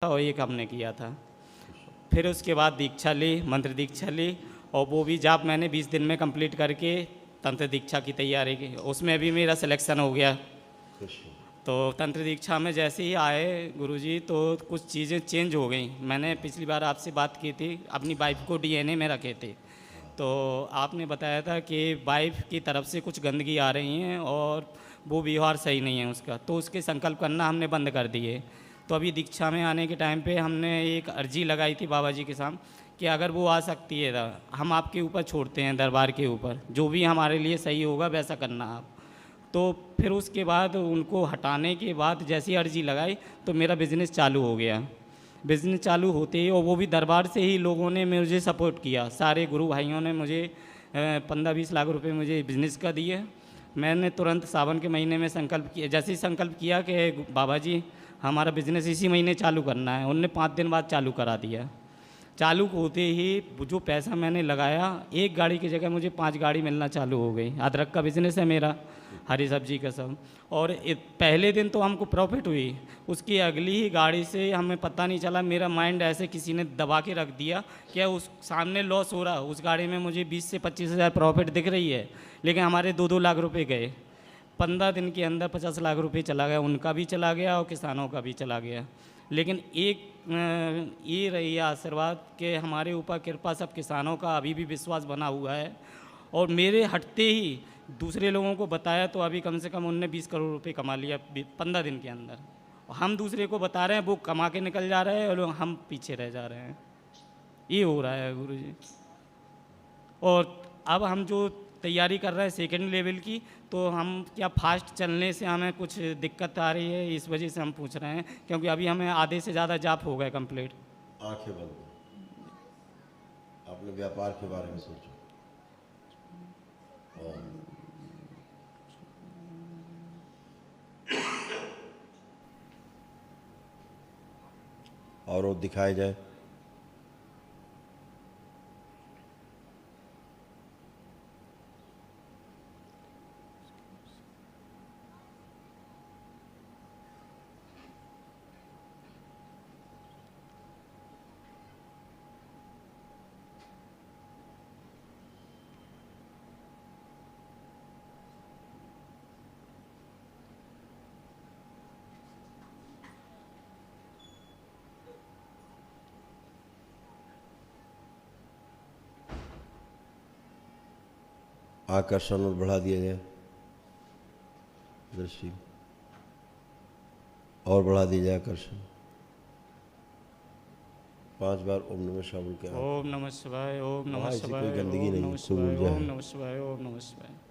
और एक हमने किया था। फिर उसके बाद दीक्षा ली, मंत्र दीक्षा ली, और वो भी जाप मैंने 20 दिन में कंप्लीट करके तंत्र दीक्षा की तैयारी की। उसमें भी मेरा सिलेक्शन हो गया। तो तंत्र दीक्षा में जैसे ही आए गुरुजी तो कुछ चीज़ें चेंज हो गई। मैंने पिछली बार आपसे बात की थी, अपनी वाइफ को डीएनए में रखे थे, तो आपने बताया था कि वाइफ की तरफ से कुछ गंदगी आ रही हैं और वो व्यवहार सही नहीं है उसका, तो उसके संकल्प करना हमने बंद कर दिए। तो अभी दीक्षा में आने के टाइम पे हमने एक अर्जी लगाई थी बाबा जी के सामने कि अगर वो आ सकती है तो हम आपके ऊपर छोड़ते हैं, दरबार के ऊपर जो भी हमारे लिए सही होगा वैसा करना आप। तो फिर उसके बाद उनको हटाने के बाद जैसी अर्जी लगाई तो मेरा बिज़नेस चालू हो गया। बिज़नेस चालू होते ही, और वो भी दरबार से ही लोगों ने मुझे सपोर्ट किया, सारे गुरु भाइयों ने मुझे 15-20 लाख रुपए मुझे बिज़नेस का दिए। मैंने तुरंत सावन के महीने में संकल्प किया, जैसे ही संकल्प किया कि बाबा जी हमारा बिज़नेस इसी महीने चालू करना है, उनने 5 दिन बाद चालू करा दिया। चालू होते ही जो पैसा मैंने लगाया, एक गाड़ी की जगह मुझे 5 गाड़ी मिलना चालू हो गई। अदरक का बिज़नेस है मेरा, हरी सब्जी का सब। और पहले दिन तो हमको प्रॉफिट हुई, उसकी अगली ही गाड़ी से हमें पता नहीं चला, मेरा माइंड ऐसे किसी ने दबा के रख दिया कि उस सामने लॉस हो रहा, उस गाड़ी में मुझे 20 से 25 हज़ार प्रॉफिट दिख रही है, लेकिन हमारे 2-2 लाख रुपए गए। 15 दिन के अंदर 50 लाख रुपए चला गया, उनका भी चला गया और किसानों का भी चला गया। लेकिन एक ये रही आशीर्वाद कि हमारे ऊपर कृपा सब किसानों का अभी भी विश्वास बना हुआ है, और मेरे हटते ही दूसरे लोगों को बताया तो अभी कम से कम उनने 20 करोड़ रुपए कमा लिया 15 दिन के अंदर। हम दूसरे को बता रहे हैं, वो कमा के निकल जा रहे हैं और हम पीछे रह जा रहे हैं। ये हो रहा है गुरुजी। और अब हम जो तैयारी कर रहे हैं सेकंड लेवल की, तो हम क्या फास्ट चलने से हमें कुछ दिक्कत आ रही है, इस वजह से हम पूछ रहे हैं, क्योंकि अभी हमें आधे से ज़्यादा जाप हो गए कंप्लीट। आंखें बंद करो, अपने व्यापार के बारे में सोचो। और वो दिखाए जाए। आकर्षण और बढ़ा दिया जाए, दृष्टि और बढ़ा दिया जाए आकर्षण। 5 बार ओम नमः शिवाय बोल के ओम नमः शिवाय, ओम नमः शिवाय, कोई गंदगी ओम नहीं, नमः खूब शिवाय, ऊर्जा ओम है। नमः शिवाय, ओम नमः शिवाय, ओम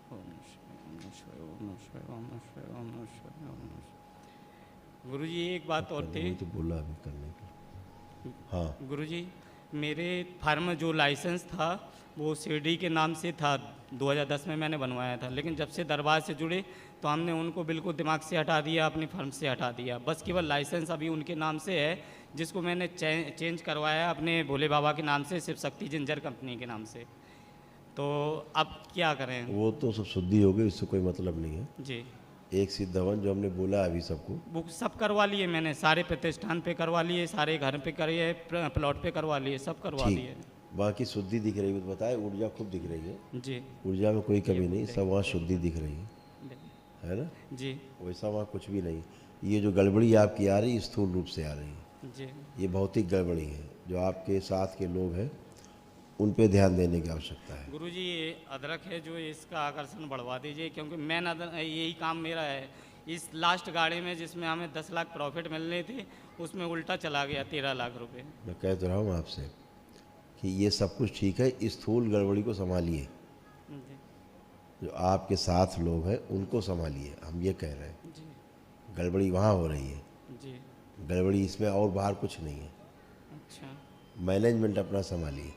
नमः शिवाय, ओम नमः शिवाय, ओम नमः शिवाय, ओम नमः शिवाय, ओम नमः शिवाय। गुरुजी एक बात और थी। तो बोला अभी करने का। हाँ गुरुजी, मेरे फार्म जो लाइसेंस था वो शिरडी के नाम से था, 2010 में मैंने बनवाया था, लेकिन जब से दरबार से जुड़े तो हमने उनको बिल्कुल दिमाग से हटा दिया, अपनी फर्म से हटा दिया। बस केवल लाइसेंस अभी उनके नाम से है, जिसको मैंने चेंज करवाया अपने भोले बाबा के नाम से, शिव शक्ति जिंजर कंपनी के नाम से। तो अब क्या करें? वो तो सब शुद्धि हो गई, इससे कोई मतलब नहीं है। जी, एक सिद्ध हवन जो हमने बोला अभी सबको, वो सब करवा लिए मैंने, सारे प्रतिष्ठान पे करवा लिए, सारे घर पे करिए, प्लॉट पे करवा लिए, सब करवा लिए। वहाँ की शुद्धि दिख रही है, तो बताए ऊर्जा खूब दिख रही है। जी, ऊर्जा में कोई कमी नहीं, सब वहाँ शुद्धि दिख रही है ना। जी, वैसा वहाँ कुछ भी नहीं। ये जो गड़बड़ी आपकी आ रही है स्थूल रूप से आ रही है, जी, ये भौतिक गड़बड़ी है। जो आपके साथ के लोग हैं उन पे ध्यान देने की आवश्यकता है। गुरुजी ये अदरक है जो, इसका आकर्षण बढ़वा दीजिए, क्योंकि मेन यही काम मेरा है। इस लास्ट गाड़ी में जिसमें हमें 10 लाख प्रॉफिट मिलने थे, उसमें उल्टा चला गया 13 लाख रुपए। मैं कह तो रहा हूँ आपसे कि ये सब कुछ ठीक है, इस स्थूल गड़बड़ी को संभालिए। जी, जो आपके साथ लोग हैं उनको संभालिए, हम ये कह रहे हैं। जी, गड़बड़ी वहाँ हो रही है, जी, गड़बड़ी इसमें, और बाहर कुछ नहीं है। अच्छा, मैनेजमेंट अपना संभालिए।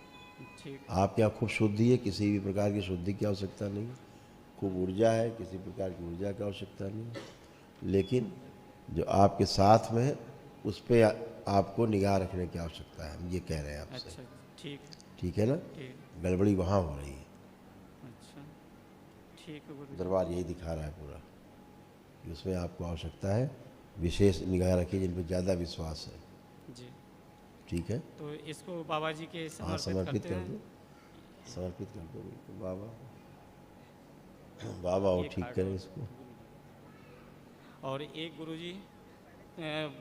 ठीक, आपके यहाँ खूब शुद्धि है, किसी भी प्रकार की शुद्धि की आवश्यकता नहीं है। खूब ऊर्जा है, किसी प्रकार की ऊर्जा की आवश्यकता नहीं है। लेकिन जो आपके साथ में है उस पर आपको निगाह रखने की आवश्यकता है, हम ये कह रहे हैं आपसे। अच्छा, ठीक, ठीक है ना। ठीक, गड़बड़ी वहाँ हो रही है, अच्छा, ठीक है गुरुजी। दरबार यही दिखा रहा है पूरा कि उसमें आपको आवश्यकता है विशेष निगाह रखिए जिन पर ज़्यादा विश्वास है। जी। ठीक है, तो इसको बाबा जी के हाँ समर्पित करते कर हैं। दो, समर्पित कर दो बिल्कुल बाबा। बाबा और ये ठीक कार्ड करें और- इसको। और एक गुरुजी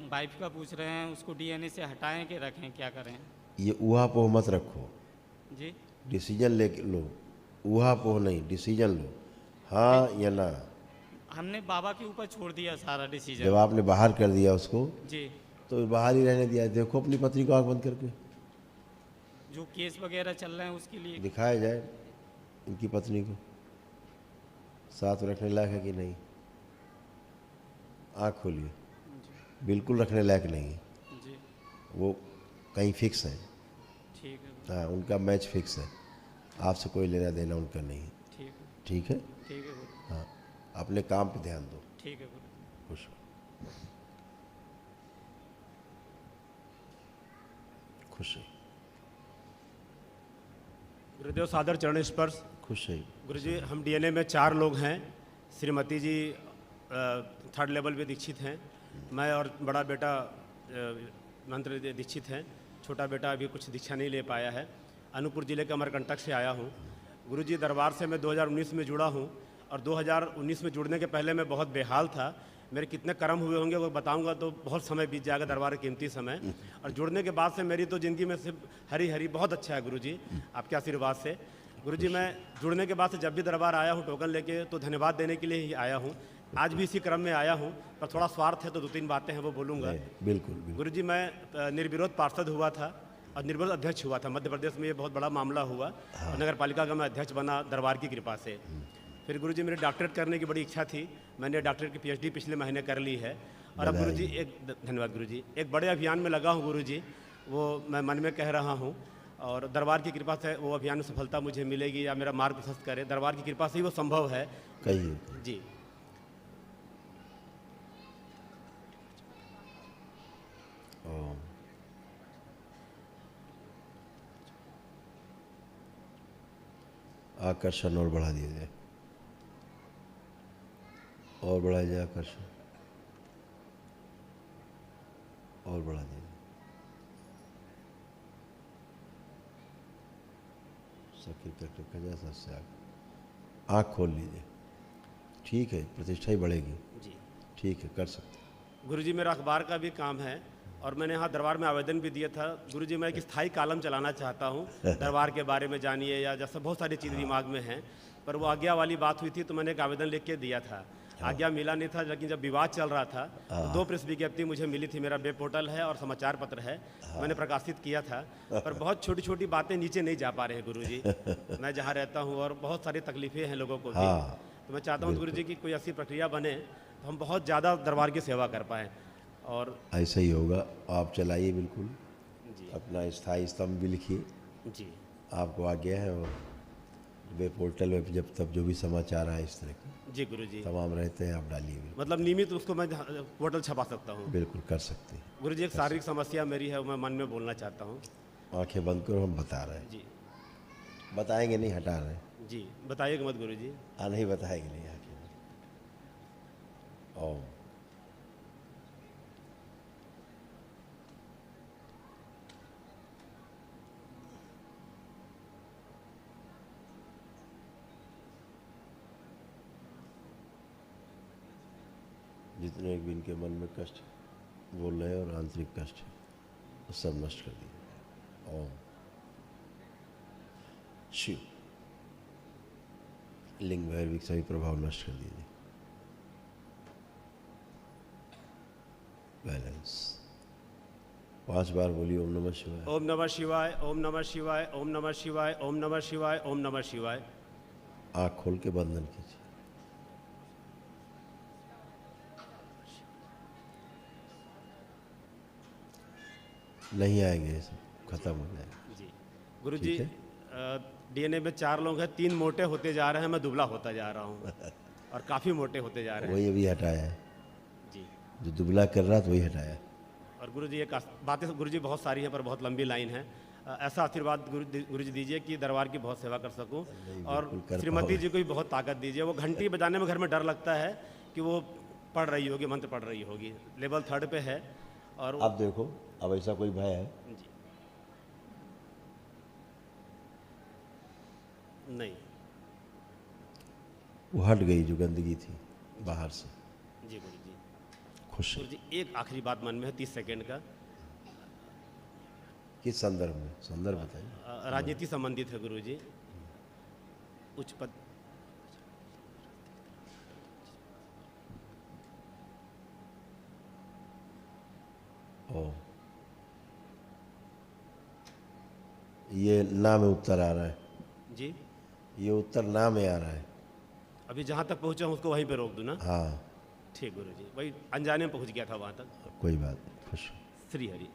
वाइफ का पूछ रहे हैं, उसको डीएनए से हटाएं कि रखें, क्या करें? ये ऊहापोह मत रखो, जी। डिसीजन ले लो। ऊहापोह नहीं, डिसीजन लो, हाँ या ना। हमने बाबा के ऊपर छोड़ दिया सारा जब डिसीजन। आपने बाहर कर दिया उसको जी। तो बाहर ही रहने दिया। देखो अपनी पत्नी को आँख बंद करके, जो केस वगैरह चल रहे हैं उसके लिए। दिखाया जाए इनकी पत्नी को साथ रखने लायक है कि नहीं। आँख खोलिए, बिल्कुल रखने लायक नहीं है। जी। वो कहीं फिक्स है। ठीक है। हाँ, उनका मैच फिक्स है, आपसे कोई लेना देना उनका नहीं है। ठीक है। ठीक है, ठीक है गुरु। हाँ अपने काम पे ध्यान दो। ठीक है गुरु। खुश हो, खुश है, गुरुदेव सादर चरण स्पर्श। खुश है। गुरुजी हम डीएनए में 4 लोग हैं। श्रीमती जी 3rd लेवल पे दीक्षित हैं, मैं और बड़ा बेटा मंत्र दीक्षित हैं, छोटा बेटा अभी कुछ दीक्षा नहीं ले पाया है। अनूपपुर ज़िले के अमरकंटक से आया हूँ। गुरुजी दरबार से मैं 2019 में जुड़ा हूँ और 2019 में जुड़ने के पहले मैं बहुत बेहाल था। मेरे कितने कर्म हुए होंगे वो बताऊंगा तो बहुत समय बीत जाएगा, दरबार के कीमती समय। और जुड़ने के बाद से मेरी तो ज़िंदगी में सिर्फ हरी हरी बहुत अच्छा है गुरुजी, आपके आशीर्वाद से। गुरुजी मैं जुड़ने के बाद से जब भी दरबार आया हूँ टोकन लेके तो धन्यवाद देने के लिए ही आया हूँ। आज भी इसी क्रम में आया हूँ, पर थोड़ा स्वार्थ है तो 2-3 बातें हैं वो बोलूँगा। बिल्कुल बिल्कुल। गुरुजी मैं निर्विरोध पार्षद हुआ था और निर्विरोध अध्यक्ष हुआ था। मध्य प्रदेश में ये बहुत बड़ा मामला हुआ और नगर पालिका का मैं अध्यक्ष बना दरबार की कृपा से। फिर गुरुजी मेरी डॉक्टरेट करने की बड़ी इच्छा थी, मैंने डॉक्टरेट की PhD पिछले महीने कर ली है। और अब गुरुजी धन्यवाद गुरुजी, एक बड़े अभियान में लगा हूँ गुरुजी, वो मैं मन में कह रहा हूँ और दरबार की कृपा से वो अभियान में सफलता मुझे मिलेगी या मेरा मार्ग प्रशस्त करे, दरबार की कृपा से ही वो संभव है। कहिए। जी। ओम। आकर्षण और बढ़ा दिया जाए, और बढ़ाया जाए आकर्षण, और बढ़ा दिया जाए। सखी तक जैसा से आँख खोल लीजिए। ठीक है, प्रतिष्ठा ही बढ़ेगी। जी ठीक है, कर सकते हैं। गुरुजी मेरा अखबार का भी काम है और मैंने यहाँ दरबार में आवेदन भी दिया था। गुरुजी मैं एक स्थायी कॉलम चलाना चाहता हूँ दरबार के बारे में जानिए या जैसा बहुत सारी चीज़ दिमाग में हैं, पर वो आज्ञा वाली बात हुई थी तो मैंने एक आवेदन लिख के दिया था। आज्ञा मिला नहीं था, लेकिन जब विवाद चल रहा था तो 2 प्रेस विज्ञप्ति मुझे मिली थी। मेरा वेब पोर्टल है और समाचार पत्र है, मैंने प्रकाशित किया था, पर बहुत छोटी छोटी बातें नीचे नहीं जा पा रहे हैं गुरुजी। मैं जहाँ रहता हूँ और बहुत सारी तकलीफें हैं लोगों को भी, तो मैं चाहता हूँ गुरुजी की कोई ऐसी प्रक्रिया बने तो हम बहुत ज़्यादा दरबार की सेवा कर पाएँ। और ऐसा ही होगा, आप चलाइए बिल्कुल। जी अपना स्थायी स्तंभ भी लिखिए, जी आपको आज्ञा है। और वेब पोर्टल में जब तब जो भी समाचार आए इस तरह के जी गुरुजी, तमाम रहते हैं, आप डालिए बिल्कुल। मतलब नियमित उसको मैं पोर्टल छपा सकता हूँ। बिल्कुल कर सकते हैं। गुरुजी एक शारीरिक समस्या मेरी है, वो मैं मन में बोलना चाहता हूँ। आंखें बंद करो, हम बता रहे हैं। जी बताएंगे नहीं, हटा रहे हैं। जी बताइएगा मत गुरुजी। हाँ, नहीं बताएंगे नहीं, आंखें। ओम। जितने भी इनके मन में कष्ट बोल रहे हैं और आंतरिक कष्ट है, वो सब नष्ट कर दिए। ओम। शिव। लिंग भैरविक सभी प्रभाव नष्ट कर दीजिए। बैलेंस। 5 बार बोलिए ओम नमः शिवाय। ओम नमः शिवाय, ओम नमः शिवाय, ओम नमः शिवाय, ओम नमः शिवाय, ओम नमः शिवाय। आँख खोल के बंधन कीजिए। नहीं आएंगे, ये सब खत्म हो जाएगा। जी गुरुजी, ठीक है। डीएनए में 4 लोग हैं, 3 मोटे होते जा रहे हैं, मैं दुबला होता जा रहा हूँ और काफ़ी मोटे होते जा रहे हैं। वही अभी हटाया है, जी। जो दुबला कर रहा था वही हटाया। और गुरुजी एक बातें गुरुजी बहुत सारी है पर बहुत लंबी लाइन है। ऐसा आशीर्वाद गुरुजी दीजिए कि दरबार की बहुत सेवा कर सकूं और बिल्कुल कर श्रीमती पाओगे। जी को भी बहुत ताकत दीजिए। वो घंटी बजाने में घर में डर लगता है कि वो पढ़ रही होगी, मंत्र पढ़ रही होगी। लेवल 3 पे है। और अब देखो, अब ऐसा कोई भय है? जी नहीं। वो हट गई जो गंदगी थी बाहर से। जी गुरु जी। खुश है। गुरु जी एक आखिरी बात मन में है 30 सेकेंड का। किस संदर्भ में? संदर्भ बताइए। राजनीति संबंधित है गुरु जी। उच्च पद। ओ, ये ना में उत्तर आ रहा है। जी ये उत्तर ना में आ रहा है। अभी जहाँ तक पहुँचा हूँ उसको वहीं पे रोक दूँ ना? हाँ, ठीक गुरु जी, वही अनजाने में पहुँच गया था वहाँ तक। कोई बात नहीं। खुश हो। श्री हरि।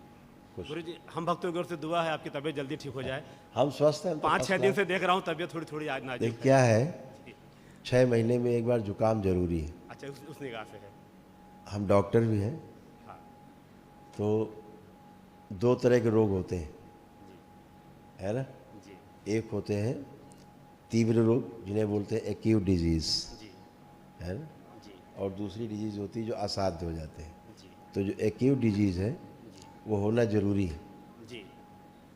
खुश। गुरु जी हम भक्तों की ओर से दुआ है आपकी तबीयत जल्दी ठीक हो जाए। हम स्वस्थ हैं। हम तो 5-6 फर्स्ट दिन क्लास। से देख रहा हूँ तबीयत थोड़ी थोड़ी आज नाजुक देख है। क्या है, 6 महीने में एक बार जुकाम जरूरी है। अच्छा उस निगाह से है। हम डॉक्टर भी हैं, हाँ तो 2 तरह के रोग होते हैं, है ना? जी एक होते हैं तीव्र रोग जिन्हें बोलते हैं एक्यूट डिजीज़, जी है ना? जी और दूसरी डिजीज़ होती है जो असाध्य हो जाते हैं। जी तो जो एक्यूट डिजीज़ है वो होना ज़रूरी है, जी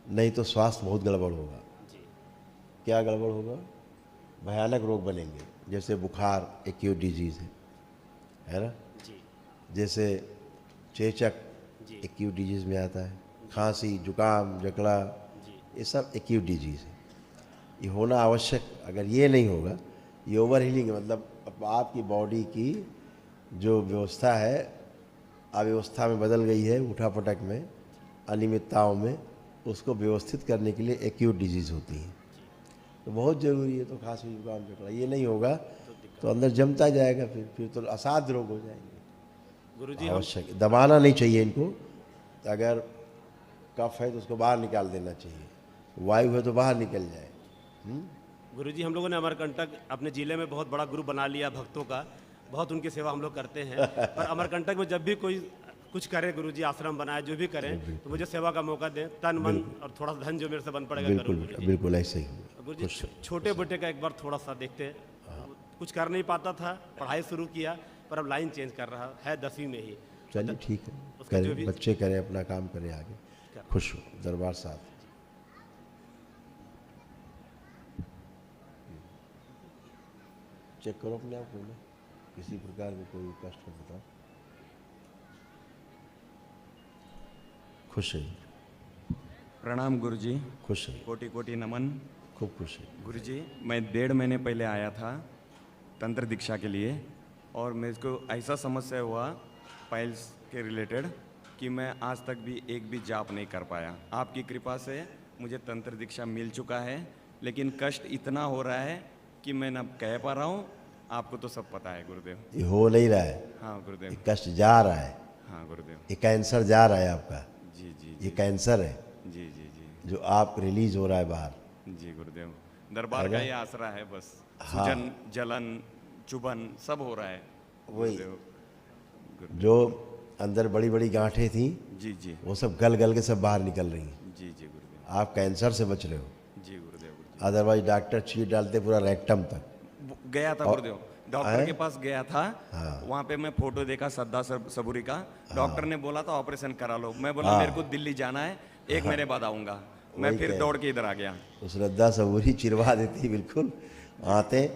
नहीं तो स्वास्थ्य बहुत गड़बड़ होगा। जी क्या गड़बड़ होगा? भयानक रोग बनेंगे। जैसे बुखार एक्यूट डिजीज़ है ना? जी जैसे चेचक जी एक्यूट डिजीज़ में आता है, खांसी, जुकाम, जकड़ा, जी ये सब एक्यूट डिजीज़ है। ये होना आवश्यक। अगर ये नहीं होगा, ये ओवर हीलिंग मतलब अब आपकी बॉडी की जो व्यवस्था है अव्यवस्था में बदल गई है, उठापटक में, अनियमितताओं में, उसको व्यवस्थित करने के लिए एक्यूट डिजीज़ होती है। तो बहुत ज़रूरी है। तो खांसी, जुकाम, जकड़ा ये नहीं होगा तो अंदर जमता जाएगा, फिर तो असाध्य रोग हो जाएंगे। गुरु जी हम आवश्यक दबाना नहीं चाहिए इनको। अगर कफ है तो उसको बाहर निकाल देना चाहिए, वायु है तो बाहर निकल जाए। गुरु जी हम लोगों ने अमरकंटक अपने ज़िले में बहुत बड़ा ग्रुप बना लिया भक्तों का। बहुत उनकी सेवा हम लोग करते हैं। पर अमरकंटक में जब भी कोई कुछ करे गुरु जी, आश्रम बनाए, जो भी करें तो मुझे सेवा का मौका दें। तन मन और थोड़ा सा धन जो मेरे से बन पड़ेगा करूँ बिल्कुल गुरु जी। बिल्कुल ऐसे ही होगा। गुरु जी छोटे बेटे का एक बार थोड़ा सा देखते हैं। कुछ कर नहीं पाता था, पढ़ाई शुरू किया पर अब लाइन चेंज कर रहा है 10वीं में ही। चलिए ठीक है, उसका जो करें, भी- बच्चे करें, अपना काम करें आगे। खुश हो। दरबार साहब, चेक करो अपने आप को ना, किसी प्रकार में कोई कष्ट हो बताओ। खुश है, प्रणाम गुरुजी, खुश है, कोटि कोटि नमन। खूब खुश है। गुरुजी मैं 1.5 महीने पहले आया था तंत्र दीक्षा के लिए, और मेरे को ऐसा समस्या हुआ पाइल्स के रिलेटेड कि मैं आज तक भी एक भी जाप नहीं कर पाया। आपकी कृपा से मुझे तंत्र दीक्षा मिल चुका है, लेकिन कष्ट इतना हो रहा है कि मैं न कह पा रहा हूँ। आपको तो सब पता है गुरुदेव। ये हो नहीं रहा है, हाँ गुरुदेव। ये कष्ट जा रहा है। हाँ गुरुदेव। ये कैंसर जा रहा है आपका, जी जी ये कैंसर है जी जी जी जो आप रिलीज हो रहा है बाहर। जी गुरुदेव। दरबार का ये आसरा है बस। सूजन, जलन, चुभन सब हो रहा है वही गुरुदेव। जो अंदर बड़ी बड़ी गांठें थी जी जी वो सब गल गल के सब बाहर निकल रही हैं। जी जी गुरुदेव। आप कैंसर से बच रहे हो। जी गुरुदेव। अदरवाइज डॉक्टर चीर डालते पूरा रेक्टम तक। गया था गुरुदेव, डॉक्टर के पास गया था। हाँ। वहाँ पे मैं फोटो देखा श्रद्धा सबूरी का। डॉक्टर ने बोला था ऑपरेशन करा लो। मैं बोला मेरे को दिल्ली जाना है, 1 महीने बाद आऊँगा। मैं वही फिर कह- दौड़ के इधर आ गया। तो श्रद्धा सबूरी चिरवा देती बिल्कुल आते,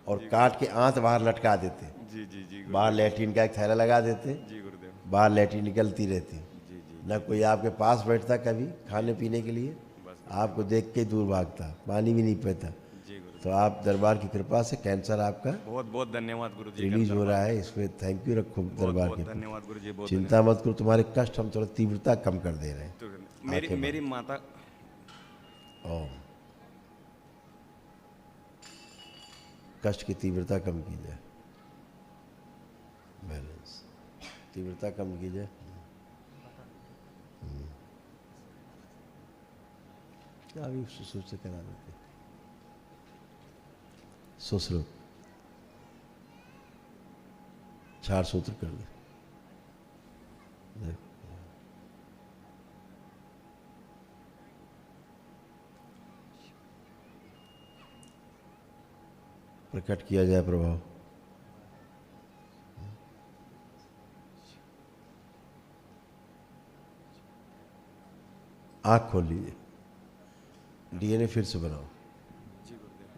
और काट के आंत बाहर लटका देते। जी जी जी बाहर लैट्रिन का एक थैला लगा देते, जी गुरुदेव। बाहर लैट्रिन निकलती रहती। जी जी न कोई आपके पास बैठता कभी खाने पीने के लिए, आपको देख के दूर भागता, पानी भी नहीं पीता। जी गुरुदेव। तो आप दरबार की कृपा से कैंसर आपका बहुत बहुत धन्यवाद गुरु जी। रिलीज हो रहा है, इसमें थैंक यू रखो दरबार बहुत के। धन्यवाद गुरु जी। बहुत चिंता मत करो, तुम्हारे कष्ट हम थोड़ा तीव्रता कम कर दे रहे हैं। धन्यवाद। मेरी माता ओम, कष्ट की तीव्रता कम की जाए, बैलेंस तीव्रता कम की जाए। अभी सुश्रुत से करा देते, सुश्रुत 4 सूत्र कर दे। प्रकट किया जाए प्रभाव। आँख खोल लीजिए, डीएनए फिर से बनाओ,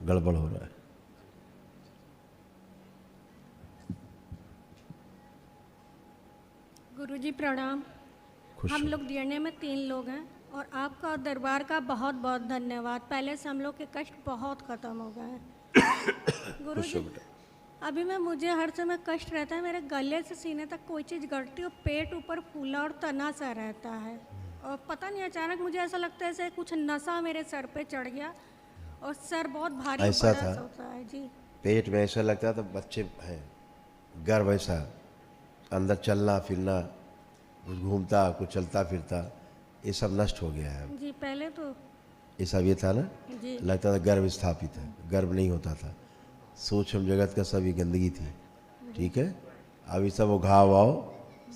गड़बड़ हो रहा है। गुरुजी प्रणाम। खुश हम हो। लोग डीएनए में 3 लोग हैं और आपका और दरबार का बहुत बहुत धन्यवाद। पहले से हम लोग के कष्ट बहुत ख़त्म हो गए हैं। गुरुजी अभी मुझे हर समय कष्ट रहता है, मेरे गले से सीने तक कोई चीज़ गड़ती है और पेट ऊपर फूला और तना सा रहता है और पता नहीं अचानक मुझे ऐसा लगता है जैसे कुछ नशा मेरे सर पे चढ़ गया और सर बहुत भारी ऐसा बड़ा था? सा होता है जी। पेट में ऐसा लगता था बच्चे हैं, गर्भ ऐसा, अंदर चलना फिरना, कुछ घूमता कुछ चलता फिरता, ये सब नष्ट हो गया है। जी पहले तो ये सब ये था ना, जी लगता था गर्भ स्थापित है, गर्भ नहीं होता था, सूक्ष्म जगत का सब ये गंदगी थी। ठीक है, अभी सब वो घाव वाव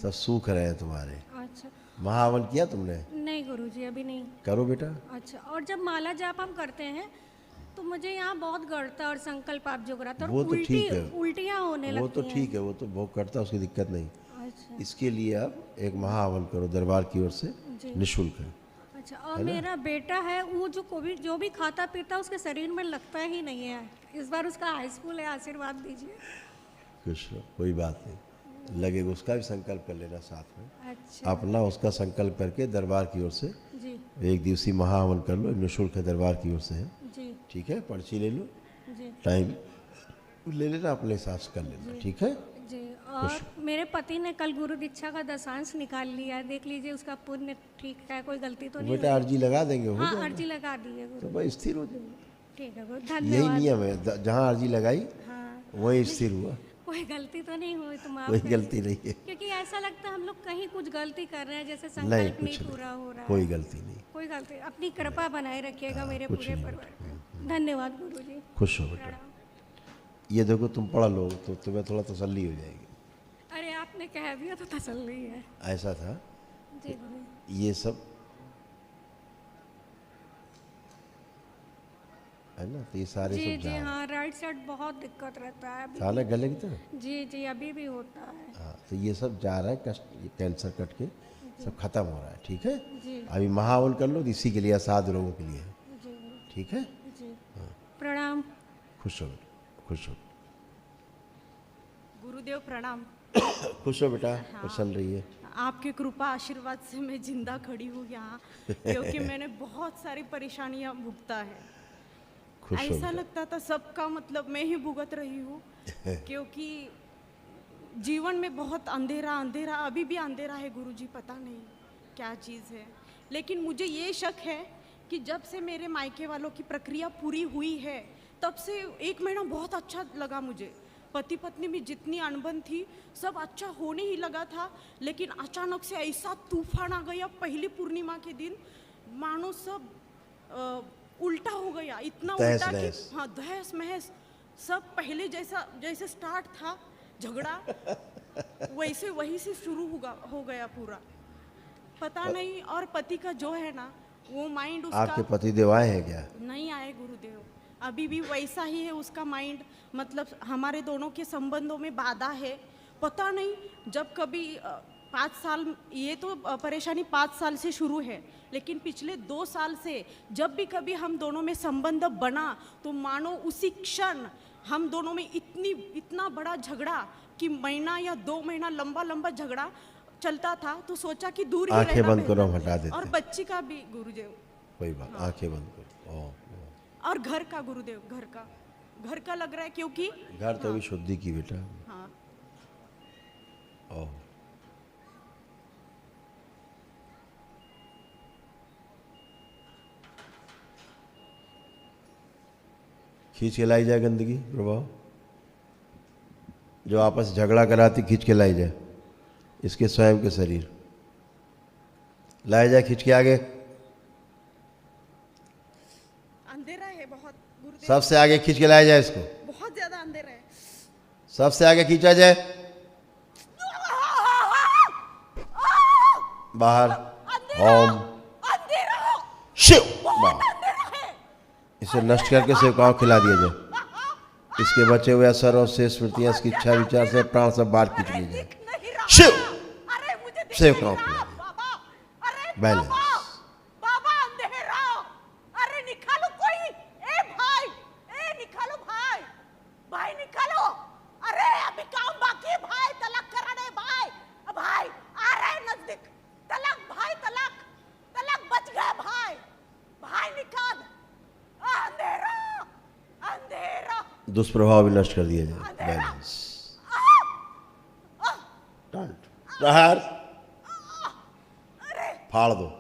सब सूख रहे हैं तुम्हारे। अच्छा। महावन किया तुमने? नहीं गुरुजी अभी नहीं। करो बेटा। अच्छा, और जब माला जाप हम करते हैं तो मुझे यहाँ बहुत गड़ता और संकल्प आप जो कराते हैं वो और तो ठीक है, उल्टियाँ होने लगती वो हैं। तो ठीक है, वो तो भोग करता, उसकी दिक्कत नहीं। अच्छा इसके लिए आप एक महावन करो दरबार की ओर से, जी। निःशुल्क है। अच्छा, और मेरा बेटा है वो जो भी खाता पीता है उसके शरीर में लगता ही नहीं है। इस बार उसका हाई स्कूल है, आशीर्वाद दीजिए। खुश रहो, कोई बात नहीं, लगेगा उसका भी संकल्प कर लेना साथ में। अच्छा अपना उसका संकल्प करके दरबार की ओर से जी 1 दिवसीय महावन कर लो, निःशुल्क है, दरबार की ओर से है। जी ठीक है, पर्ची ले लो, जी टाइम ले लेना, अपने हिसाब से कर लेना। ठीक है, जी। और मेरे पति ने कल गुरु दीक्षा का दशांश निकाल लिया है, देख लीजिए उसका पुण्य ठीक है, कोई गलती तो नहीं बेटा अर्जी लगा देंगे, हो हाँ जाएगा। अर्जी लगा दी है तो गुरु। भाई स्थिर हो जाएगा, ठीक है गुरु, यही धन्यवाद। नियम है, जहाँ अर्जी लगाई हाँ वहीं स्थिर हुआ, कोई गलती तो नहीं हुई तो माफ कोई कर गलती नहीं है। क्योंकि ऐसा लगता है हम लोग कहीं कुछ गलती कर रहे हैं, जैसे नहीं, संकल्प कुछ नहीं पूरा हो रहा है। कोई गलती नहीं। कोई गलती, अपनी कृपा बनाए रखिएगा मेरे कुछ पूरे नहीं। परिवार पर। धन्यवाद गुरुजी। खुश हो बेटा। ये देखो तुम पढ़ लो तो तुम्हें थोड़ा तसल्ली हो जाएगी। अरे आपने कह दिया तो तसल्ली है। ऐसा था, जी गुरु। ये सब है ना, तो ये सारे जी सब जी जा हाँ, राइट साइड बहुत दिक्कत रहता है अभी। था ना गले की तरह। जी जी अभी भी होता है। हाँ, तो ये सब जा रहा है, कष्ट, ये कैंसर कट के सब खत्म हो रहा है। ठीक है, जी अभी महावन कर लो, तो इसी के लिए असाध लोगों के लिए है। जी गुरु ठीक है, जी। प्रणाम खुश हो, खुश हो, गुरुदेव प्रणाम। खुश हो बेटा, प्रसन्न रहिए। आपके कृपा आशीर्वाद से मैं जिंदा खड़ी हूँ यहाँ, क्योंकि मैंने बहुत सारी परेशानियाँ भुगता है। खुश हो ऐसा बेटा। लगता था सबका मतलब मैं ही भुगत रही हूँ, क्योंकि जीवन में बहुत अंधेरा अंधेरा, अभी भी अंधेरा है गुरुजी, पता नहीं क्या चीज़ है। लेकिन मुझे ये शक है कि जब से मेरे मायके वालों की प्रक्रिया पूरी हुई है तब से 1 महीना बहुत अच्छा लगा मुझे। पति पत्नी में जितनी अनबन थी सब अच्छा होने ही लगा था, लेकिन अचानक से ऐसा तूफान आ गया पहली पूर्णिमा के दिन, मानो सब उल्टा हो गया, इतना तहस उल्टा कि नहस। हाँ तहस महस, सब पहले जैसे स्टार्ट था झगड़ा वैसे वही से शुरू हो गया पूरा, पता नहीं। और पति का जो है ना वो माइंड आपके उसका पतिदेव आए हैं क्या? नहीं आए गुरुदेव, अभी भी वैसा ही है उसका माइंड, मतलब हमारे दोनों के संबंधों में बाधा है। पता नहीं जब कभी 5 साल, ये तो परेशानी 5 साल से शुरू है, लेकिन पिछले 2 साल से जब भी कभी हम दोनों में संबंध बना तो मानो उसी क्षण हम दोनों में इतना बड़ा झगड़ा कि महीना या 2 महीना लंबा लंबा झगड़ा चलता था, तो सोचा कि दूर ही आंखें रहना बंद करो, हम बेहतर। हटा देते और हैं। बच्ची का भी गुरुदेव, कोई बात, आंखें बंद करो। ओह, और घर का गुरुदेव, घर का लग रहा है, क्योंकि घर तो भी शुद्धि की बेटा। हाँ ओह, खींच के लाई जाए गंदगी प्रभाव, जो आपस में झगड़ा कराती खींच के लाई जाए, इसके स्वयं के शरीर लाया जाए, खींच के आगे, अंधेरा है बहुत गुरुदेव, सबसे आगे खींच के लाया जाए इसको, बहुत ज्यादा अंधेरा है। सबसे आगे खींचा जाए, बाहर ओम शिव, बाहर। इसे नष्ट करके सेवकाओं को खिला दिया जाए, इसके बचे हुए असर और शेष स्मृतियां, इसकी इच्छा विचार से प्राण सब बाहर खींच लिए जाए, शिव सेवकाओं को बैलेंस। दुष्प्रभाव भी नष्ट कर दिया जाए। बैलेंस, टंट, प्रहार, फाड़ दो।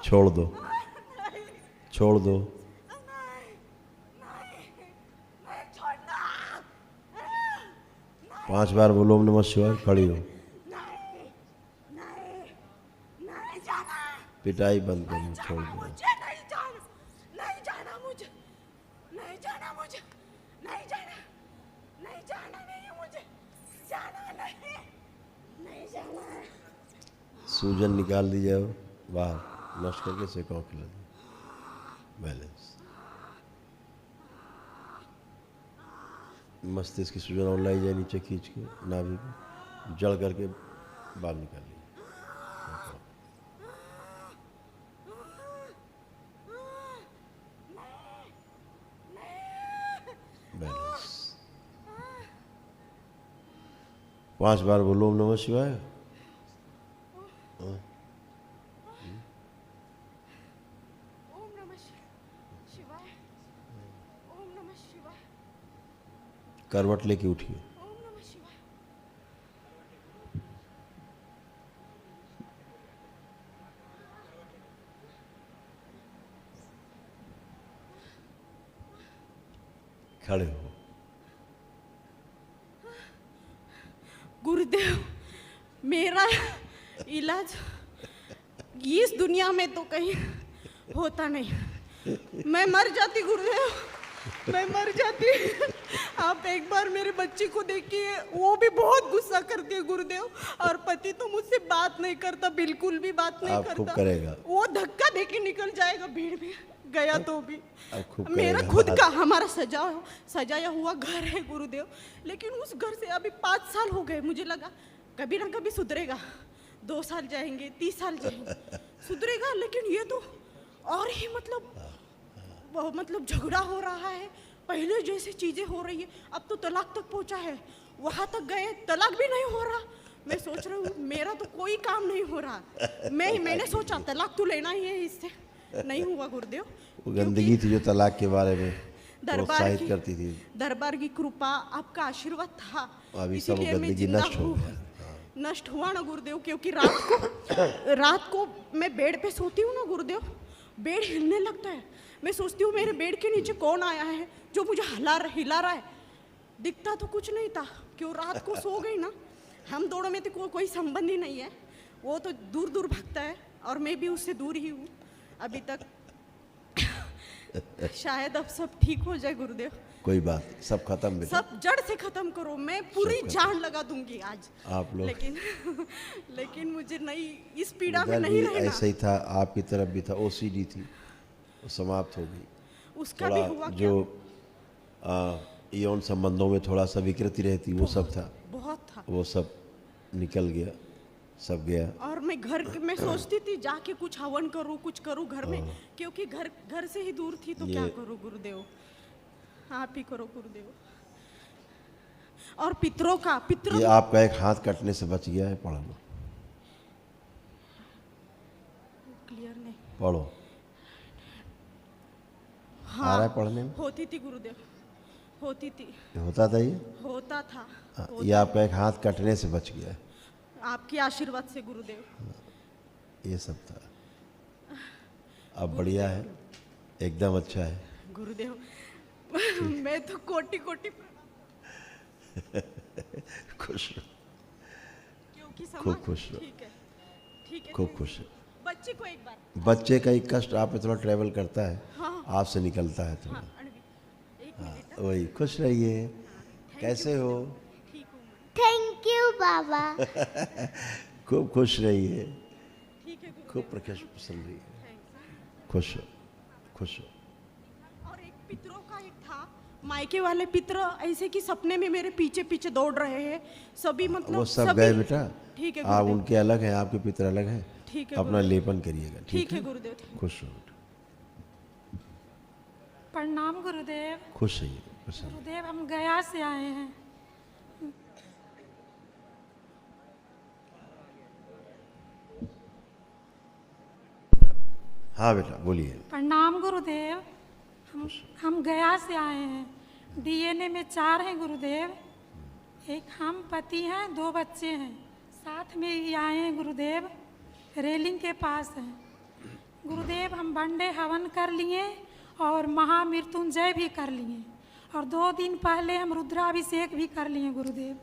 छोड़ दो, छोड़ दो। पांच बार बोलो ओम नमः शिवाय, खड़ी हो। पिटाई बंद करो, छोड़ दो। नहीं जाना मुझे, नहीं जाना मुझे, नहीं जाना, नहीं जाना नहीं है मुझे, जाना नहीं, नहीं जाना। सूजन निकाल दी जाए बाहर, नष्ट करके सेकाओ खिला दो। बैलेंस, मस्तिष्क की सूजन और लाई जाए नीचे खींच के, नाभि को जड़ करके बाहर निकाल ली। बैलेंस, 5 बार बोलो ओम नमः शिवाय। करवट लेके उठिए। खड़े हो। गुरुदेव, मेरा इलाज इस दुनिया में तो कहीं होता नहीं। मैं मर जाती गुरुदेव, मैं मर जाती। आप एक बार मेरे बच्चे को देखिए, वो भी बहुत गुस्सा करती है गुरुदेव, और पति तो मुझसे बात नहीं करता, बिल्कुल भी बात नहीं आप खूब करता। करेगा। वो धक्का देके निकल जाएगा भीड़ में, गया तो भी। अब खूब मेरा करेगा। खुद का हमारा सजाया हुआ घर है गुरुदेव, लेकिन उस घर से अभी 5 साल हो गए। मुझे लगा कभी ना कभी सुधरेगा, 2 साल जाएंगे, 30 साल जाएंगे, सुधरेगा, लेकिन ये तो और ही मतलब झगड़ा हो रहा है। पहले जैसे चीजें हो रही है, अब तो तलाक तक पहुंचा है। वहां तक गए, तलाक भी नहीं हो रहा। मैं सोच रही हूँ मेरा तो कोई काम नहीं हो रहा। मैंने सोचा तलाक तो लेना ही है इससे, नहीं हुआ गुरुदेव। वो गंदगी थी जो तलाक के बारे में दरबार प्रोत्साहित करती थी। दरबार की कृपा, आपका आशीर्वाद था, अभी सब इसीलिए मैं गंदगी जिंदा नष्ट हो हूँ। गया। नष्ट हुआ ना गुरुदेव, क्योंकि रात को मैं बेड पे सोती हूँ ना गुरुदेव, बेड हिलने लगता है। मैं सोचती हूँ मेरे बेड के नीचे कौन आया है जो मुझे हिला रहा है। दिखता तो कुछ नहीं था, क्यों रात को सो गई ना। हम दोनों में तो कोई संबंध ही नहीं है, वो तो दूर दूर भागता है और मैं भी उससे दूर ही हूँ अभी तक। शायद अब सब ठीक हो जाए गुरुदेव। कोई बात नहीं, सब खत्म बेटा। सब जड़ से खत्म करो, मैं पूरी जान लगा दूंगी आज। आप लोग लेकिन मुझे नहीं, इस पीड़ा में इधर नहीं भी रहना। ऐसा ही था, आपकी तरफ भी था। ओसीडी थी, वो समाप्त हो गई। उसका भी हुआ थोड़ा क्या? जो यौन संबंधों में थोड़ा सा विकृति रहती, वो सब था, बहुत था। वो सब निकल गया, सब गया। और मैं घर में सोचती थी जाके कुछ हवन करूँ, कुछ करूँ घर में, क्योंकि घर से ही दूर थी। तो क्या करूँ गुरुदेव, आप ही करो गुरुदेव। और पितरों ये आपका एक हाथ कटने से बच गया है, पढ़ लो। क्लियर नहीं। पढ़ो। आ रहा है पढ़ने में? होती थी गुरुदेव, होती थी, होता था ये? होता था। ये आपका एक हाथ कटने से बच गया है, आपके आशीर्वाद से गुरुदेव। ये सब था। अब बढ़िया है, एकदम अच्छा है गुरुदेव। मैं तो कोटि खुश रहो, क्योंकि खूब खुश रहो। ठीक है, ठीक है। खूब खुश है। बच्चे को एक बार, बच्चे का ही कष्ट आप पे थोड़ा ट्रैवल करता है, हाँ। आपसे निकलता है थोड़ा। अणवी, एक हाँ, मिनट। वही। खुश रहिए। कैसे हो? ठीक हूँ मैं, थैंक यू बाबा। खूब खुश रहिए। ठीक ठीक है गुरुदेव। खूब प्रकाश पसंद रही। खुश हो, खुश हो। और एक पितरों का एक था, मायके वाले पितर ऐसे कि सपने में मेरे पीछे पीछे दौड़ रहे हैं सभी, मतलब वो सब सभी। गए बेटा। ठीक है आप गुरुदेव। उनके अलग हैं, आपके पितर अलग हैं। ठीक है अपना गुरुदेव। लेपन करिएगा, ठीक है गुरुदेव। खुश हो बेटा, प्रणाम गुरुदेव। खुश रहिए, खुश रहिए। गुरुदेव हम गया से आए हैं। हाँ बेटा बोलिए। प्रणाम गुरुदेव। हम गया से आए हैं। डीएनए में 4 हैं गुरुदेव। एक हम पति हैं, 2 बच्चे हैं, साथ में ही आए हैं गुरुदेव। रेलिंग के पास हैं गुरुदेव। हम बंडे हवन कर लिए और महामृत्युंजय भी कर लिए, और 2 दिन पहले हम रुद्राभिषेक भी कर लिए गुरुदेव।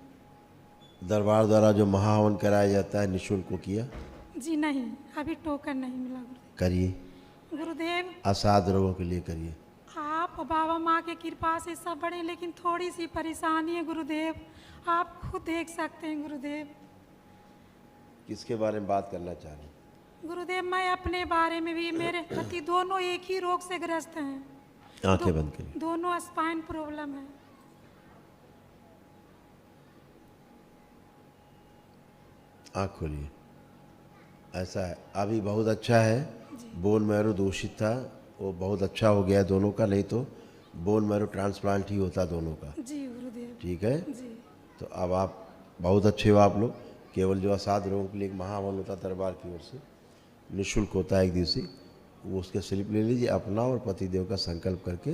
दरबार द्वारा जो महाहवन कराया जाता है निःशुल्क को किया? जी नहीं, अभी टोकन नहीं मिला गुरुदेव। करिए, गुरुदेव असाध रोगों के लिए करिए। आप बाबा माँ के कृपा से सब बड़े, लेकिन थोड़ी सी परेशानी है गुरुदेव, आप खुद देख सकते हैं गुरुदेव। किसके बारे में बात करना चाह रहे हैं? गुरुदेव मैं अपने बारे में भी, मेरे पति दोनों एक ही रोग से ग्रस्त हैं। आंखें बंद करिए। दोनों स्पाइन प्रॉब्लम है। आँख खोलिए। ऐसा है, अभी बहुत अच्छा है। बोन मैरो दूषित था, वो बहुत अच्छा हो गया दोनों का, नहीं तो बोन मैरो ट्रांसप्लांट ही होता दोनों का। जी गुरुदेव। ठीक है, जी तो अब आप बहुत अच्छे हो आप लोग। केवल जो असाध रोगों के लिए एक महाहवन होता है दरबार की ओर से, निःशुल्क होता है एक दिवसीय, वो उसके स्लिप ले लीजिए अपना और पतिदेव का संकल्प करके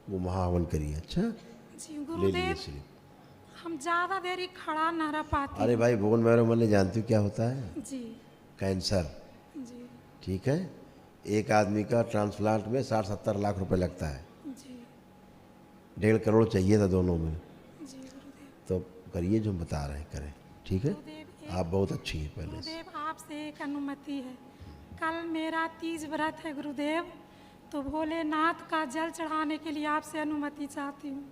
वो महाहवन करिए। अच्छा, जी ले लीजिए गुरुदेव। स्लिप। हम ज़्यादा देरी खड़ा ना रह पाते। अरे भाई, बोन मैरो मैंने जानती हूँ क्या होता है? जी कैंसर। जी ठीक है, एक आदमी का ट्रांसप्लांट में 60-70 लाख रुपए लगता है। जी 1.5 करोड़ चाहिए था दोनों में। जी गुरुदेव। तो करिए जो हम बता रहे हैं, करें। ठीक है, गुरुदेव आप बहुत अच्छी हैं पहले से। गुरुदेव आपसे एक अनुमति है। कल मेरा 30 व्रत है गुरुदेव, तो भोलेनाथ का जल चढ़ाने के लिए आपसे अनुमति चाहती हूँ।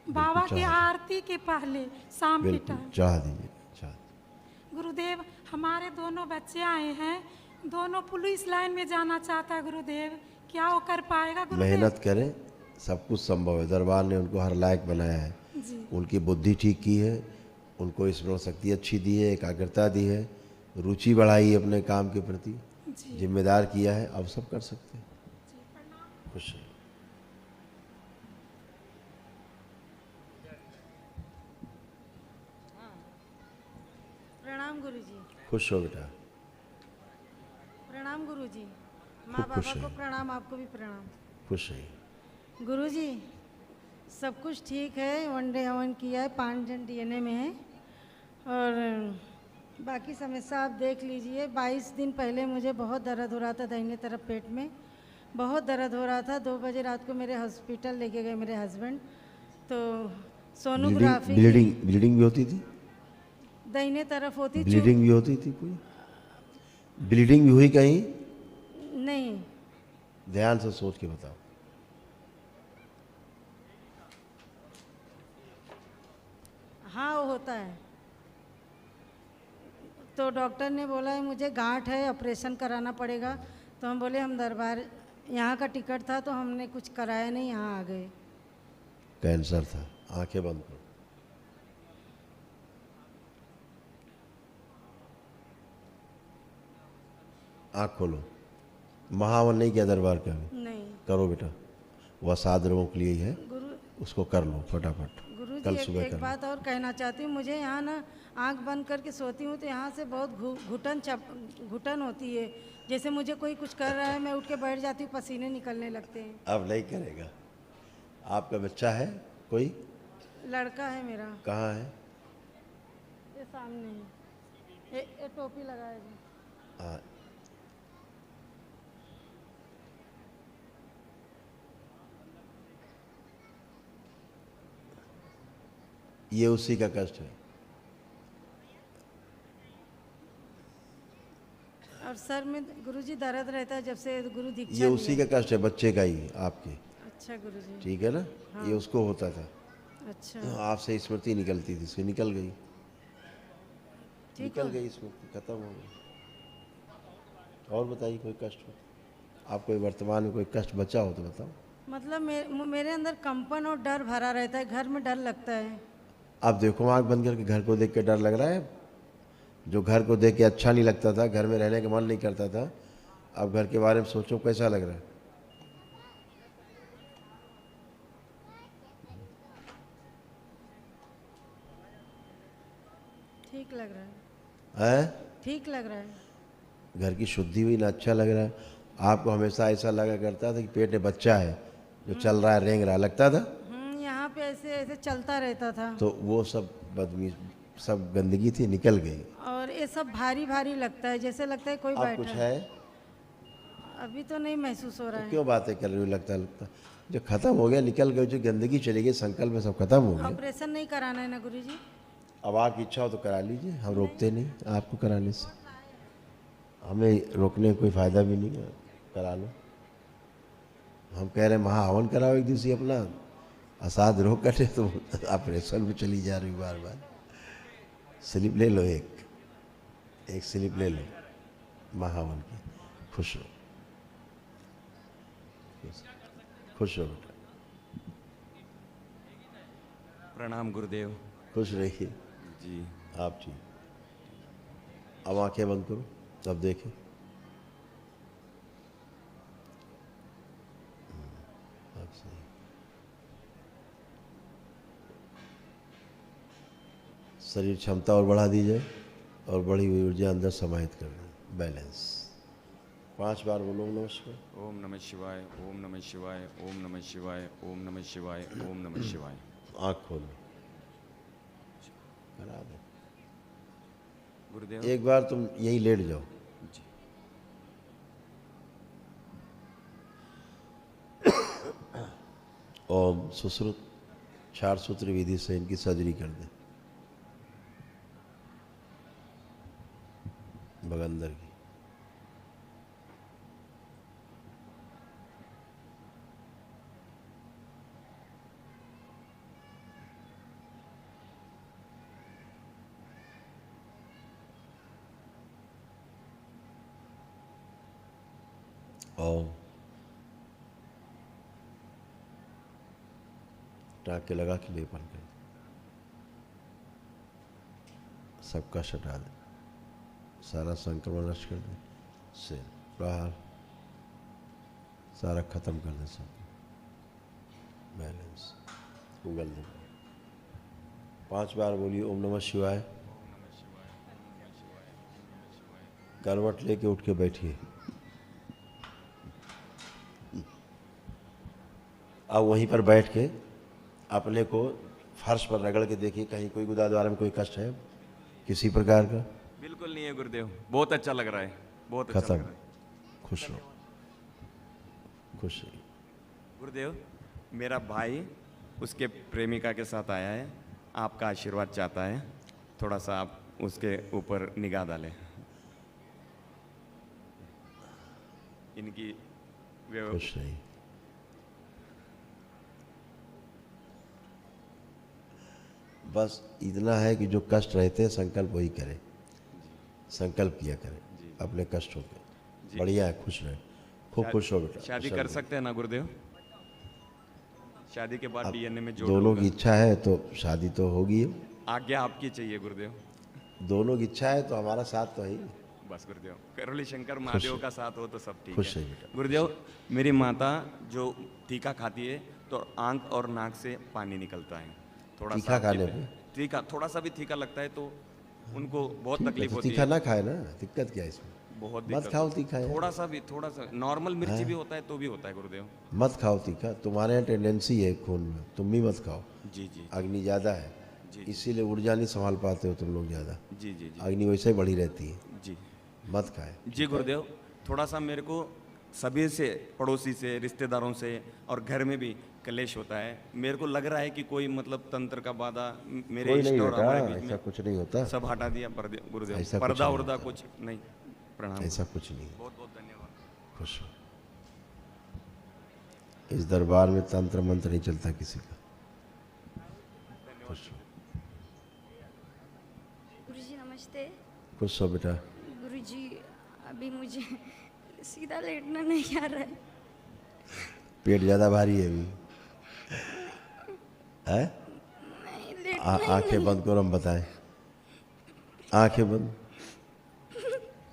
बाबा की चाह- आरती के पहले शाम के बिल्कुल टाइम। चाह दीजिए, चाह। गुरुदेव हमारे दोनों बच्चे आए हैं, दोनों पुलिस लाइन में जाना चाहता है गुरुदेव, क्या वो कर पाएगा गुरुदेव? मेहनत करें, सब कुछ संभव है। दरबार ने उनको हर लायक बनाया है। जी उनकी बुद्धि ठीक की है, उनको स्मरण शक्ति अच्छी दी है, एकाग्रता दी है, रुचि बढ़ाई है अपने काम के प्रति, जी जिम्मेदार किया है। अब सब कर सकते हैं। खुश है। प्रणाम गुरुजी। खुश हो बेटा, प्रणाम गुरुजी। माँ खूब खुश बाबा को रहिए। प्रणाम, आपको भी प्रणाम। खुश है। गुरुजी सब कुछ ठीक है, वनडे हवन किया है, 5 जन डीएनए में है, और बाकी समस्या आप देख लीजिए। 22 दिन पहले मुझे बहुत दर्द हो रहा था, दाहिने तरफ पेट में बहुत दर्द हो रहा था। 2 बजे रात को मेरे हॉस्पिटल लेके गए मेरे हस्बैंड, तो सोनोग्राफी ब्लीडिंग भी होती थी? दाहिने तरफ होती। ब्लीडिंग भी होती थी? कोई ब्लीडिंग भी हुई कहीं? नहीं, ध्यान से सोच के बताओ। हाँ वो होता है। तो डॉक्टर ने बोला है मुझे गांठ है, ऑपरेशन कराना पड़ेगा। तो हम बोले हम दरबार, यहाँ का टिकट था तो हमने कुछ कराया नहीं, यहाँ आ गए। कैंसर था। आंखें बंद करो। आँख खोलो। महावन नहीं किया दरबार का भी? नहीं करो बेटा, वह साध रोगों के लिए ही है, गुरु उसको कर लो फटाफट। गुरु कल जी सुबह एक कर लो। बात और कहना चाहती हूँ। मुझे यहाँ ना आंख बंद करके सोती हूँ तो यहाँ से बहुत घुटन होती है। जैसे मुझे कोई कुछ कर रहा है, मैं उठ के बैठ जाती हूँ, पसीने निकलने लगते हैं। अब नहीं करेगा। आपका बच्चा है कोई? लड़का है मेरा, कहाँ है? ये सामने है। ये टोपी लगाए जी। हाँ, ये उसी का कष्ट है। और सर में गुरुजी दर्द रहता है जब से गुरु दीक्षा ये उसी लिया। का कष्ट है, बच्चे का ही, आपके। अच्छा गुरुजी। ठीक है ना? ये उसको होता था। अच्छा आपसे स्मृति निकलती थी, इसकी निकल गई। ठीक निकल है। गई स्मृति, खत्म हो गई। और बताइए कोई कष्ट हो, आपको वर्तमान में कोई कष्ट बचा हो तो बताओ। मतलब मेरे अंदर कंपन और डर भरा रहता है, घर में डर लगता है। आप देखो आँख बंद करके, घर को देख के डर लग रहा है? जो घर को देख के अच्छा नहीं लगता था, घर में रहने का मन नहीं करता था, अब घर के बारे में सोचो कैसा लग रहा है? ठीक लग रहा है, हैं? ठीक लग रहा है। घर की शुद्धि हुई ना, अच्छा लग रहा है। आपको हमेशा ऐसा लगा करता था कि पेट में बच्चा है जो चल रहा है, रेंग रहा है, लगता था? यहाँ पे ऐसे ऐसे चलता रहता था। तो वो सब बदमी, सब गंदगी थी, निकल गई। और ये सब भारी भारी लगता है, जैसे लगता है कोई अब बैठा कुछ है? अभी तो नहीं महसूस हो रहा है। क्यों बातें कर रही हो? लगता जो खत्म हो गया, निकल गया, जो गंदगी चली गई, संकल्प में सब खत्म हो गया। ऑपरेशन नहीं कराना है ना गुरुजी? अब आपकी इच्छा हो तो करा लीजिए, हम रोकते नहीं आपको कराने से, हमें रोकने का कोई फ़ायदा भी नहीं है, करा लो। हम कह रहे हैं महा हवन कराओ एक दिवसीय अपना, असाध रोग कटे तो ऑपरेशन में चली जा रही बार बार। स्लिप ले लो, एक स्लिप ले लो महावन की। खुश हो, खुश हो बेटा, प्रणाम गुरुदेव। खुश रहिए। जी आप जी, अब आंखें बंद करो, तब देखें। अब सही। शरीर क्षमता और बढ़ा दी जाए और बढ़ी हुई ऊर्जा अंदर समाहित कर दें, बैलेंस। 5 बार बोलो नमस्कार। ओम नमः शिवाय, ओम नमः शिवाय, ओम नमः शिवाय, ओम नमः शिवाय, ओम नमः शिवाय। आँख खोलो, करा दो। गुरुदेव एक बार तुम यहीं लेट जाओ। जी। ओम सुश्रुत 4 सूत्र विधि से इनकी सर्जरी कर दें, बगंदर की। ओम टाँके लगा के लेपन कर, सबका हटा दे, सारा संक्रमण नष्ट कर दे, से बाहर सारा खत्म कर दे, सब बैलेंस उगल दे। 5 बार बोलिए ओम नमः शिवाय। करवट लेके उठ के बैठिए। अब वहीं पर बैठ के अपने को फर्श पर रगड़ के देखिए, कहीं कोई गुदा द्वारा में कोई कष्ट है किसी प्रकार का? बिल्कुल नहीं है गुरुदेव, बहुत अच्छा लग रहा है, बहुत अच्छा लग खत्म। रहा है। खुश रहो, खुश रहिए। गुरुदेव मेरा भाई उसके प्रेमिका के साथ आया है, आपका आशीर्वाद चाहता है, थोड़ा सा आप उसके ऊपर निगाह डालें। इनकी खुश रहिए। बस इतना है कि जो कष्ट रहते हैं संकल्प वही करें, संकल्प किया करें अपने कष्टों के। बढ़िया है, खुश रहे, खूब खुश हो बेटा। शादी कर सकते हैं ना गुरुदेव? शादी के बाद डीएनए में जोड़ दोनों होगा। की इच्छा है तो शादी तो होगी। आज्ञा आपकी चाहिए गुरुदेव। दोनों की इच्छा है तो हमारा साथ तो है ही। बस गुरुदेव, करोली शंकर महादेव का साथ हो तो सब ठीक खुश है। है बेटा। गुरुदेव मेरी माता जो तीखा खाती है तो आंख और नाक से पानी निकलता है, थोड़ा तीखा सा खाने पीते हैं। तीखा थोड़ा सा भी तीखा लगता है तो उनको बहुत ठीक है, तकलीफ तो होती तीखा है। ना खाए ना, दिक्कत क्या है इसमें? बहुत मत दिक्कत खाओ होती है। तीखा यार। थोड़ा सा भी, थोड़ा सा नॉर्मल मिर्ची भी होता है तो भी होता है गुरुदेव। मत खाओ तीखा, तुम्हारे यहाँ टेंडेंसी है खून में, तुम भी मत खाओ। जी जी अग्नि ज़्यादा है, इसीलिए ऊर्जा नहीं संभाल पाते हो तुम लोग ज़्यादा। जी जी जी अग्नि वैसे ही बढ़ी रहती है, जी मत खाए। जी गुरुदेव, थोड़ा सा मेरे को सभी से, पड़ोसी से, रिश्तेदारों से और घर में भी कलेश होता है। मेरे को लग रहा है कि कोई मतलब तंत्र का बाधा मेरे कोई इष्ट नहीं और हमारे बेटा, बीच ऐसा में कुछ नहीं होता, सब हटा दिया गुरुदेव। ऐसा कुछ पर्दा नहीं उर्दा होता। कुछ नहीं। प्रणाम। ऐसा कुछ नहीं। बहुत बहुत धन्यवाद। खुश हो। इस दरबार में तंत्र मंत्र नहीं चलता किसी का। खुश हो, गुरुजी नमस्ते। खुश हो बेटा। गुरुजी अभी मुझे सीधा लेटना नहीं आ रहा है। पेट ज़्यादा भारी है अभी है? नहीं लेटना ही आंखें बंद करो, हम बताएं। आंखें बंद,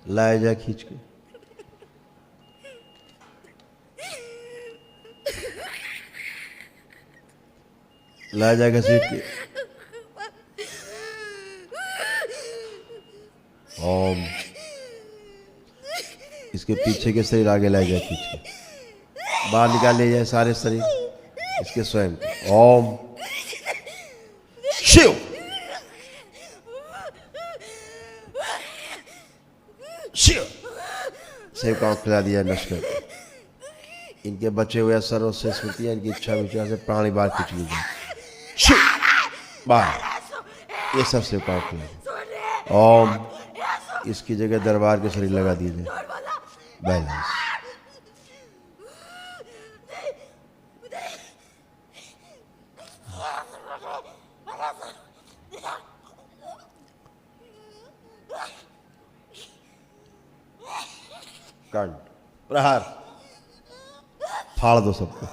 लाया जाए खींच के। लाया जाएगा सीट के। ओम। इसके पीछे के शरीर आगे लाया जाए खींच के। बाहर निकाल लिया जाए सारे शरीर इसके स्वयं के। ओम शिव। शिव। सेव का खिला दिया नष्ट। इनके बचे हुए सर्व से स्मृतियां, इनकी इच्छा विचार से प्राणी बाहर खींच लीजिए। शिव बाहर। ये सब सेव का खिला। ओम। इसकी जगह दरबार के शरीर लगा दीजिए। बैलेंस। कंठ प्रहार फाड़ दो सबको।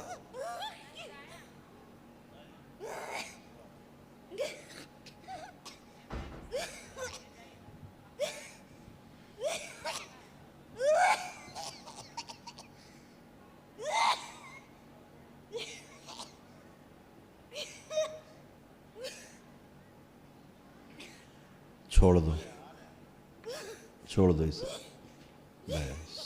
छोड़ दो, छोड़ दो इसे। बस।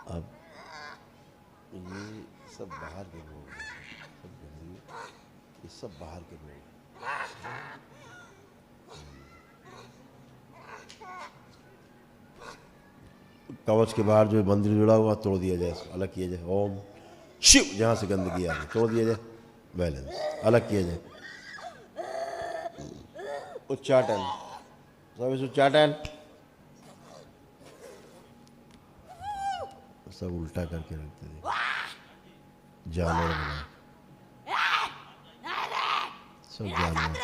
अब ये सब बाहर के लोग हैं, सब गंदगी, ये सब बाहर के लोग हैं। कवच के बाहर जो मंदिर जुड़ा हुआ तोड़ दिया जाए, इसको अलग किया जाए। ओम शिव। जहाँ से गंदगी आ रही तोड़ दिया जाए। बैलेंस अलग किया जाए। उच्चाटन, सब इस उच्चाटन सब उल्टा करके रखते थे, जानवर बना सब जानवर।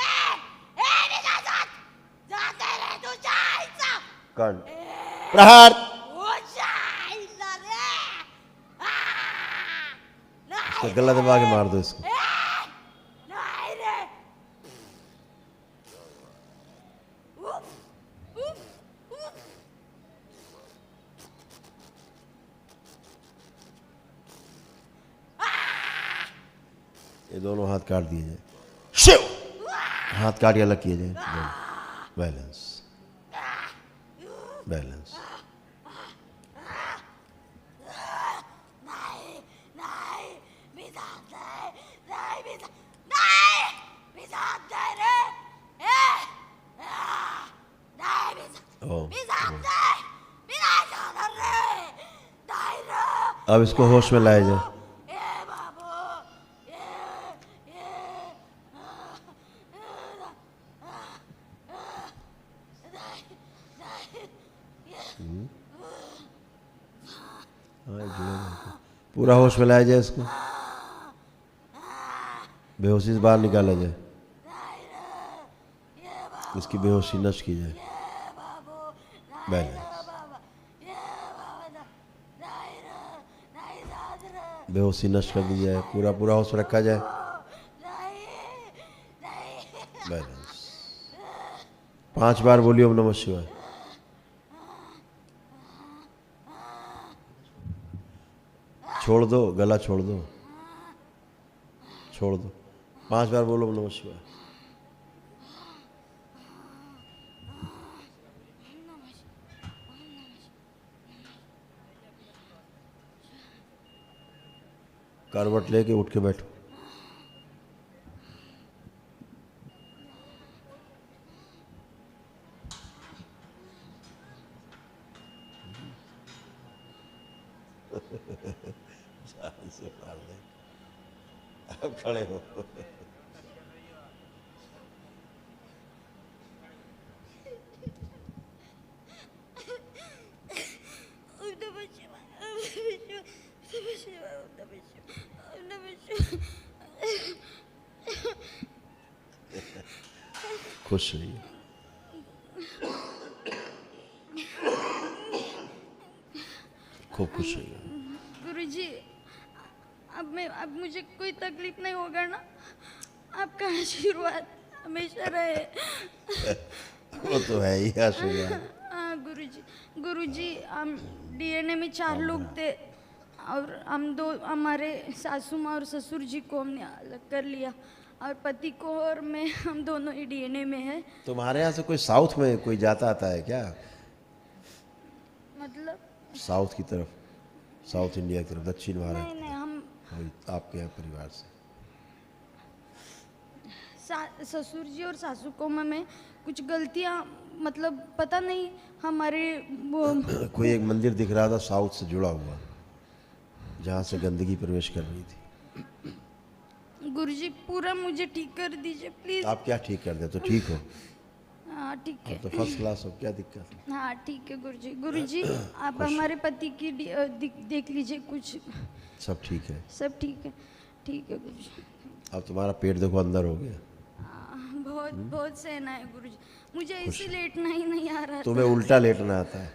कंठ प्रहार। इसका गला दबा के मार दो इसको। ये दोनों हाथ काट दिए जाए। शिव। हाथ काट के अलग किए जाए। Balance balance. अब इसको होश में लाया जाए। पूरा होश में लाया जाए इसको। बेहोशी से बाहर निकाला जाए। इसकी बेहोशी नष्ट की जाए। बैलेंस। बेहोशी नष्ट कर दी जाए। पूरा पूरा होश रखा जाए। बैलेंस। 5 बार बोलिए ओम नमः शिवाय। छोड़ दो, गला छोड़ दो, छोड़ दो। 5 बार बोलो ओम नमः शिवाय। करवट लेके उठ के बैठो। जान से मार दे। अब खड़े हो। खुश रहिए। खूब खुश रहिए। गुरुजी, अब मुझे कोई तकलीफ नहीं होगा ना? आपका आशीर्वाद हमेशा रहे। वो तो है ही आशीर्वाद। हाँ गुरुजी, हम डीएनए में 4 लोग थे और हमारे सासू माँ और ससुर जी को हमने अलग कर लिया और पति को और मैं, हम दोनों ही डीएनए में है। तुम्हारे यहाँ से कोई साउथ में कोई जाता आता है क्या? मतलब साउथ की तरफ, साउथ इंडिया की तरफ, दक्षिण भारत? नहीं हम कोई आपके यहाँ परिवार से? ससुर जी और सासू को में कुछ गलतियाँ, मतलब पता नहीं हमारे वो कोई एक मंदिर दिख रहा था साउथ से जुड़ा हुआ, जहाँ से गंदगी प्रवेश कर रही थी। गुरुजी पूरा मुझे ठीक कर दीजिए प्लीज। आप क्या ठीक कर दे? तो ठीक हो? हाँ ठीक है। तो फर्स्ट क्लास हो, क्या दिक्कत है? हाँ ठीक है गुरुजी आप हमारे पति की देख लीजिए कुछ। सब ठीक है? सब ठीक है गुरुजी। अब तुम्हारा पेट देखो अंदर हो गया। बहुत सहना है गुरुजी, मुझे ऐसे लेटना ही नहीं आ रहा तुम्हें उल्टा लेटना आता है?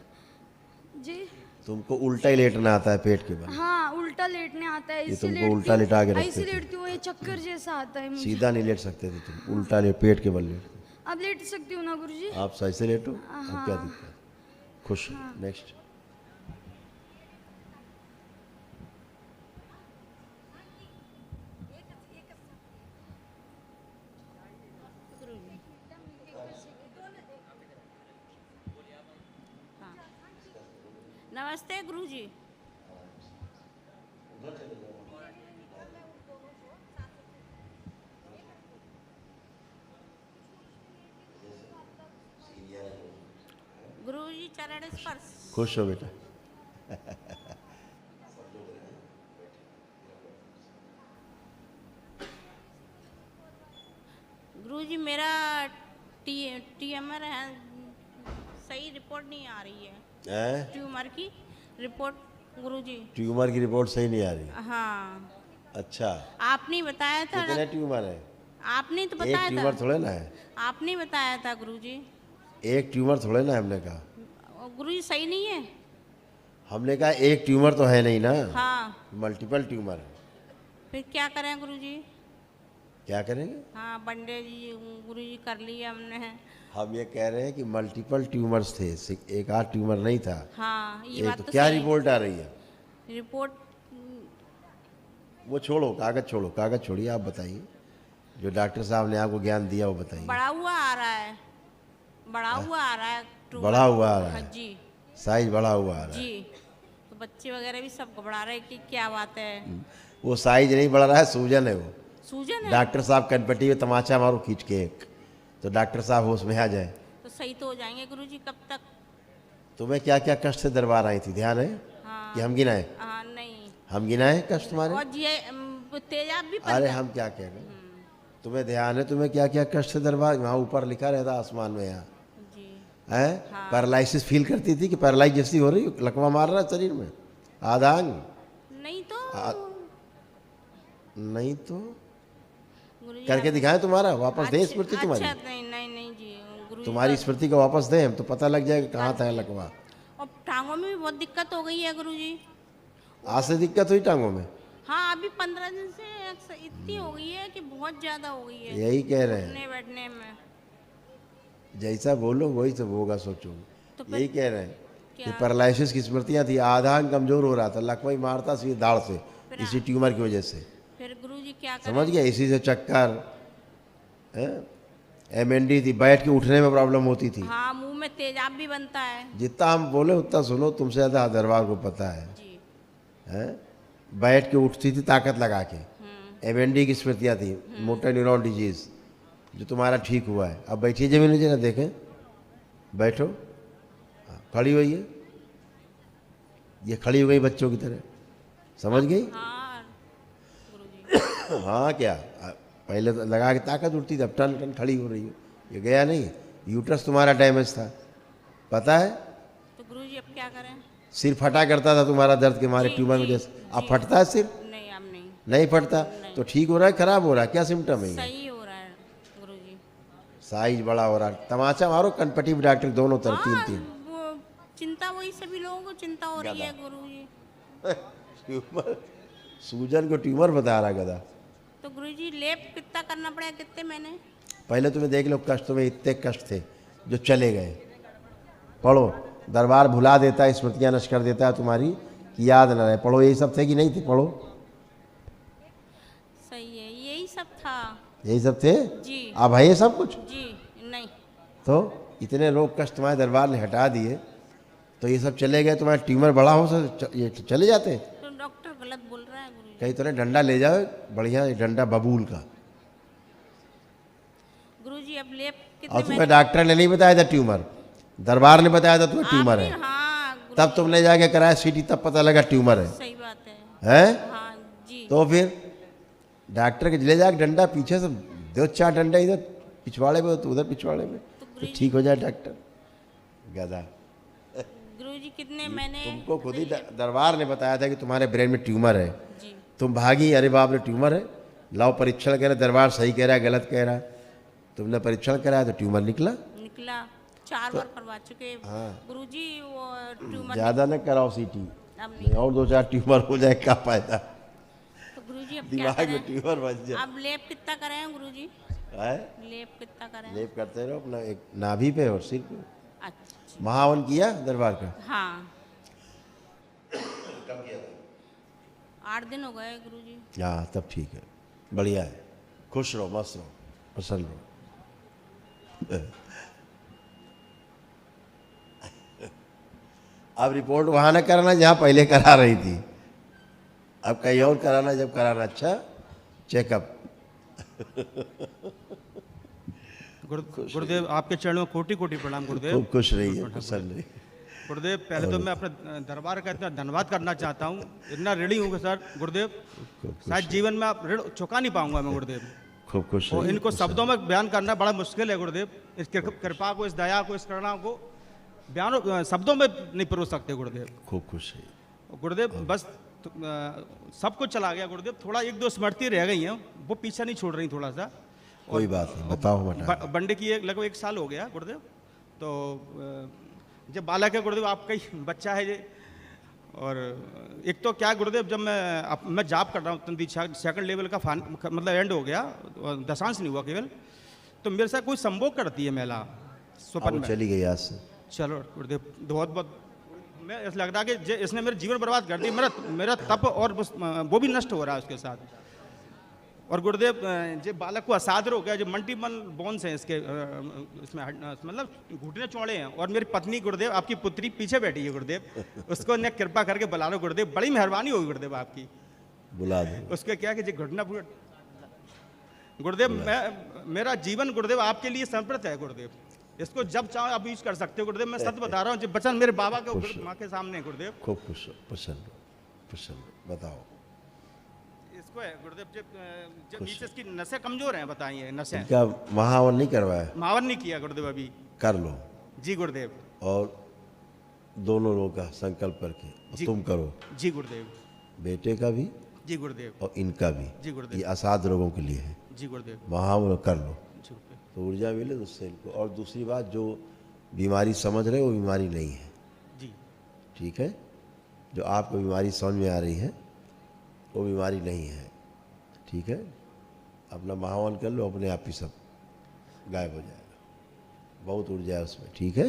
जी तुमको उल्टा ही लेटना आता है पेट के बल? हाँ उल्टा लेटने आता है। ये तुमको उल्टा लिटा के रखते ऐसे थे। लेटती हूँ, ये चक्कर जैसा आता है मुझे। सीधा नहीं लेट सकते थे तुम, उल्टा पेट के बल लेटते। अब लेट सकती हूँ ना गुरुजी? आप सही से लेटो। अब क्या दिक्कत? खुश। नेक्स्ट। नमस्ते गुरुजी। गुरुजी चरण स्पर्श। खुश हो बेटा? गुरुजी मेरा टीएमआर है, सही रिपोर्ट नहीं आ रही है। ट्यूमर की रिपोर्ट गुरुजी। ट्यूमर की रिपोर्ट सही नहीं आ रही? हाँ। अच्छा, आपने बताया था। कितने ट्यूमर है? आपने तो बताया था। एक ट्यूमर थोड़े ना है। आपने बताया था गुरुजी। एक ट्यूमर थोड़े ना, हमने कहा। गुरुजी सही नहीं है। हमने कहा एक ट्यूमर तो है नहीं ना। हाँ। मल्टीपल ट्यूमर है। फिर क्या करें गुरुजी? क्या करेंगे? हाँ बंडेज गुरुजी कर लिया हमने। हम ये कह रहे हैं कि मल्टीपल ट्यूमर्स थे, एक आध ट्यूमर नहीं था। हाँ ये बात तो क्या रिपोर्ट आ रही है? रिपोर्ट वो छोड़ो, कागज छोड़ो, कागज छोड़िए, आप बताइए जो डॉक्टर साहब ने आपको ज्ञान दिया वो बताइए। बड़ा हुआ आ रहा है, बड़ा हुआ आ रहा है। बड़ा हुआ आ रहा है? हाँ जी। साइज बड़ा हुआ आ रहा है? जी। तो बच्चे वगैरह भी सब घबरा रहे कि क्या बात है। वो साइज नहीं बढ़ रहा है, सूजन है। वो सूजन है? डॉक्टर साहब कनपट्टी में तमाचा मारो खींच के एक, तो डॉक्टर साहब होश में आ जाए। तो सही तो हो जाएंगे गुरुजी। कब तक? तुम्हें क्या क्या कष्ट से दरबार आई थी, ध्यान है? हाँ। कि हम गिनाए? हाँ नहीं। हम गिनाए कष्ट तुम्हारे? और ये तेजाब भी अरे हम क्या कह रहे हैं, तुम्हें ध्यान है तुम्हें क्या क्या कष्ट से दरबार? वहाँ ऊपर लिखा रहता आसमान में, यहाँ है। पैरालिसिस फील करती थी कि पैरालाइज जैसी हो रही, लकवा मार रहा है शरीर में, आधा अंग? नहीं तो नहीं तो करके दिखाएं तुम्हारा, वापस दें स्मृति तुम्हारी। अच्छा, नहीं जी गुरुजी। तुम्हारी स्मृति को वापस दें, तो पता लग जाएगा कहाँ था लकवा। और टांगों में भी बहुत दिक्कत हो गई है गुरुजी। आज से दिक्कत हुई टांगों में? हाँ अभी 15 दिन से इतनी हो गई है कि बहुत ज्यादा हो गई है। यही कह रहे हैं, उठने बैठने में। जैसा बोलो वही सब होगा, सोचो। तो यही कह रहे हैं कि पैरालिसिस की स्मृतियाँ थी, आधा अंग कमजोर हो रहा था, लकवा ही मारता सीधे दाढ़ से, इसी ट्यूमर की वजह से। फिर गुरुजी क्या करें? समझ गया? इसी से चक्कर, MND थी, बैठ के उठने में प्रॉब्लम होती थी। हाँ मुंह में तेजाब भी बनता है। जितना हम बोले उतना सुनो, तुमसे ज़्यादा दरबार को पता है। जी। बैठ के उठती थी ताकत लगा के। MND की स्मृतियाँ थी, मोटर न्यूरॉन डिजीज, जो तुम्हारा ठीक हुआ है। अब बैठिए जमीन नीचे ना, देखें, बैठो। खड़ी हुई है, ये खड़ी हो गई बच्चों की तरह, समझ गई? हाँ गुरुजी। हाँ क्या पहले तो लगा के ताकत उठती थी, अब टन टन खड़ी हो रही हो। ये गया नहीं, यूट्रस तुम्हारा डैमेज था, पता है। तो गुरुजी अब क्या करें? सिर फटा करता था तुम्हारा दर्द के मारे, ट्यूमर वजह से। अब फटता है सिर? नहीं, अब नहीं। नहीं फटता। तो ठीक हो रहा है, खराब हो रहा है? क्या सिम्टम है ये? सही हो रहा है गुरुजी। साइज बड़ा हो रहा है। तमाचा मारो कनपटी डॉक्टर दोनों तरफ, तीन तीन। वो चिंता, वही सभी लोगों को चिंता हो रही है गुरुजी। ट्यूमर, सूजन को ट्यूमर बता रहा गधा। तो गुरुजी लेप कितना करना पड़ेगा, कितने महीने? पहले तुम्हें देख लो, कष्ट में इतने कष्ट थे जो चले गए। पढ़ो, दरबार भुला देता है, स्मृतियाँ नष्ट कर देता है तुम्हारी, कि याद न रहे। पढ़ो, यही सब थे कि नहीं थे? पढ़ो। सही है, यही सब था। यही सब थे जी। अब है ये सब कुछ? जी नहीं। तो इतने रोग कष्ट तुम्हारे दरबार ने हटा दिए, तो ये सब चले गए। तुम्हारा ट्यूमर बड़ा हो सकता, ये चले जाते। तो डॉक्टर गलत बोल रहा है गुरुजी। कहीं तो नहीं, डंडा ले जाओ बढ़िया, डंडा बबूल का। गुरुजी अब लेप और कितने तुम्हें डॉक्टर ने नहीं बताया था ट्यूमर, दरबार ने बताया था तुम्हें ट्यूमर है। हाँ तब तुमने जाके कराया सीटी, तब पता लगा ट्यूमर है। सही बात है। हैं? हाँ जी। तो फिर डॉक्टर के ले जाके डंडा पीछे से दो चार डंडा, इधर पिछवाड़े में तो उधर पिछवाड़े में, तो ठीक हो जाए डॉक्टर। गधा। गुरुजी कितने महीने? तुमको खुद ही दरबार ने बताया था कि तुम्हारे ब्रेन में ट्यूमर है। जी। तुम भागी, अरे बाप रे ट्यूमर है, लाओ परीक्षण कह रहे, दरबार सही कह रहा है गलत कह रहा है। तुमने परीक्षण कराया तो ट्यूमर निकला। निकला, 4 बार करवा चुके। हाँ। गुरुजी वो ट्यूमर ज़्यादा न कराओ सीटी, अब नहीं। और 2-4 ट्यूमर हो जाए, क्या फायदा। तो गुरुजी अब क्या दिमाग में करें? ट्यूमर बच जाए। अब लेप कितना करें गुरुजी? है? लेप कितना करें? लेप करते रहो अपना, एक नाभि पे और सिर पे। अच्छा। महावन किया दरबार का? हाँ। 8 दिन हो गए गुरुजी। हाँ, तब ठीक है, बढ़िया है। खुश रहो, मस्त रहो, प्रसन्न रहो। अब रिपोर्ट वहाँ न कराना जहाँ पहले करा रही थी, अब कहीं और कराना जब कराना। अच्छा, चेकअप। गुरुदेव आपके चरणों में कोटि कोटि प्रणाम गुरुदेव। खूब खुश रहिए, प्रसन्न रहिए। गुरुदेव पहले तो मैं अपने दरबार का इतना धन्यवाद करना चाहता हूँ, इतना ऋणी हूँ सर गुरुदेव, शायद जीवन में आप ऋण चुका नहीं पाऊंगा मैं गुरुदेव। खूब खुश और रहिए। इनको शब्दों में बयान करना बड़ा मुश्किल है गुरुदेव। इस कृपा को, इस दया को, इस करुणा को बयान शब्दों में नहीं परोस सकते गुरुदेव। खूब खुश रहिए गुरुदेव। बस सब कुछ चला गया गुरुदेव, थोड़ा 1-2 स्मृति रह गई हैं, वो पीछा नहीं छोड़ रही थोड़ा सा। कोई बात नहीं, बताओ बता। बंडे की लगभग 1 साल हो गया गुरुदेव। तो जब बालक है गुरुदेव, आपका ही बच्चा है ये। और एक तो क्या गुरुदेव, जब मैं जॉब कर रहा हूँ, दीक्षा सेकंड लेवल का मतलब एंड हो गया, दशांश नहीं हुआ केवल, तो मेरे साथ कोई संभोग करती है महिला स्वप्न में। चली गई आज से। चलो गुरुदेव, बहुत बहुत मैं ऐसा लग रहा है कि इसने मेरे जीवन बर्बाद कर दिया, मेरा तप और वो भी नष्ट हो रहा है उसके साथ। और गुरुदेव जो बालक को असाध्य हो गया, जो मल्टीपल बोन्स हैं इसके, इसमें मतलब घुटने चौड़े हैं। और मेरी पत्नी गुरुदेव, आपकी पुत्री पीछे बैठी है गुरुदेव, उसको ने कृपा करके बुला लो गुरुदेव, बड़ी मेहरबानी होगी गुरुदेव आपकी। बुला दो। उसके क्या कि जो घटना गुरुदेव, मेरा जीवन गुरुदेव आपके लिए समर्पित है गुरुदेव। इसको जब चाहो आप यूज कर सकते हो गुरुदेव। मैं सत्य बता रहा हूँ, जो वचन मेरे बाबा के माँ के सामने है गुरुदेव। खूब खुश, प्रसन्न प्रसन्न। बताओ इसको है गुरुदेव, जब नीचे इसकी नसें कमजोर हैं, बताइए नसें। क्या महावन नहीं करवाया? महावन नहीं किया गुरुदेव अभी। कर लो जी गुरुदेव। और दोनों लोगों का संकल्प करके तुम करो। जी गुरुदेव। बेटे का भी जी गुरुदेव, और इनका भी। जी गुरुदेव। ये असाध्य रोगों के लिए है। जी गुरुदेव। महावन कर लो जी गुरुदेव। तो ऊर्जा मिले उससे इनको। और दूसरी बात, जो बीमारी समझ रहे हो वो बीमारी नहीं है। जी ठीक है, जो आपको बीमारी समझ में आ रही है वो बीमारी नहीं है। ठीक है, अपना महावन कर लो, अपने आप ही सब गायब हो जाएगा। बहुत ऊर्जा है उसमें। ठीक है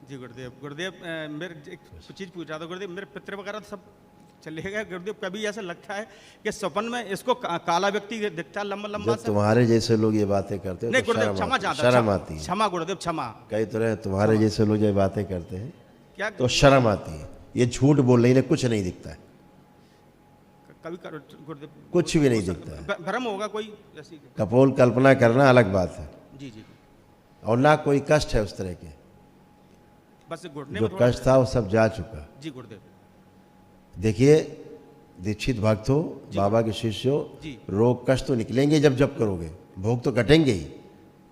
जी गुरुदेव। गुरुदेव मेरे एक चीज़ पूछ रहा था गुरुदेव, मेरे पितृ वगैरह सब चले गए गुरुदेव। कभी ऐसा लगता है कि सपन में इसको काला व्यक्ति दिखता है, लंबा लंबा। जब तुम्हारे जैसे लोग ये बातें करते हैं नहीं तो गुरुदेव, क्षमा चाहता, शर्म आती है। क्षमा गुरुदेव, क्षमा। कई तरह तुम्हारे जैसे लोग ये बातें करते हैं क्या तो शर्म आती है। ये झूठ बोल रही है, कुछ नहीं दिखता है, कभी गुरुदेव कुछ भी नहीं दिखता है। भ्रम होगा कोई ऐसी। कपोल कल्पना करना अलग बात है। जी जी। और ना कोई कष्ट है उस तरह के। बस घुटने जो में थोड़ा कष्ट था वो सब जा चुका। जी गुरुदेव। देखिए, दीक्षित भक्त हो, बाबा के शिष्य हो, जी। रोग कष्ट तो निकलेंगे जब जब करोगे, भोग तो कटेंगे ही।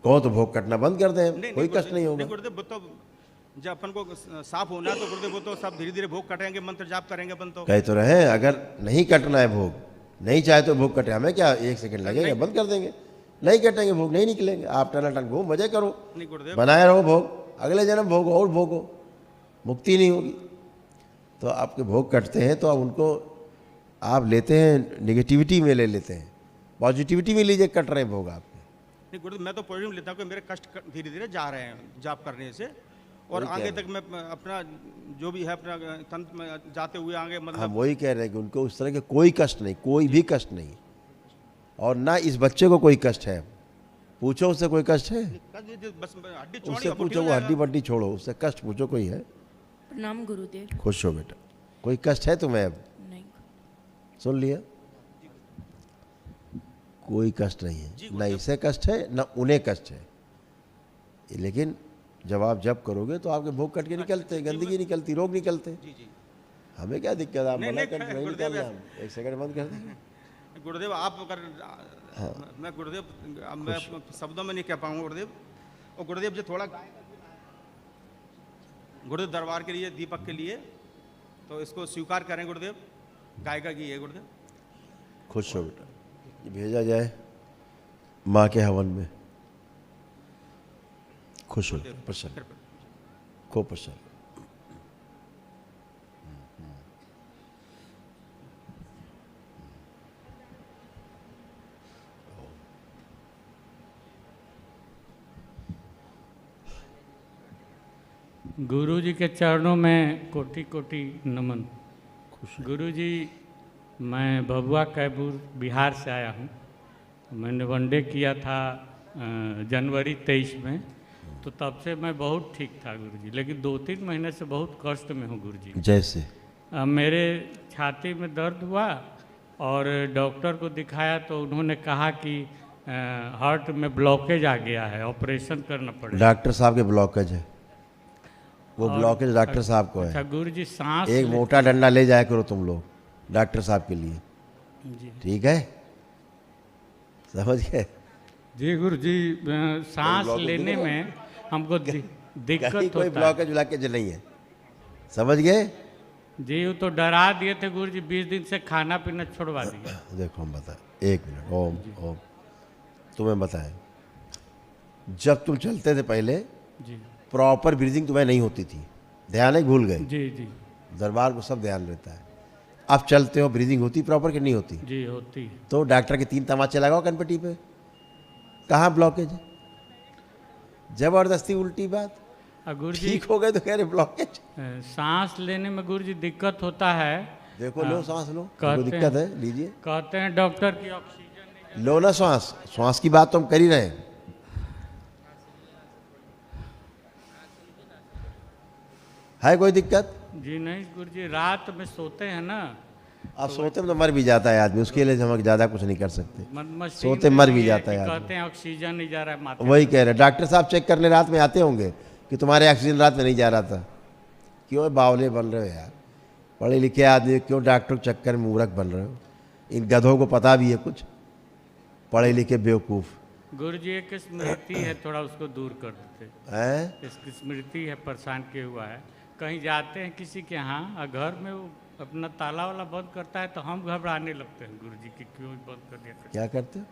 कहो तो भोग कटना बंद कर दें, कोई कष्ट नहीं होगा। गुरुदेव वो तो जब अपन को साफ होना है तो गुरुदेव वो तो सब धीरे धीरे भोग कटेंगे, मंत्र जाप करेंगे अपन तो। कह तो रहे, अगर नहीं कटना है भोग, नहीं चाहे तो भोग कटे, हमें क्या 1 सेकंड लगेगा, बंद कर देंगे। नहीं कटेंगे भोग, नहीं निकलेंगे, आप टनाटन घूम मजे करो, नहीं गुरुदेव, बनाए रहो भोग, अगले जन्म भोग और भोगो, मुक्ति नहीं होगी। तो आपके भोग कटते हैं तो आप उनको आप लेते हैं निगेटिविटी में ले लेते हैं, पॉजिटिविटी में लीजिए, कट रहे हैं भोग आपके। नहीं गुरुदेव, मैं तो पॉजिटिव लेता हूँ कि मेरे कष्ट धीरे धीरे जा रहे हैं जाप करने से, और आगे तक मैं अपना जो भी है अपना तंत्र में जाते हुए आगे हम मतलब। वही कह रहे हैं कि उनको उस तरह के कोई कष्ट नहीं, कोई भी कष्ट नहीं, और ना इस बच्चे को कोई कष्ट है। पूछो उससे कोई कष्ट है, बस हड्डी चौड़ी उससे का पूछो, वो हड्डी बड्डी छोड़ो, उससे कष्ट पूछो कोई है। प्रणाम गुरुदेव। खुश हो बेटा, कोई कष्ट है तुम्हें? अब नहीं। सुन लिया, कोई कष्ट नहीं है, ना इसे कष्ट है ना उन्हें कष्ट है। लेकिन जब आप जब करोगे तो आपके भोग कट के निकलते, गंदगी निकलती, रोग निकलते। हमें क्या दिक्कत है, आप मना कर नहीं निकालना, हम 1 सेकंड बंद कर देंगे। गुरुदेव आप अगर मैं गुरुदेव अब मैं शब्दों में नहीं कह पाऊंगा गुरुदेव। और गुरुदेव जो थोड़ा गुरुदेव दरबार के लिए, दीपक के लिए, तो इसको स्वीकार करें गुरुदेव, गाय का घी है गुरुदेव। खुश हो बेटा, ये भेजा जाए माँ के हवन में। खुश हो, प्रसन्न, खूब प्रसन्न। गुरु जी के चरणों में कोटि कोटि नमन। गुरु जी, मैं भभुआ कैबूर बिहार से आया हूँ। मैंने वनडे किया था जनवरी 23 में, तो तब से मैं बहुत ठीक था गुरु जी, लेकिन 2-3 महीने से बहुत कष्ट में हूँ गुरु जी। जैसे मेरे छाती में दर्द हुआ और डॉक्टर को दिखाया तो उन्होंने कहा कि हार्ट में ब्लॉकेज आ गया है, ऑपरेशन करना पड़ेगा। डॉक्टर साहब के ब्लॉकेज है, वो ब्लॉकेज डॉक्टर साहब को है। अच्छा गुरु जी, सांस एक मोटा डंडा ले जाया करो तुम लोग डॉक्टर साहब के लिए, ठीक है? समझ गए? जी गुरु जी, सांस लेने में हमको दिक्कत होता है। कोई ब्लॉकेज नहीं है, समझ गए? जी वो तो डरा दिए थे गुरु जी, 20 दिन से खाना पीना छुड़वा दिया। देखो हम बताएं, 1 मिनट, ओम ओम। तुम्हें बताएं, जब तुम चलते थे पहले जी, प्रॉपर ब्रीदिंग तुम्हें नहीं होती थी, ध्यान है, भूल गए? जी जी, दरबार को सब ध्यान रहता है। अब चलते हो, ब्रीदिंग होती प्रॉपर कि नहीं होती? जी होती है। तो डॉक्टर के 3 तमाचे लगाओ कनपट्टी पे, कहाँ ब्लॉकेज है? जबरदस्ती उल्टी बात, गुरु जी ठीक हो गए तो कह रहे ब्लॉकेज। सांस लेने में गुरु जी दिक्कत होता है। देखो लो, सांस लो, कहते दिक्कत है, लीजिए। कहते हैं डॉक्टर की ऑक्सीजन लो ना श्वास, श्वास की बात तो हम कर ही रहे हैं। है कोई दिक्कत? जी नहीं गुरु जी, रात में सोते हैं ना, अब सोते में तो मर भी जाता है आदमी, उसके लिए हम ज़्यादा कुछ नहीं कर सकते, मशीन सोते मर भी जाता है कहते आदमी। हैं ऑक्सीजन नहीं जा रहा है माथे। वही कह रहे, डॉक्टर साहब चेक करने रात में आते होंगे कि तुम्हारे ऑक्सीजन रात में नहीं जा रहा था। क्यों बावले बन रहे हो यार, पढ़े लिखे आदमी, क्यों डॉक्टर के चक्कर में मूर्ख बन रहे हो? इन गधों को पता भी है कुछ, पढ़े लिखे बेवकूफ़। गुरु जी एक स्मृति है, थोड़ा उसको दूर कर देते हैं। इसकी स्मृति है, परेशान किया हुआ है। कहीं जाते हैं किसी के यहाँ और घर में वो अपना ताला वाला बंद करता है तो हम घबराने लगते हैं गुरु जी कि क्यों बंद कर दिया। क्या करते हो?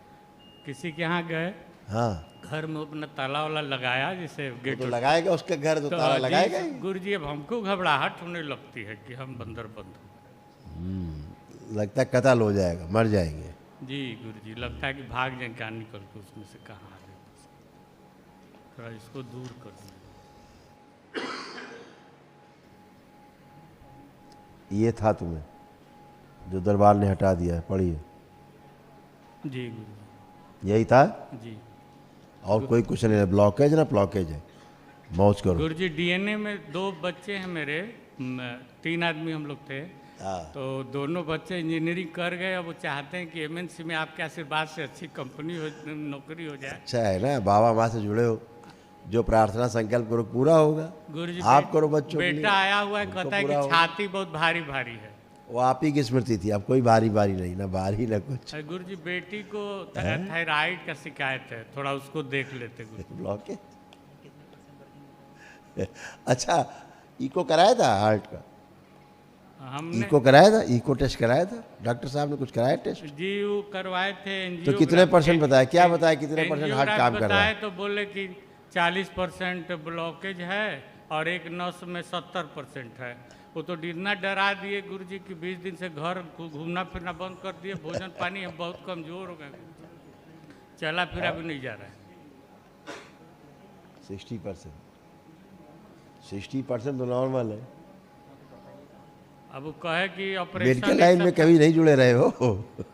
किसी के यहाँ गए, हाँ, घर में अपना ताला वाला लगाया, जैसे गेट तो लगाएगा उसके घर, तो ताला लगाएगा ही। गुरु जी अब हमको घबराहट होने लगती है कि हम बंदर बंद हो। लगता है कत्ल हो जाएगा, मर जाएंगे। जी गुरु जी, लगता है कि भाग जाए, क्या निकल के उसमें से कहाँ आ गए। थोड़ा इसको दूर कर दें। ये था तुम्हें जो दरबार ने हटा दिया है, पढ़िए। जी गुरु यही था जी, और कोई कुछ नहीं है। ब्लॉकेज ना ब्लॉकेज है, मौज करो। गुरु जी डीएनए में 2 बच्चे हैं मेरे, 3 आदमी हम लोग थे। तो दोनों बच्चे इंजीनियरिंग कर गए, अब वो चाहते हैं कि एमएनसी में आपके आशीर्वाद से अच्छी कंपनी हो, नौकरी हो जाए। अच्छा है ना, बाबा माँ से जुड़े हो, जो प्रार्थना संकल्प करो पूरा होगा। गुरु जी आप करो बच्चों के लिए। बेटा आया हुआ है, कहता है कि छाती बहुत भारी भारी है। वो आप ही की स्मृति थी, अब कोई बारी बारी नहीं, ना बारी ना कुछ। गुरु जी बेटी को थायराइड का शिकायत है, थोड़ा उसको देख लेते गुरु। ब्लॉक है। अच्छा, इको कराया था हार्ट का? हमने इको कराया था, इको टेस्ट कराया था? डॉक्टर साहब ने कुछ कराया टेस्ट? जी वो करवाए थे। तो कितने परसेंट बताया, क्या बताया कितने परसेंट हार्ट काम कर रहा है? तो बोले कि 40% ब्लॉकेज है और एक नस में 70% है। वो तो इतना डरा दिए गुरु जी कि 20 दिन से घर घूमना फिरना बंद कर दिए, भोजन पानी हम बहुत कमजोर हो गए, चला फिरा भी नहीं जा रहा है। 60% तो नॉर्मल है। अब वो कहे कि ऑपरेशन मेडिकल लाइन में कभी नहीं जुड़े रहे हो।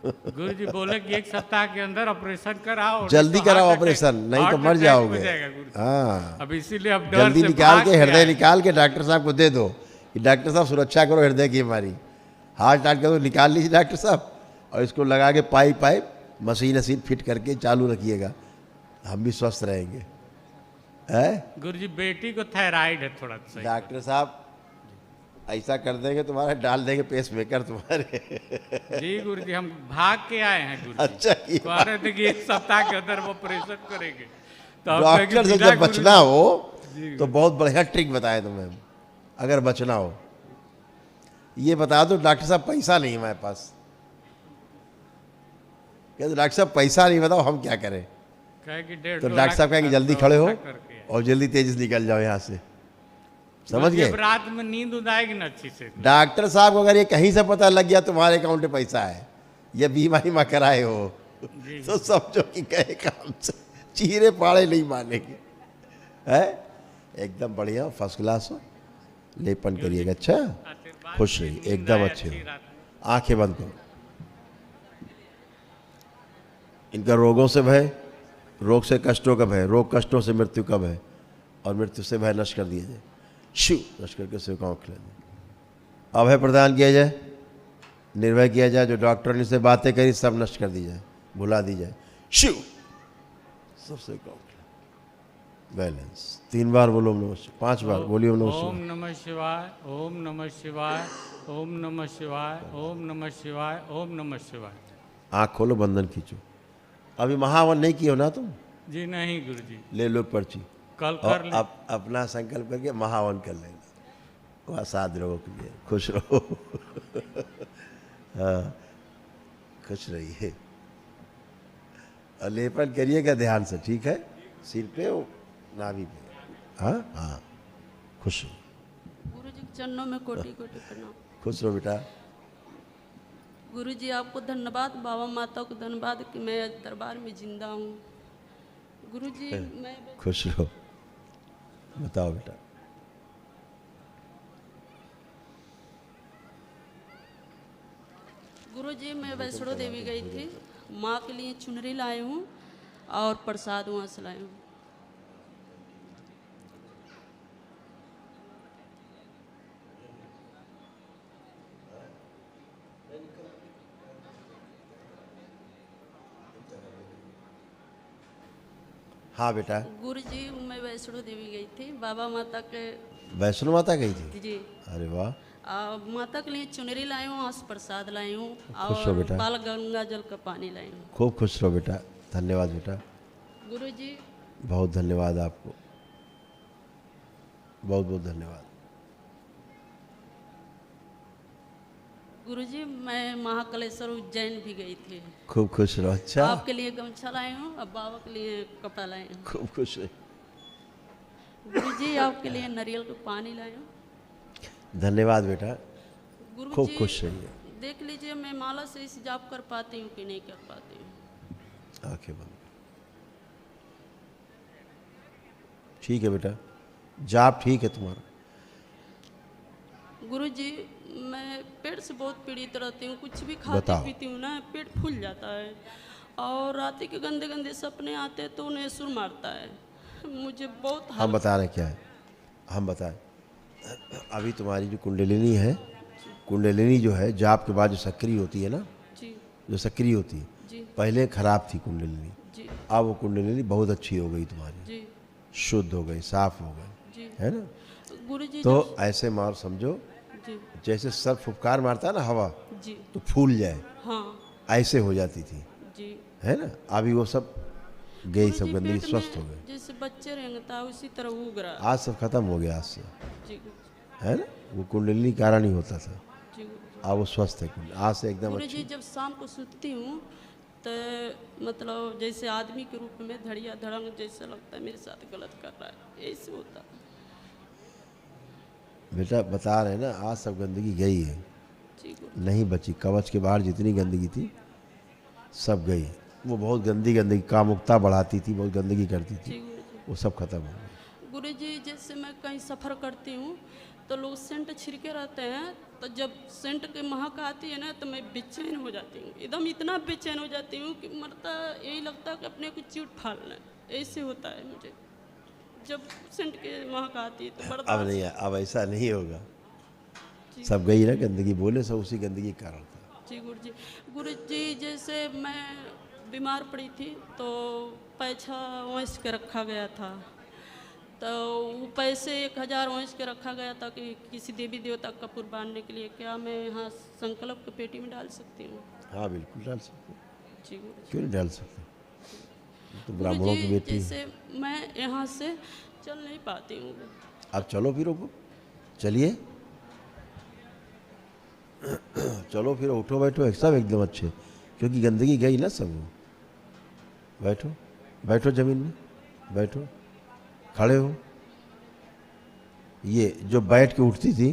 गुरु जी बोले कि 1 सप्ताह के अंदर ऑपरेशन कराओ, जल्दी कराओ ऑपरेशन, नहीं तो मर जाओगे। हाँ, अब इसीलिए अब जल्दी निकाल के हृदय निकाल के डॉक्टर साहब को दे दो कि डॉक्टर साहब सुरक्षा करो हृदय की हमारी। हार्ट का तो निकाल लीजिए डॉक्टर साहब, और इसको लगा के पाइप मशीन फिट करके चालू रखिएगा, हम भी स्वस्थ रहेंगे। गुरु जी बेटी को थायराइड है थोड़ा सा। डॉक्टर साहब ऐसा कर देंगे तुम्हारा, डाल देंगे पेस मेकर तुम्हारे। जी गुरु जी हम भाग के आए हैं गुरु जी। अच्छा कह रहे थे कि 1 सप्ताह के अंदर वो ऑपरेशन करेंगे। तो डॉक्टर से जब बचना हो तो बहुत बढ़िया ट्रिक बताए तुम्हें। अगर बचना हो ये बता दो, डॉक्टर साहब पैसा नहीं है हमारे पास। कहते डॉक्टर साहब पैसा नहीं, बताओ हम क्या करें? तो डॉक्टर साहब कहेंगे जल्दी खड़े हो और जल्दी तेजी से निकल जाओ यहाँ से। समझ गए? रात में नींद आएगी ना अच्छी से। डॉक्टर साहब को अगर ये कहीं से पता लग गया तुम्हारे अकाउंट में पैसा है, ये बीमारी में कराए हो, तो समझो कि गए काम से, चीरे पाड़े नहीं मानेंगे। है एकदम बढ़िया, फर्स्ट क्लास हो, लेपन करिएगा। अच्छा, खुश रहिए, एकदम अच्छे हो। आंखें बंद करो। इनका रोगों से भय, रोग से कष्टों का भय, रोग कष्टों से मृत्यु का भय, और मृत्यु से भय नष्ट कर दिया जाए। शिव नष्ट करके सेवकाओं खिला दे। अभय प्रदान किया जाए, निर्भय किया जाए, जो डॉक्टर ने से बातें करी सब नष्ट कर दी जाए, भुला दी जाए। शिव सब सेवकाओं खिला। बैलेंस 3 बार बोलो ओम नमः शिवाय, 5 बार बोलिए ओम नमः शिवाय। ओम नमः शिवाय, ओम नमः शिवाय, ओम नमः शिवाय, ओम नमः शिवाय, ओम नमः शिवाय। आँख खोलो, बंधन खींचो। अभी महावन नहीं किया ना तुम? जी नहीं गुरु जी। ले लो पर्ची, कल कर ले। अपना संकल्प करके महावन कर लेना। वह 7 लोगों के लिए। खुश रहो। हाँ, खुश रहिए। और लेपन करिएगा ध्यान से, ठीक है? सिर पे हो, नाभि पे। हाँ हाँ, खुश रहो। गुरु जी के चरणों में कोटि कोटि प्रणाम। खुश रहो बेटा। गुरु जी आपको धन्यवाद, बाबा माता को धन्यवाद कि मैं दरबार में जिंदा हूँ। गुरु जी मैं खुश रहो। बताओ बेटा। गुरु जी मैं वैष्णो देवी गई थी, माँ के लिए चुनरी लाई हूँ और प्रसाद वहाँ से लाई हूँ। हाँ बेटा। गुरु जी मैं वैष्णो देवी गई थी, बाबा माता के। वैष्णो माता गई थी? जी। अरे वाह। माता के लिए चुनरी लाई हूँ और प्रसाद लाई हूँ खुश रहो और बेटा। बाल गंगा जल का पानी लाई हूँ। खूब खुश रहो बेटा। धन्यवाद बेटा। गुरु जी बहुत धन्यवाद आपको, बहुत बहुत धन्यवाद। गुरुजी मैं महाकालेश्वर उज्जैन भी गई थी। खूब खुश रहो। अच्छा, आपके लिए गमछा लाई हूँ और बाबा के लिए कपड़ा लाई हूँ। खूब खुश रहे। गुरुजी आपके लिए नारियल का पानी लाई हूँ। धन्यवाद बेटा, गुरुजी खूब खुश रहिए। देख लीजिए मैं माला से इस जाप कर पाती हूँ कि नहीं कर पाती हूँ। आंखें बंद। ठीक है बेटा, जाप ठीक है तुम्हारा। गुरुजी मैं पेट से बहुत पीड़ित रहती हूँ, कुछ भी खाती बताओ। पीती हूँ ना पेट फूल जाता है और रात के गंदे गंदे सपने आते हैं तो उन्हें सुर मारता है। मुझे बहुत हम बता रहे क्या है, हम बताएं। अभी तुम्हारी जो कुंडलिनी है, कुंडलिनी जो है जाप के बाद जो सक्रिय होती है ना, जी। जो सक्रिय होती है, जी। पहले खराब थी कुंडलिनी, जी। अब वो कुंडलिनी बहुत अच्छी हो गई तुम्हारी, जी। शुद्ध हो गई, साफ हो गई, जी। है ना? गुरुजी तो ऐसे मार समझो जी जैसे सर फुफकार मारता है ना हवा, जी तो फूल जाए, हाँ ऐसे हो जाती थी, जी। है ना। अभी वो सब गई, गुरुजी, सब गंदगी पेट स्वस्थ में हो गए। जैसे बच्चे रेंगता है उसी तरह उग रहा है। आज सब खत्म हो गया आज से, जी गुरुजी, है ना। वो कुंडलिनी कारण ही होता था, जी गुरुजी। अब वो स्वस्थ है आज से एकदम गुरुजी अच्छी। जब शाम को सोती हूँ तो मतलब जैसे आदमी के रूप में धड़िया धड़ंग जैसा लगता है मेरे साथ गलत कर रहा है, ऐसे होता है। बेटा बता रहे हैं ना, आज सब गंदगी गई है, जी गुरुजी, नहीं बची। कवच के बाहर जितनी गंदगी थी सब गई। वो बहुत गंदगी कामुकता बढ़ाती थी, बहुत गंदगी करती जी थी, गुरुजी। वो सब खत्म हो गया। गुरुजी जैसे मैं कहीं सफ़र करती हूँ तो लोग सेंट छिड़के रहते हैं, तो जब सेंट की महक आती है ना तो मैं बेचैन हो जाती हूँ, एकदम इतना बेचैन हो जाती हूँ कि मरता यही लगता है कि अपने को चीट फाड़ लें, ऐसे होता है मुझे जब सेंट की महक आती है तो अब बर्दाश्त। नहीं, अब ऐसा नहीं होगा। जी। सब गई ना गंदगी, बोले सब उसी गंदगी के कारण था। जी गुरुजी जैसे मैं बीमार पड़ी थी तो पैसा वैस के रखा गया था, तो वो पैसे 1000 वंश के रखा गया था कि किसी देवी देवता का कपूर बांधने के लिए, क्या मैं यहाँ संकल्प की पेटी में डाल सकती हूँ? हाँ बिल्कुल डाल सकते, जी गुरुजी। क्यों नहीं डाल सकते, तो ब्राह्मणों की बेटी है। जैसे मैं यहाँ से चल नहीं पाती हूँ। अब चलो फिर उठो, चलिए चलो फिर उठो बैठो, सब एकदम अच्छे, क्योंकि गंदगी गई ना सब। बैठो बैठो जमीन में बैठो, खड़े हो। ये जो बैठ के उठती थी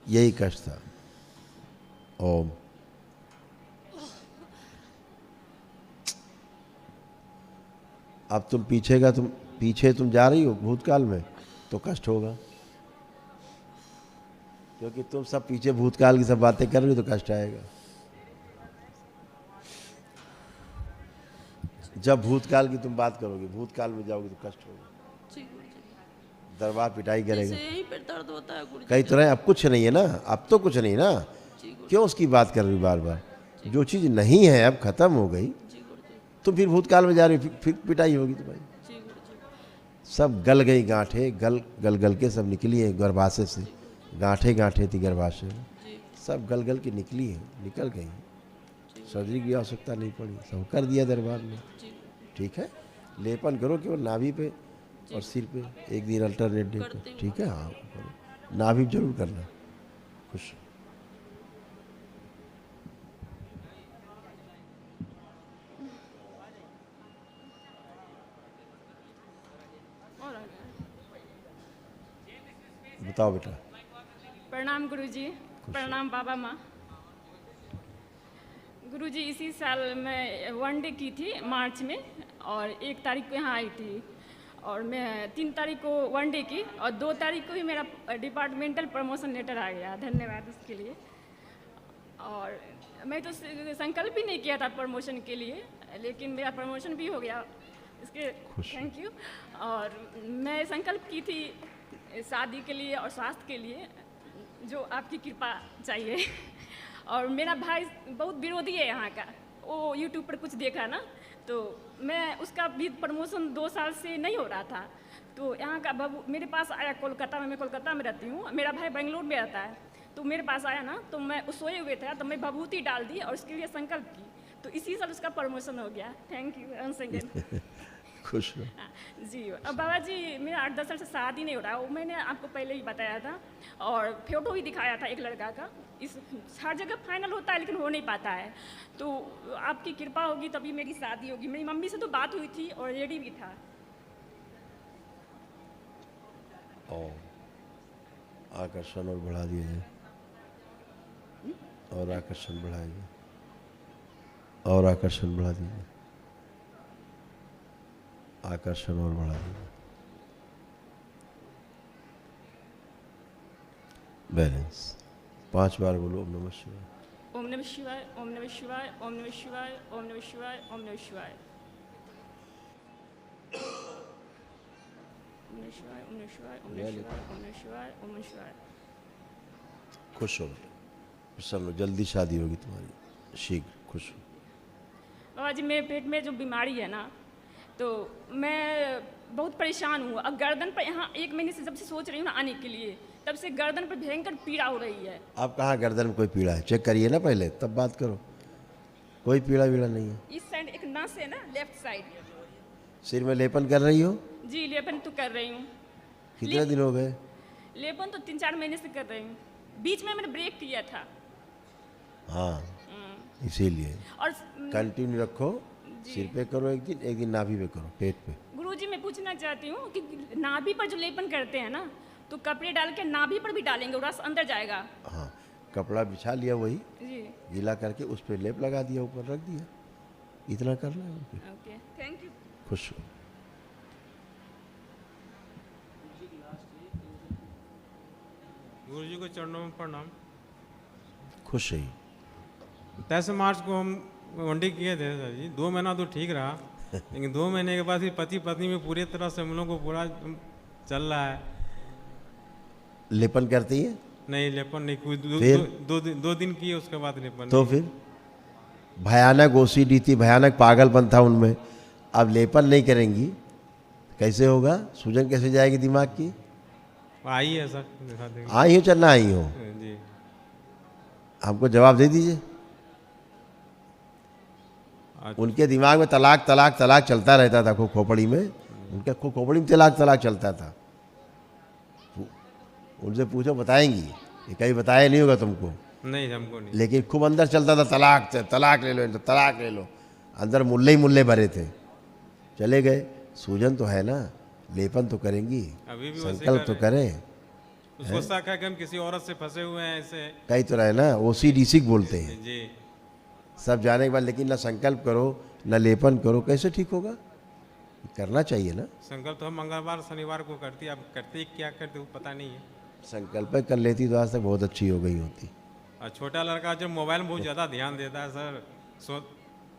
यही कष्ट था। ओम। अब तुम पीछे तुम जा रही हो भूतकाल में, तो कष्ट होगा, क्योंकि तुम सब पीछे भूतकाल की सब बातें कर रही हो, तो कष्ट आएगा। जब भूतकाल की तुम बात करोगे, भूतकाल में जाओगे तो कष्ट होगा, जी गुरुजी। दरबार पिटाई करेगा। जैसे यहीं पे दर्द होता है गुरुजी। कई तरह, अब कुछ नहीं है ना, अब तो कुछ नहीं ना, जी गुरुजी। क्यों उसकी बात कर रही बार बार। जो चीज़ नहीं है अब खत्म हो गई, जी गुरुजी। तुम फिर भूतकाल में जा रही हो, फिर पिटाई होगी तुम्हारी। जी गुरुजी। सब गल गई गांठें, गल के सब निकली है गर्भाशय से, गांठें थी गर्भाशय में, सब गल के निकली है, निकल गई। सर्जरी की आवश्यकता नहीं पड़ी, सब कर दिया दरबार में। ठीक है, लेपन करो केवल नाभि पे और सिर पे, एक दिन अल्टरनेट डे पे, ठीक है। हाँ नाभि जरूर करना। खुश बताओ बेटा। प्रणाम गुरुजी, प्रणाम बाबा माँ। गुरुजी इसी साल मैं वनडे की थी मार्च में, और 1 तारीख को यहाँ आई थी, और मैं 3 तारीख को वनडे की, और 2 तारीख को ही मेरा डिपार्टमेंटल प्रमोशन लेटर आ गया, धन्यवाद उसके लिए। और मैं तो संकल्प ही नहीं किया था प्रमोशन के लिए, लेकिन मेरा प्रमोशन भी हो गया, इसके थैंक यू। और मैं संकल्प की थी शादी के लिए और स्वास्थ्य के लिए, जो आपकी कृपा चाहिए। और मेरा भाई बहुत विरोधी है यहाँ का, वो यूट्यूब पर कुछ देखा ना, तो मैं उसका भी प्रमोशन 2 साल से नहीं हो रहा था, तो यहाँ का बाबू मेरे पास आया कोलकाता में, मैं कोलकाता में रहती हूँ, मेरा भाई बेंगलोर में रहता है, तो मेरे पास आया ना, तो मैं सोए हुए थे, तो मैं भभूति डाल दी और उसके लिए संकल्प की, तो इसी साल उसका प्रमोशन हो गया। Thank you once again. खुश हो जी। अब बाबा जी मेरा 8-10 साल से शादी नहीं हो रहा, वो मैंने आपको पहले ही बताया था, और फोटो भी दिखाया था एक लड़का का। इस हर जगह फाइनल होता है लेकिन हो नहीं पाता है, तो आपकी कृपा होगी तभी मेरी शादी होगी। मेरी मम्मी से तो बात हुई थी और रेडी भी था। आकर्षण और बढ़ा दिया जाए, और आकर्षण बढ़ाइए, और आकर्षण बढ़ा दीजिए, आकर्षण और बढ़ा दीजिए। बैलेंस 5 बार बोलो। ओम नमः शिवाय, ओम नमः शिवाय, ओम नमः शिवाय, ओम नमः शिवाय, ओम नमः शिवाय, ओम नमः शिवाय, ओम नमः शिवाय, ओम नमः शिवाय, ओम नमः शिवाय, ओम नमः शिवाय, ओम नमः शिवाय। खुश हो बेटा, प्रसन्न हो, जल्दी शादी होगी तुम्हारी, शीघ्र। खुश हो। बाबा जी मेरे पेट में जो बीमारी है ना, तो मैं बहुत परेशान हूँ। अब गर्दन पर यहाँ 1 महीने से जब से सोच रही हूँ ना आने के लिए, तब से गर्दन पर भयंकर पीड़ा हो रही है। आप कहाँ गर्दन में कोई पीड़ा है, चेक करिए ना पहले, तब बात करो। कोई पीड़ा नहीं है। इस साइड एक नस है ना, लेफ्ट साइड। सिर में लेपन कर रही हो? जी लेपन तो कर रही हूँ। कितने दिन हो गए? लेपन तो 3-4 महीने से कर रही हूँ, बीच में मैंने ब्रेक किया था। हाँ, इसीलिए और कंटिन्यू रखो, सिर पे करो एक दिन नाभि पे करो, पेट पे। गुरुजी मैं पूछना चाहती हूँ कि नाभि पर जो लेपन करते हैं ना, तो कपड़े डाल के नाभि पर भी डालेंगे, रस अंदर जाएगा? हाँ, कपड़ा बिछा लिया वही जी, गीला करके उस पर लेप लगा दिया, ऊपर रख दिया, इतना करना है। Okay, thank you. खुश हो। गुरु जी को चरणों में प्रणाम। खुश है। 10 मार्च को हम वनडे किए थे सर जी, 2 महीना तो ठीक रहा, लेकिन 2 महीने के बाद फिर पति पत्नी में पूरी तरह से हम लोग को पूरा चल रहा है। लेपन करती है? नहीं लेपन नहीं, कोई दो दिन किए, उसके बाद लेपन तो नहीं। फिर भयानक ओसीडी थी, भयानक पागलपन था उनमें। अब लेपन नहीं करेंगी कैसे होगा? सूजन कैसे जाएगी दिमाग की? आई है सर, दिखा देंगे। आई हो चलना आई हो जी, हमको जवाब दे दीजिए। उनके दिमाग में तलाक तलाक तलाक चलता रहता था, खोपड़ी में, उनके खोपड़ी में तलाक चलता था। उनसे पूछो, बताएंगी? ये कहीं बताया नहीं होगा तुमको। नहीं हमको नहीं, लेकिन खूब अंदर चलता था, तलाक ले लो, तलाक ले लो, अंदर मुल्ले ही मुल्ले भरे थे। चले गए, सूजन तो है ना, लेपन तो करेंगी, अभी भी संकल्प तो करें। उसको शक है कि हम किसी औरत से फंसे हुए हैं ऐसे। कई तो रहे ना, OCD बोलते हैं जी, सब जाने के बाद, लेकिन ना संकल्प करो ना लेपन करो, कैसे ठीक होगा? करना चाहिए ना। संकल्प तो हम मंगलवार शनिवार को करती, अब करती क्या करते वो पता नहीं है। संकल्प कर लेती तो आज तक बहुत अच्छी हो गई होती। और छोटा लड़का जो मोबाइल में बहुत ज़्यादा ध्यान देता है सर,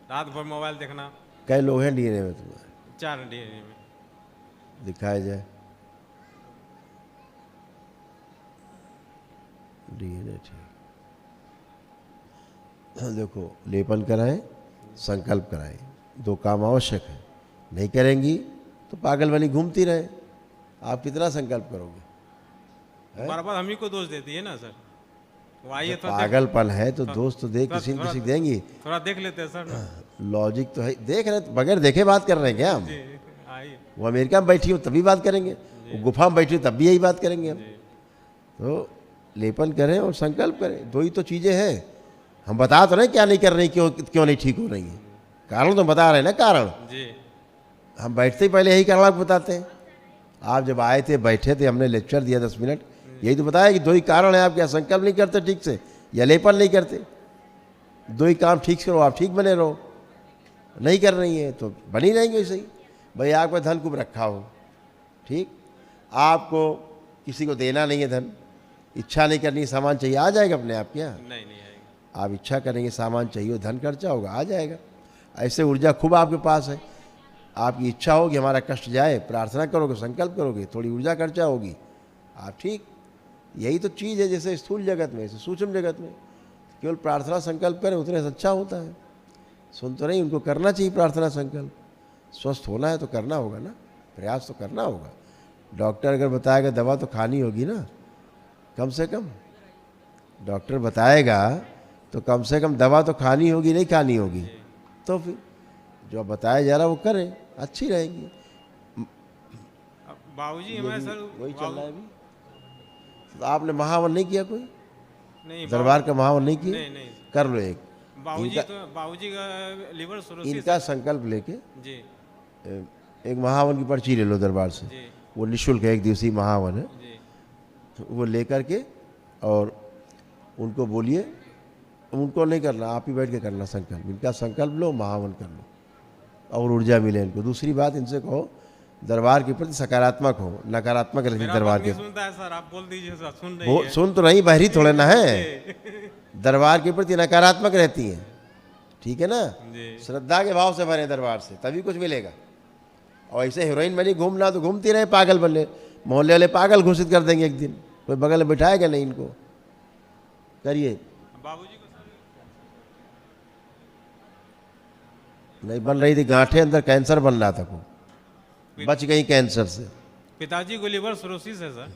रात भर मोबाइल देखना। कई लोग हैं DNA में तुम्हारे? 4 DNA में। दिखाया जाए DNA, ठीक। देखो, लेपन कराएं, संकल्प कराएं, 2 काम आवश्यक है। नहीं करेंगी तो पागल बनी घूमती रहे। आप कितना संकल्प करोगे? बार बार हम ही को दोष देती है ना सर। वो आई है तो पागलपन है तो दोस्त तो दे, किसी न किसी देंगी। थोड़ा देख लेते हैं सर ना। लॉजिक तो है, देख रहे, बगैर देखे बात कर रहे हैं क्या हम? वो अमेरिका में बैठी हो तभी बात करेंगे, वो गुफा में बैठी हो तब भी यही बात करेंगे हम। तो लेपन करें और संकल्प करें, 2 ही तो चीज़ें हैं। हम बता तो रहे क्या नहीं कर रही, क्यों नहीं ठीक हो रही है, कारण तो बता रहे हैं ना, कारण। हम बैठते ही पहले यही कारण आपको बताते हैं। आप जब आए थे, बैठे थे, हमने लेक्चर दिया 10 मिनट, यही तो बताया कि 2 ही कारण है आप, क्या संकल्प नहीं करते ठीक से या लेपन नहीं करते। 2 ही काम ठीक से करो, आप ठीक बने रहो। नहीं कर रही है तो बनी रहेंगे वैसे ही। भाई आपका धन खूब रखा हो, ठीक, आपको किसी को देना नहीं है धन, इच्छा नहीं करनी, सामान चाहिए, आ जाएगा अपने आप। क्या नहीं आएगा। आप इच्छा करेंगे, सामान चाहिए, धन खर्चा होगा, आ जाएगा। ऐसे ऊर्जा खूब आपके पास है। आपकी इच्छा होगी हमारा कष्ट जाए, प्रार्थना करोगे, संकल्प करोगे, थोड़ी ऊर्जा खर्चा होगी, आप ठीक। यही तो चीज़ है, जैसे स्थूल जगत में, जैसे सूक्ष्म जगत में केवल प्रार्थना संकल्प करें उतने अच्छा होता है। सुन तो नहीं, उनको करना चाहिए प्रार्थना संकल्प। स्वस्थ होना है तो करना होगा ना, प्रयास तो करना होगा। डॉक्टर अगर बताएगा दवा तो खानी होगी ना, कम से कम डॉक्टर बताएगा तो कम से कम दवा तो खानी होगी, नहीं खानी होगी। तो फिर जो बताया जा रहा वो करें, अच्छी रहेंगी। बाबूजी हमारे सर वही चल रहा है अभी। तो आपने महावन नहीं किया कोई? नहीं, दरबार का महावन नहीं किया? नहीं। कर लो एक। बाबूजी का लीवर सिरोसिस, इनका संकल्प लेके जी एक महावन की पर्ची ले लो दरबार से, वो निःशुल्क है, 1 दिवसीय महावन है। वो लेकर के और उनको बोलिए, उनको नहीं करना, आप ही बैठ के करना संकल्प। इनका संकल्प लो, महावन कर लो और ऊर्जा मिले इनको। दूसरी बात, इनसे कहो दरबार के प्रति सकारात्मक हो, नकारात्मक रहती दरबार के। सुनता है सर, आप बोल दीजिए सर, सुन रही है। सुन तो नहीं, बहरी थोड़े ना है। दरबार के प्रति नकारात्मक रहती हैं, ठीक है ना। श्रद्धा के भाव से भरे दरबार से, तभी कुछ मिलेगा। और ऐसे हीरोइन बनी घूमना तो घूमती रहे, पागल बनने, मोहल्ले वाले पागल घोषित कर देंगे एक दिन, कोई बगल में बिठाएगा नहीं इनको। करिए। बाबूजी को नहीं बन रही थी, गांठे अंदर कैंसर बन रहा था, को बच गई कैंसर से। पिताजी को लीवर सिरोसिस है सर।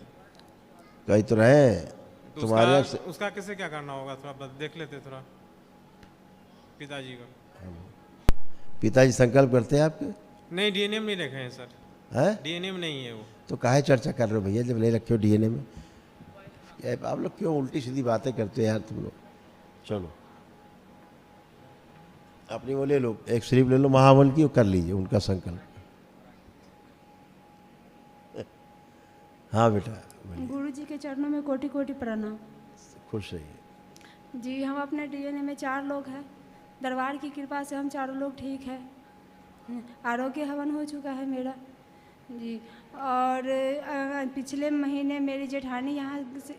कहीं तो रहे तो तुम्हारे उसका कैसे क्या करना होगा, थोड़ा देख लेते थोड़ा पिताजी को। पिताजी संकल्प करते हैं आपके? नहीं, डीएनए में नहीं रखे हैं सर। हैं? डीएनए में नहीं है वो। तो काहे चर्चा कर रहे हो भैया, जब नहीं रखे हो डीएनए में? आप लोग क्यों उल्टी सीधी बातें करते हो यार तुम लोग। चलो अपनी वो ले लो, एक स्लिप ले लो महावन की, वो कर लीजिए उनका संकल्प। हाँ बेटा। गुरु जी के चरणों में कोटि कोटि प्रणाम। खुश रहिए। जी हम अपने डीएनए में 4 लोग हैं, दरबार की कृपा से हम चारों लोग ठीक है। आरोग्य हवन हो चुका है मेरा जी। और पिछले महीने मेरी जेठानी यहाँ से,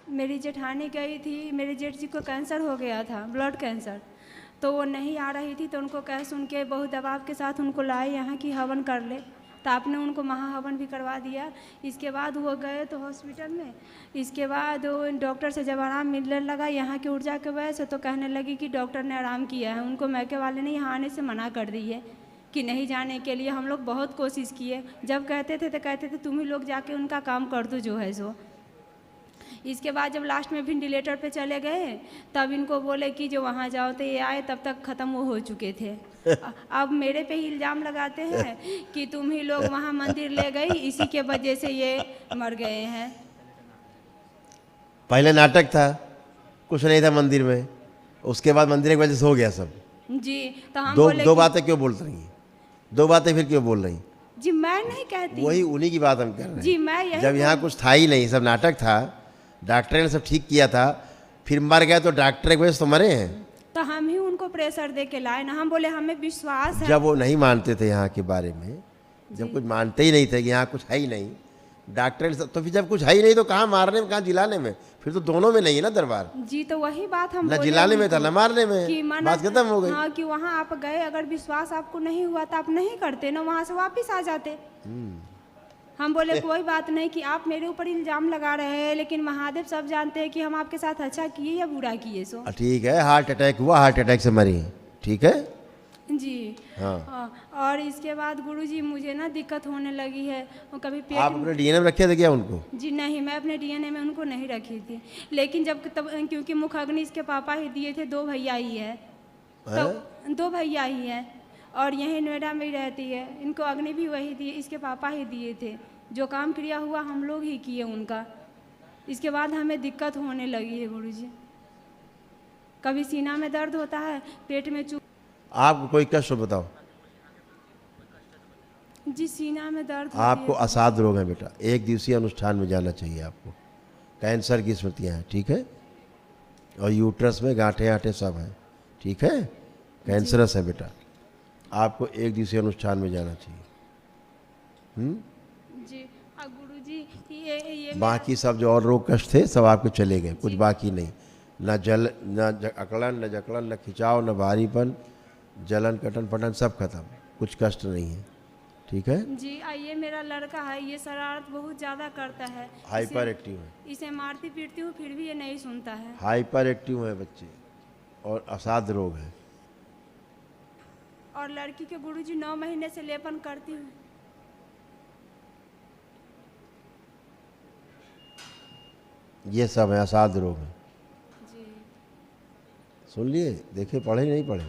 मेरी जेठानी गई थी, मेरे जेठ जी को कैंसर हो गया था, ब्लड कैंसर, तो वो नहीं आ रही थी, तो उनको कह सुन के बहुत दबाव के साथ उनको लाए यहाँ की हवन कर ले, तो आपने उनको महाहवन भी करवा दिया। इसके बाद वो गए तो हॉस्पिटल में, इसके बाद वो डॉक्टर से जब आराम मिलने लगा यहाँ की ऊर्जा के वजह से, तो कहने लगी कि डॉक्टर ने आराम किया है। उनको मैके वाले ने यहाँ आने से मना कर दी है कि नहीं जाने के लिए। हम लोग बहुत कोशिश किए, जब कहते थे तो कहते थे तुम ही लोग जाके उनका काम कर दो जो है सो। इसके बाद जब लास्ट में वेंटिलेटर पे चले गए, तब इनको बोले कि जो वहाँ जाओ, तो ये आए तब तक ख़त्म वो हो चुके थे। अब मेरे पे ही इल्ज़ाम लगाते हैं कि तुम ही लोग वहाँ मंदिर ले गई, इसी के वजह से ये मर गए हैं। पहले नाटक था, कुछ नहीं था मंदिर में, उसके बाद मंदिर की वजह से हो गया सब जी। तो हम दो बातें क्यों बोल रही हैं? 2 बातें फिर क्यों बोल रही? जी मैं नहीं कहती, वही उन्हीं की बात हम कर रहे हैं जी। मैं यही जब यहाँ कुछ था ही नहीं, सब नाटक था, डॉक्टर ने सब ठीक किया था, फिर मर गए तो डॉक्टर की वजह से तो मरे हैं। तो हम ही उनको प्रेशर दे के लाए ना, हम बोले हमें विश्वास है। जब वो नहीं मानते थे यहाँ के बारे में, जब कुछ मानते ही नहीं थे कि यहाँ कुछ है ही नहीं, डॉक्टर ने तो फिर जब कुछ है ही नहीं तो कहाँ मारने में, कहाँ जिलाने में? फिर तो दोनों में नहीं है ना दरबार जी। तो वही बात हम ना जिलाने में था ना मारने में, कि बात खत्म हो गई। हाँ, कि वहाँ आप गए, अगर विश्वास आपको नहीं हुआ तो आप नहीं करते ना, वहाँ से वापिस आ जाते। हम बोले कोई बात नहीं कि आप मेरे ऊपर इल्ज़ाम लगा रहे हैं, लेकिन महादेव सब जानते हैं कि हम आपके साथ अच्छा किए या बुरा किए। सो ठीक है, हार्ट अटैक हुआ, हार्ट अटैक से मरी, ठीक है जी। हाँ। और इसके बाद गुरुजी मुझे ना दिक्कत होने लगी है, वो कभी पेट आप अपने डीएनए में रखे थे क्या उनको? जी नहीं, मैं अपने डीएनए में उनको नहीं रखी थी, लेकिन जब तब क्योंकि मुखाग्नि इसके पापा ही दिए थे, 2 भैया ही है, तो 2 भैया ही है, और यहीं नोएडा में ही रहती है। इनको अग्नि भी वही दिए, इसके पापा ही दिए थे। जो काम क्रिया हुआ हम लोग ही किए उनका। इसके बाद हमें दिक्कत होने लगी है गुरुजी, कभी सीना में दर्द होता है, पेट में चुभ। आपको कोई कष्ट बताओ? जी सीना में दर्द आपको असाध रोग है बेटा, 1 दिवसीय अनुष्ठान में जाना चाहिए आपको। कैंसर की स्मृतियाँ हैं, ठीक है, और यूट्रस में गांठें आंठें सब हैं, ठीक है, कैंसरस है बेटा, आपको 1 दिवसीय अनुष्ठान में जाना चाहिए। जी। गुरुजी ये बाकी सब जो और रोग कष्ट थे सब आपके चले गए, कुछ बाकी नहीं, न जल, न अकड़न, न जकड़न, न खिंचाव, न भारीपन, जलन, कटन, पटन, सब खत्म, कुछ कष्ट नहीं है, ठीक है जी। ये मेरा लड़का है, ये शरारत बहुत ज़्यादा करता है, हाइपर एक्टिव है, इसे मारती पीटती हूँ फिर भी ये नहीं सुनता है। हाइपर एक्टिव है बच्चे, और असाध रोग है। और लड़की के गुरुजी 9 महीने से लेपन करती हूँ। ये सब है असाध रोग है जी। सुन लिए, देखे, पढ़े नहीं पढ़े?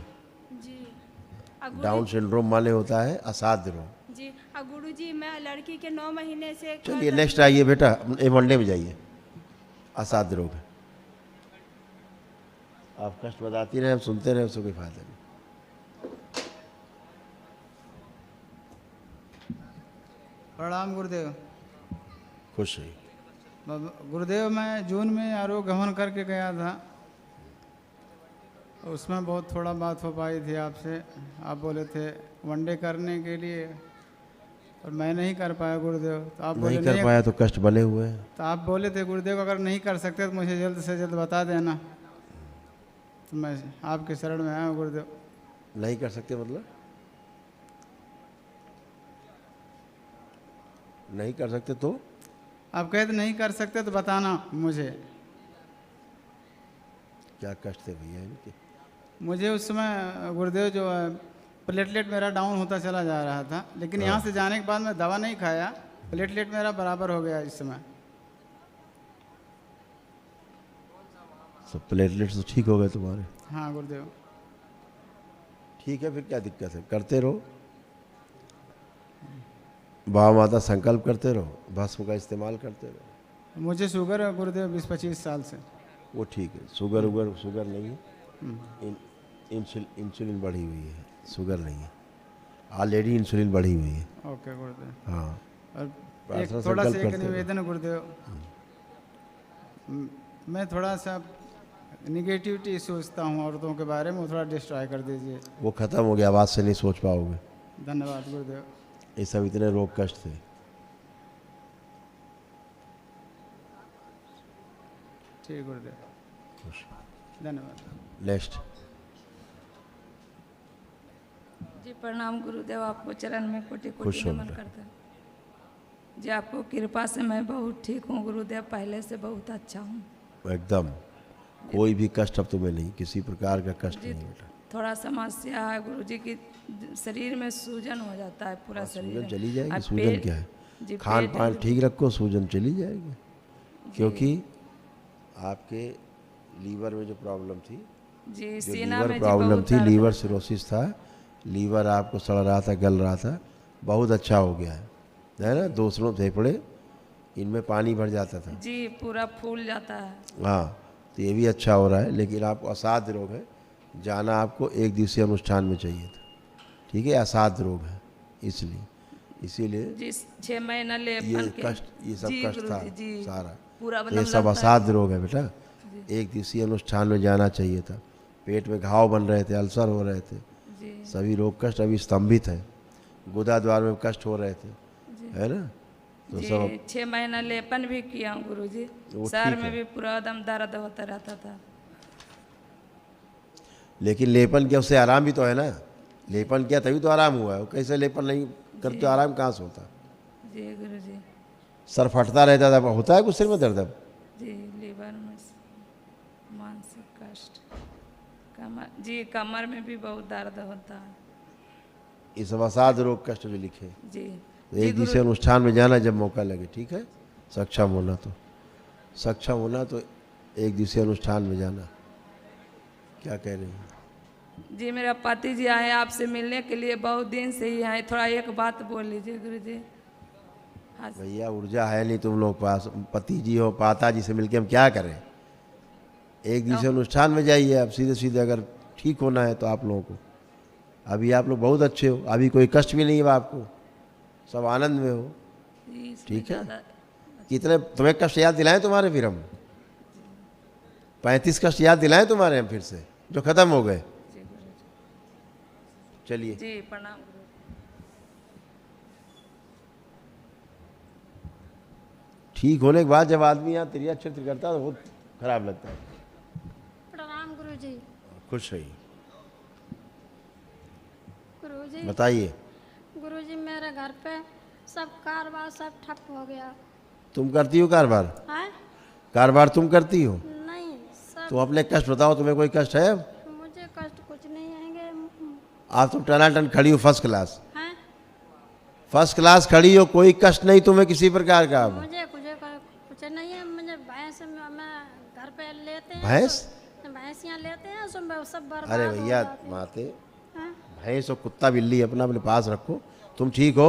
जी। डाउन सिंड्रोम माने होता है असाध रोग जी। गुरुजी मैं लड़की के 9 महीने से। चलिए नेक्स्ट आइए बेटा, वनडे में जाइए। असाध रोग है, आप कष्ट बताती रहे, हम सुनते रहे, उससे कोई फायदा नहीं। प्रणाम गुरुदेव। खुश रहिए। गुरुदेव मैं जून में आरोग्य हवन करके गया था, उसमें बहुत थोड़ा बात हो पाई थी आपसे। आप बोले थे वनडे करने के लिए, और मैं नहीं कर पाया गुरुदेव। तो आप नहीं कर पाया तो कष्ट बने हुए हैं। तो आप बोले थे गुरुदेव अगर नहीं कर सकते तो मुझे जल्द से जल्द बता देना, तो मैं आपके शरण में आया हूँ गुरुदेव। नहीं कर सकते मतलब? नहीं कर सकते तो? आप कहते नहीं कर सकते तो बताना मुझे। क्या कष्ट है भैया इनके? मुझे उस समय गुरुदेव जो प्लेटलेट मेरा डाउन होता चला जा रहा था, लेकिन यहाँ से जाने के बाद मैं दवा नहीं खाया, प्लेटलेट मेरा बराबर हो गया इस समय। सब प्लेटलेट्स तो ठीक हो गए तुम्हारे? हाँ गुरुदेव। ठीक है, फिर क्या दिक्कत है, करते रहो। बाबा माता संकल्प करते रहो, भस्म का इस्तेमाल करते रहो। मुझे शुगर है गुरुदेव 20-25 साल से। वो ठीक है, शुगर नहीं है, इंसुलिन बढ़ी हुई है, शुगर नहीं है, ऑलरेडी इंसुलिन बढ़ी हुई है। ओके गुरुदेव। हाँ, और एक थोड़ा सा एक निवेदन गुरुदेव, मैं थोड़ा सा निगेटिविटी सोचता हूँ औरतों के बारे में, वो थोड़ा डिस्ट्रॉय कर दीजिए। वो खत्म हो गया, आवाज़ से नहीं सोच पाओगे। धन्यवाद गुरुदेव। ये सब इतने रोग कष्ट थे। ठीक गुरुदेव, धन्यवाद। नेक्स्ट। जी प्रणाम गुरुदेव, आपको चरण में कोटि खुश कोटि हो नमन बेटा। करते हैं। जी आपको कृपा से मैं बहुत ठीक हूँ गुरुदेव, पहले से बहुत अच्छा हूँ। एकदम कोई भी कष्ट अब तुम्हें नहीं, किसी प्रकार का कष्ट जी नहीं बेटा। थोड़ा समस्या है गुरुजी की, शरीर में सूजन हो जाता है पूरा शरीर सूजन में। चली जाएगी, और सूजन पेट- क्या है, जी, खान पेट- पान ठीक रखो, सूजन चली जाएगी। क्योंकि आपके लीवर में जो प्रॉब्लम थी, जी जो सीना लीवर में जी प्रॉब्लम बहुत थी, दर्द लीवर होता है। सिरोसिस था, लीवर आपको सड़ रहा था, गल रहा था, बहुत अच्छा हो गया है ना। दूसरों फेफड़े इनमें पानी भर जाता था, जी पूरा फूल जाता है। हाँ, तो ये भी अच्छा हो रहा है। लेकिन आपको असाध्य रोग है, जाना आपको 1 दिवसीय अनुष्ठान में चाहिए था, ठीक है, असाध्य रोग है, इसीलिए जी 6 महीना ले ये कष्ट, ये सब जी कष्ट था गुरुजी, जी सारा, पूरा ये बदन सब लगता है। असाध्य रोग है बेटा। 1 दिवसीय अनुष्ठान में जाना चाहिए था। पेट में घाव बन रहे थे, अल्सर हो रहे थे, सभी रोग कष्ट अभी स्तंभित है, गुदा द्वार में कष्ट हो रहे थे, है ना। तो जी सब 6 महीना लेपन भी किया हूँ गुरुजी, वो सर ठीक में है। भी पूरा एकदम दर्द होता रहता था। लेकिन लेपन किया उससे आराम भी तो है ना, लेपन किया तभी तो आराम हुआ है। कैसे लेपन नहीं करते तो आराम कहाँ से होता। जी गुरुजी। सर फटता रहता था, होता है कुछ सिर में दर्द अब? जी लीवर में मानसिक कष्ट, कमर, जी कमर में भी बहुत दर्द होता है। ये सब असाध्य रोग कष्ट जो लिखे। जी तो 1 दिवसीय अनुष्ठान में जाना जब मौका लगे, ठीक है, सक्षम होना तो 1 दिवसीय अनुष्ठान में जाना। क्या कह रही हैं? जी मेरा पति जी आए आपसे मिलने के लिए, बहुत दिन से ही आए, थोड़ा एक बात बोल लीजिए गुरुजी। हाँ भैया ऊर्जा है नहीं तुम लोग पास, पति जी हो, पाता जी से मिलके हम क्या करें। 1 दिवसीय अनुष्ठान में जाइए आप, सीधे सीधे अगर ठीक होना है तो आप लोगों को। अभी आप लोग बहुत अच्छे हो, अभी कोई कष्ट भी नहीं है आपको, सब आनंद में हो, ठीक है। कितने तुम्हें कष्ट याद दिलाएं तुम्हारे, फिर हम 35 कष्ट याद दिलाएं तुम्हारे हम फिर से, जो खत्म हो गए। चलिए जी प्रणाम। ठीक होने के बाद जब आदमी यहाँ त्रिया क्षेत्र करता है तो बहुत खराब लगता है। प्रणाम गुरुजी। खुश रहिए, गुरुजी बताइए। गुरुजी मेरे घर पे सब कारोबार सब ठप हो गया। तुम करती हो कारोबार? हैं? कारोबार तुम करती हो? नहीं सब। तुम अपने कष्ट बताओ, तुम्हें कोई कष्ट है अब? मुझे कष्ट कुछ नहीं आएंगे। आप तुम टनाटन खड़ी हो, फर्स्ट क्लास, हैं? फर्स्ट क्लास खड़ी हो, कोई कष्ट नहीं तुम्हें किसी प्रकार का। अब मुझे कुछ नहीं है। मुझे भैंस मैं घर पे लेते हैं, भैंस? भैंसियाँ लेते हैं सब बर्बाद अरे हो भैया जाती हैं। माते, हैं? भैंस और कुत्ता बिल्ली अपना अपने पास रखो। तुम ठीक हो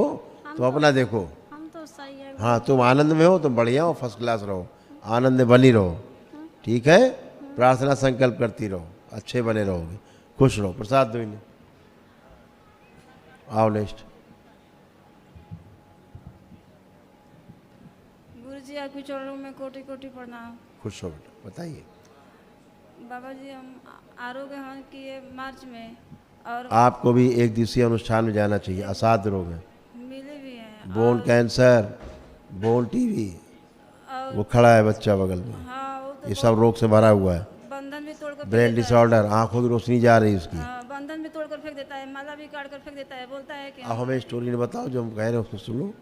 तो अपना देखो। हम तो सही है। हाँ, तुम आनंद में हो, तुम बढ़िया हो, फर्स्ट क्लास रहो, आनंद में बनी रहो, ठीक है। प्रार्थना संकल्प करती रहो, अच्छे बने रहोगे, खुश रहो। प्रसाद दो इन्हें। आओ नेक्स्ट। गुरुजी आपके चरणों में कोटि कोटि प्रणाम। खुश हो बेटा, बताइए। बाबा जी हम आरोग्य हवन किए मार्च में, और आपको भी 1 दिवसीय अनुष्ठान में जाना चाहिए। असाध्य रोग है, मिले भी हैं। बोन कैंसर, बोन टीवी, वो खड़ा है बच्चा बगल में, हाँ, वो तो ये सब रोग से भरा हुआ है। बंधन भी तोड़कर ब्रेन डिसऑर्डर, आंखों की रोशनी जा रही है उसकी। बंधन भी तोड़कर फेंक देता है, माला भी काट कर फेंक देता है, बोलता है कि अब हमें स्टोरी नहीं बताओ, जो हम कह रहे हैं उसको सुनो।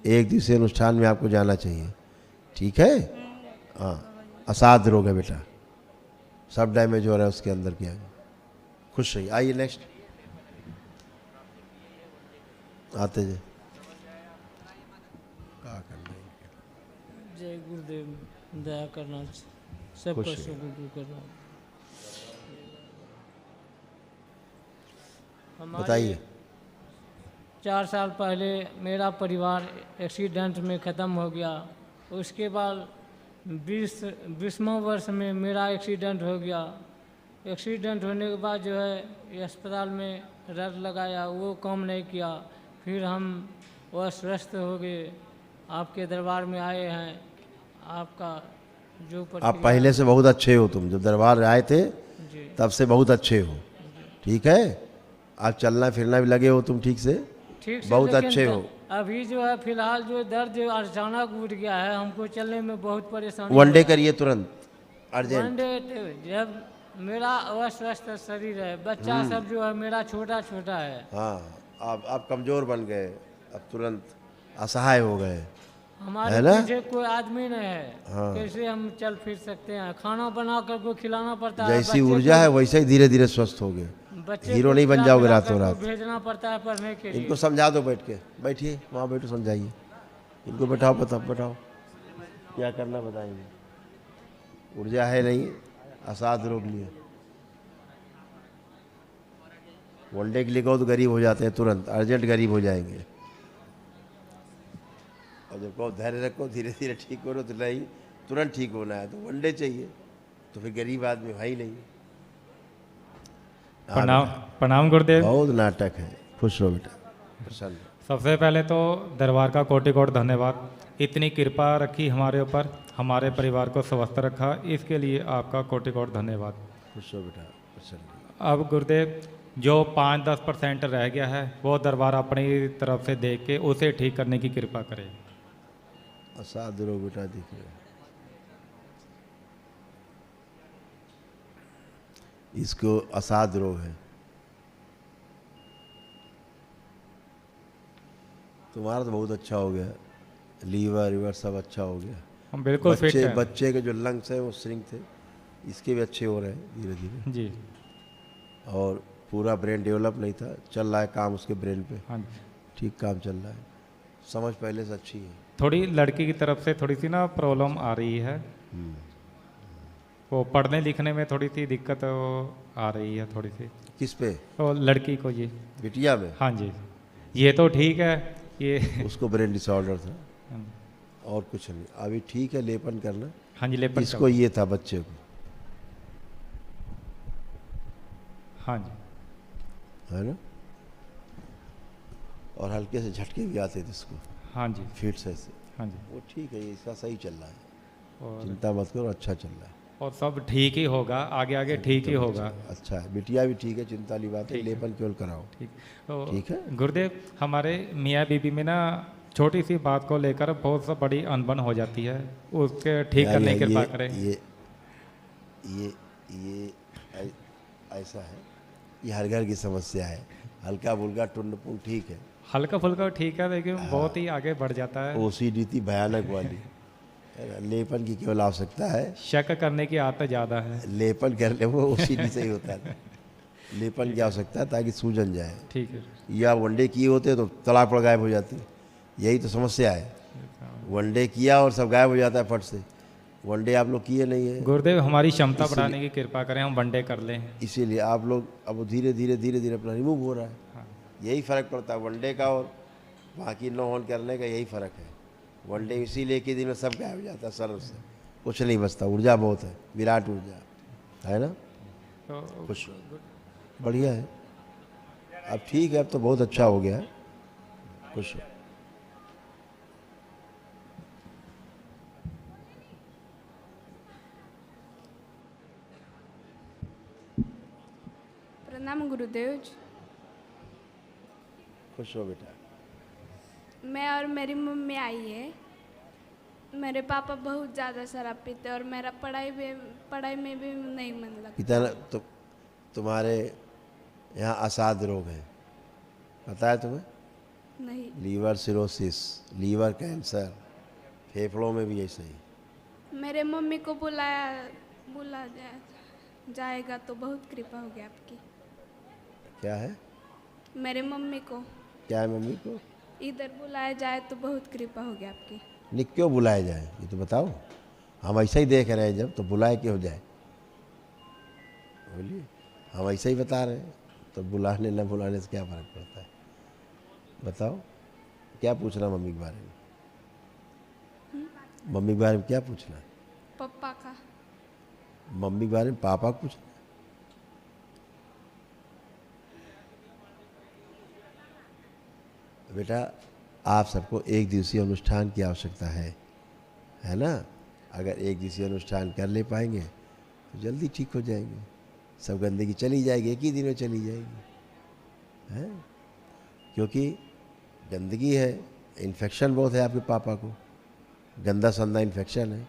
1 दिवसीय अनुष्ठान में आपको जाना चाहिए, ठीक है। हाँ, असाध्य रोग है बेटा, सब डैमेज हो रहा है उसके अंदर क्या है। खुश रहिए। आइए नेक्स्ट, आते जी। जय गुरुदेव, दया करना। सब खुश कष्टों को दूर कर रहा हूँ। हमारे बताइए। 4 साल पहले मेरा परिवार एक्सीडेंट में ख़त्म हो गया। उसके बाद 20वां वर्ष में मेरा एक्सीडेंट हो गया। एक्सीडेंट होने के बाद जो है ये अस्पताल में रड लगाया, वो काम नहीं किया। फिर हम अस्वस्थ हो गए, आपके दरबार में आए हैं। आपका जो आप पहले से बहुत अच्छे हो, तुम जब दरबार आए थे तब से बहुत अच्छे हो, ठीक है। आप चलना फिरना भी लगे हो तुम ठीक से, बहुत अच्छे हो। अभी जो है फिलहाल जो दर्द अचानक उठ गया है, हमको चलने में बहुत परेशानी। वनडे करिए तुरंत, अर्जेंट। वनडे जब मेरा अस्वस्थ शरीर है, बच्चा सब जो है मेरा छोटा छोटा है। हाँ, आप कमज़ोर बन गए, अब तुरंत असहाय हो गए, हमारे है ना? पीछे कोई आदमी नहीं है। हाँ। कैसे हम चल फिर सकते हैं? खाना बना कर को खिलाना पड़ता है। जैसी बच्चे ऊर्जा को- है वैसे ही धीरे धीरे स्वस्थ हो गए। बच्चे हीरो को नहीं बन खिला जाओगे पिला रातों कर को रात। भेजना पड़ता है पढ़ने के लिए। इनको समझा दो, बैठ के बैठिए, वहाँ बैठो, समझाइए इनको, बैठाओ, बताओ क्या करना, बताएंगे। ऊर्जा है नहीं, असाध रोग लिए। वनडे के लिए कहो तो गरीब हो जाते हैं तुरंत, अर्जेंट गरीब हो जाएंगे। और जब कहो धैर्य रखो, धीरे धीरे ठीक हो रहे तो नहीं, तुरंत ठीक होना है तो वनडे चाहिए, तो फिर गरीब आदमी है ही नहीं। प्रणाम गुरुदेव। बहुत नाटक है, खुश रहो बेटा, प्रसन्न। सबसे पहले तो दरबार का कोटि कोटि धन्यवाद। इतनी कृपा रखी हमारे ऊपर, हमारे परिवार को स्वस्थ रखा, इसके लिए आपका कोटि कोटि धन्यवाद। खुश रहो बेटा, प्रसन्न। अब गुरुदेव जो 5-10% रह गया है वो दरबार अपनी तरफ से देख के उसे ठीक करने की कृपा करे। असाध रोग बेटा दिख रहे, इसको असाध रोग है। तुम्हारा तो बहुत अच्छा हो गया, लीवर वीवर सब अच्छा हो गया। हम बिल्कुल फिट हैं। बच्चे के जो लंग्स हैं वो श्रिंक थे, इसके भी अच्छे हो रहे हैं धीरे धीरे जी। और पूरा ब्रेन डेवलप नहीं था, चल रहा है काम उसके ब्रेन पे। हाँ, ठीक काम चल रहा है, समझ पहले से अच्छी है। थोड़ी लड़की की तरफ से थोड़ी सी ना प्रॉब्लम आ रही है, वो पढ़ने लिखने में थोड़ी सी दिक्कत आ रही है थोड़ी सी। किस पे? तो लड़की को जी, बिटिया में। हाँ जी, ये तो ठीक है, ये उसको ब्रेन डिसऑर्डर था और कुछ नहीं, अभी ठीक है, लेपन करना। हाँ जी, लेपन इसको ये था बच्चे को। हाँ जी, है ना, और हल्के से झटके भी आते थे इसको। हाँ जी, फीट से ऐसे। हाँ जी, वो ठीक है, ये इसका सही चल रहा है, और चिंता मत करो, अच्छा चल रहा है। और सब ठीक ही होगा, आगे आगे ठीक ही होगा। अच्छा है, बिटिया भी ठीक है, चिंता वाली बात है, लेपन केवल कराओ। ठीक है गुरुदेव, हमारे मियाँ बीबी में ना छोटी सी बात को लेकर बहुत सा बड़ी अनबन हो जाती है, उसके ठीक करने की कृपा करें। ये ऐसा है, ये हर घर की समस्या है, हल्का फुल्का टुंड पुंड ठीक है, हल्का फुल्का ठीक है, लेकिन बहुत ही आगे बढ़ जाता है। ओसीडी थी भयानक वाली। लेपन की केवल आवश्यकता है, शक करने की आदत ज़्यादा है। लेपन कर ले, वो ओसीडी से ही होता है। लेपन की आवश्यकता है ताकि सूजन जाए। ठीक है। या वनडे किए होते तो तलाक पर गायब हो जाती, यही तो समस्या है। वनडे किया और सब गायब हो जाता है फट से। वनडे आप लोग किए नहीं है। गुरुदेव, हमारी क्षमता बढ़ाने की कृपा करें, हम वनडे कर लें। इसीलिए आप लोग अब धीरे धीरे अपना रिमूव हो रहा है। हाँ। यही फ़र्क पड़ता है वनडे का और बाकी नो ऑन करने का, यही फ़र्क है। वनडे इसीलिए एक ही दिन में सब गायब हो जाता है, सरल से कुछ नहीं बचता, ऊर्जा बहुत है, विराट ऊर्जा है ना। तो खुश बढ़िया है, अब ठीक है, अब तो बहुत अच्छा हो गया है। खुश प्रणाम गुरुदेव जी। खुश हो बेटा। मैं और मेरी मम्मी आई है। मेरे पापा बहुत ज़्यादा शराब पीते और मेरा पढ़ाई में भी नहीं मन लगता। कितना तुम्हारे यहाँ असाध रोग है, पता है तुम्हें? नहीं। लीवर सिरोसिस, लीवर कैंसर, फेफड़ों में भी ऐसे ही। मेरे मम्मी को बुला जाएगा तो बहुत कृपा होगी आपकी। क्या है? मेरे मम्मी को। क्या है मम्मी को? इधर बुलाया जाए तो बहुत कृपा होगी आपकी। नहीं, क्यों बुलाया जाए ये तो बताओ। हम ऐसा ही देख रहे हैं जब, तो बुलाए क्यों जाए? बोलिए, हम ऐसा ही बता रहे हैं, तो बुलाने न बुलाने से क्या फ़र्क पड़ता है? बताओ, क्या पूछना मम्मी के बारे में? मम्मी के बारे में क्या पूछना है? पापा का। मम्मी के बारे में पापा को पूछना? बेटा, आप सबको एक दिवसीय अनुष्ठान की आवश्यकता है ना? अगर एक दिवसीय अनुष्ठान कर ले पाएंगे तो जल्दी ठीक हो जाएंगे, सब गंदगी चली जाएगी, एक ही दिन में चली जाएगी, है? क्योंकि गंदगी है, इन्फेक्शन बहुत है आपके पापा को, गंदा संदा इन्फेक्शन है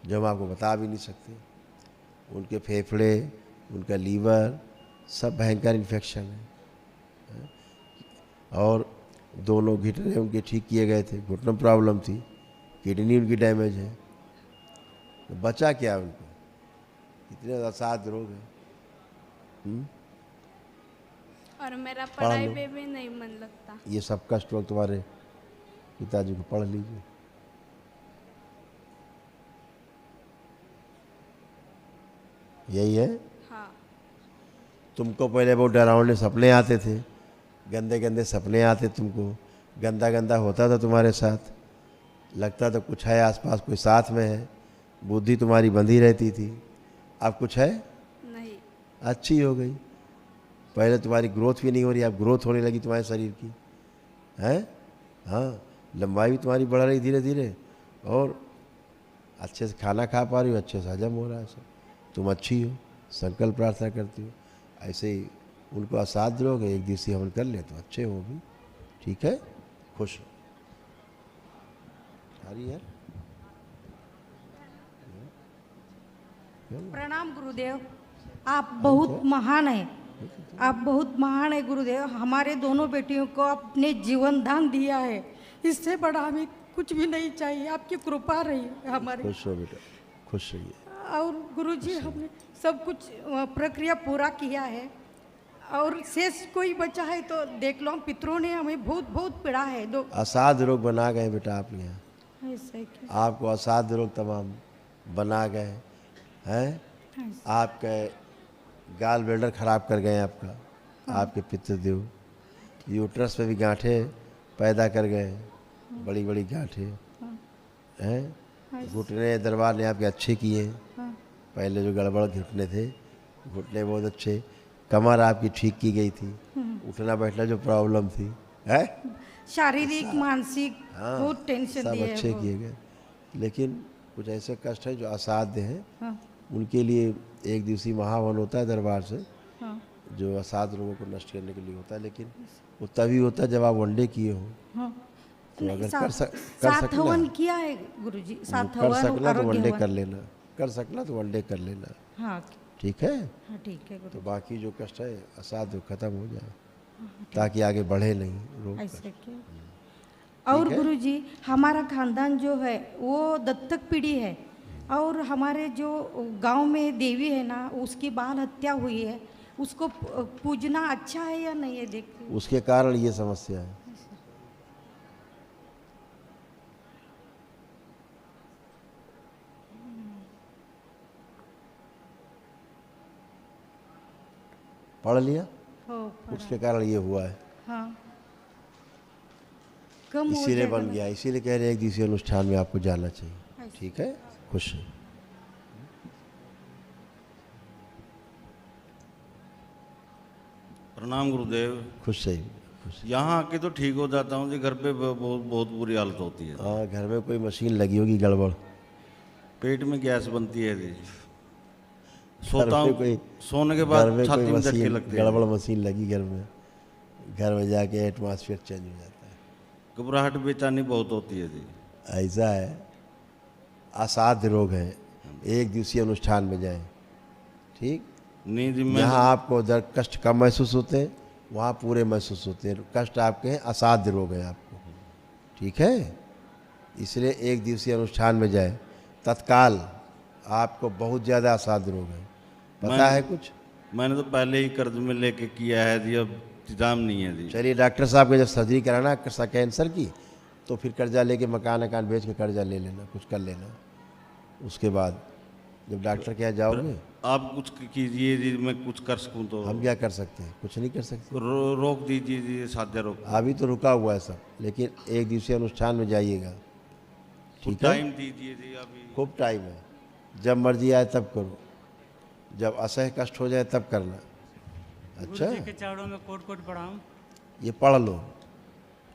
जो हम आपको बता भी नहीं सकते। उनके फेफड़े, उनका लीवर, सब भयंकर इन्फेक्शन है। और दोनों घुटने उनके ठीक किए गए थे, घुटनों प्रॉब्लम थी, किडनी उनकी डैमेज है, तो बचा क्या उनको? इतने असाध्य रोग है। और मेरा पढ़ पढ़ाई लो। में भी नहीं मन लगता। ये सब कष्ट वक्त तुम्हारे पिताजी को पढ़ लीजिए। यही है। हाँ। तुमको पहले बहुत डरावने सपने आते थे, गंदे गंदे सपने आते तुमको, गंदा गंदा होता था तुम्हारे साथ, लगता था कुछ है आसपास, कोई साथ में है, बुद्धि तुम्हारी बंधी रहती थी। अब कुछ है? नहीं। अच्छी हो गई। पहले तुम्हारी ग्रोथ भी नहीं हो रही, अब ग्रोथ होने लगी तुम्हारे शरीर की, है? हाँ, लंबाई भी तुम्हारी बढ़ रही धीरे धीरे, और अच्छे से खाना खा पा रही हो, अच्छे से हजम हो रहा है सब, तुम अच्छी हो, संकल्प प्रार्थना करती हो। ऐसे ही उनको असाध्य रोग है, एक दिवसीय हवन कर ले तो अच्छे हो भी। ठीक है, खुश हो। सारी यार, प्रणाम गुरुदेव, आप बहुत महान हैं, आप बहुत महान है गुरुदेव। हमारे दोनों बेटियों को आपने जीवन दान दिया है, इससे बड़ा हमें कुछ भी नहीं चाहिए। आपकी कृपा रही हमारी। खुश हो बेटा, खुश रहिए। और गुरुजी, हमने सब कुछ प्रक्रिया पूरा किया है, और शेष कोई बचा है तो देख लो, पितरों ने हमें बहुत बहुत पीड़ा है। दो असाध्य रोग बना गए बेटा आप यहाँ, ऐसे क्या? आपको असाध्य रोग तमाम बना गए हैं। आपके गाल ब्लैडर खराब कर गए आपका, आपके पितृदेव। यूट्रस में भी गांठें पैदा कर गए, बड़ी बड़ी गांठें हैं। घुटने दरबार ने आपके अच्छे किए, पहले जो गड़बड़ घुटने थे, घुटने बहुत अच्छे। कमर आपकी ठीक की गई थी, उठना बैठना जो प्रॉब्लम थी, है? शारीरिक मानसिक हाँ, बहुत टेंशन सब दिए अच्छे वो। किए गए। लेकिन कुछ ऐसे कष्ट हैं जो असाध्य हैं, हाँ, उनके लिए एक दिवसीय महावन होता है दरबार से, हाँ, जो असाध्य रोगों को नष्ट करने के लिए होता है। लेकिन वो तभी होता है जब आप वनडे किए हो। हाँ। तो नहीं, अगर सात सकना हवन किया है गुरुजी, सात कर हवन, सकना तो आरोग्य वनडे हवन। कर लेना, कर सकना तो वनडे कर लेना। हाँ, ठीक है? हाँ, ठीक है तो गुरुजी। बाकी जो कष्ट है असाध्य खत्म हो जाए, ताकि आगे बढ़े नहीं रोग। ऐसे क्या? और गुरुजी, हमारा खानदान जो है वो दत्तक पीढ़ी है, और हमारे जो गांव में देवी है ना, उसकी बाल हत्या हुई है, उसको पूजना अच्छा है या नहीं है? देखिए, उसके कारण ये समस्या है। पढ़ लिया? हो, पढ़ा। उसके कारण ये हुआ है, हाँ, कम हो इसीलिए जाएगा बन ना। गया। इसीलिए कह रहे हैं एक दिवसीय अनुष्ठान में आपको जाना चाहिए। ऐसे। ठीक है, खुश है। प्रणाम गुरुदेव। खुश है, खुश। यहाँ आके तो ठीक हो जाता हूँ जी, घर पे बहुत बहुत बुरी हालत होती है। हाँ, घर में कोई मशीन लगी होगी गड़बड़, पेट में गैस बनती है जी, घर सोता में हूँ, कोई सोने के घर बाद में छाती कोई में झटके मशीन, लगते हैं। गड़बड़ मशीन लगी घर में जाके एटमॉस्फेयर चेंज हो जाता है। घबराहट बेचैनी बहुत होती है जी। ऐसा है, असाध्य रोग है, एक दिवसीय अनुष्ठान में जाएं। ठीक, नींद में यहाँ आपको दर्द कष्ट कम महसूस होते हैं, वहाँ पूरे महसूस होते हैं। कष्ट आपके हैं, असाध्य रोग है आपको। ठीक है, इसलिए एक दिवसीय अनुष्ठान में जाए, तत्काल आपको बहुत ज़्यादा असाध्य रोग है। पता है कुछ? मैंने तो पहले ही कर्ज में लेके किया है जी, अब इंतजाम नहीं है जी। चलिए, डॉक्टर साहब के जब सर्जरी कराना कैंसर की, तो फिर कर्जा लेके मकान बेच के कर्जा ले लेना, कुछ कर लेना, उसके बाद जब डॉक्टर के यहाँ जाओगे आप कुछ कीजिए जी, मैं कुछ कर सकूं तो। हम क्या कर सकते हैं? कुछ नहीं कर सकते। रोक दीजिए जी, साध्य रोक। अभी तो रुका हुआ है सब, लेकिन एक दिवसीय अनुष्ठान में जाइएगा, ठीक है? टाइम दीजिए जी अभी। खूब टाइम है, जब मर्जी आए तब करो, जब असह्य कष्ट हो जाए तब करना। अच्छा, गुरु जी के चरणों में कोट कोट प्रणाम। ये पढ़ लो,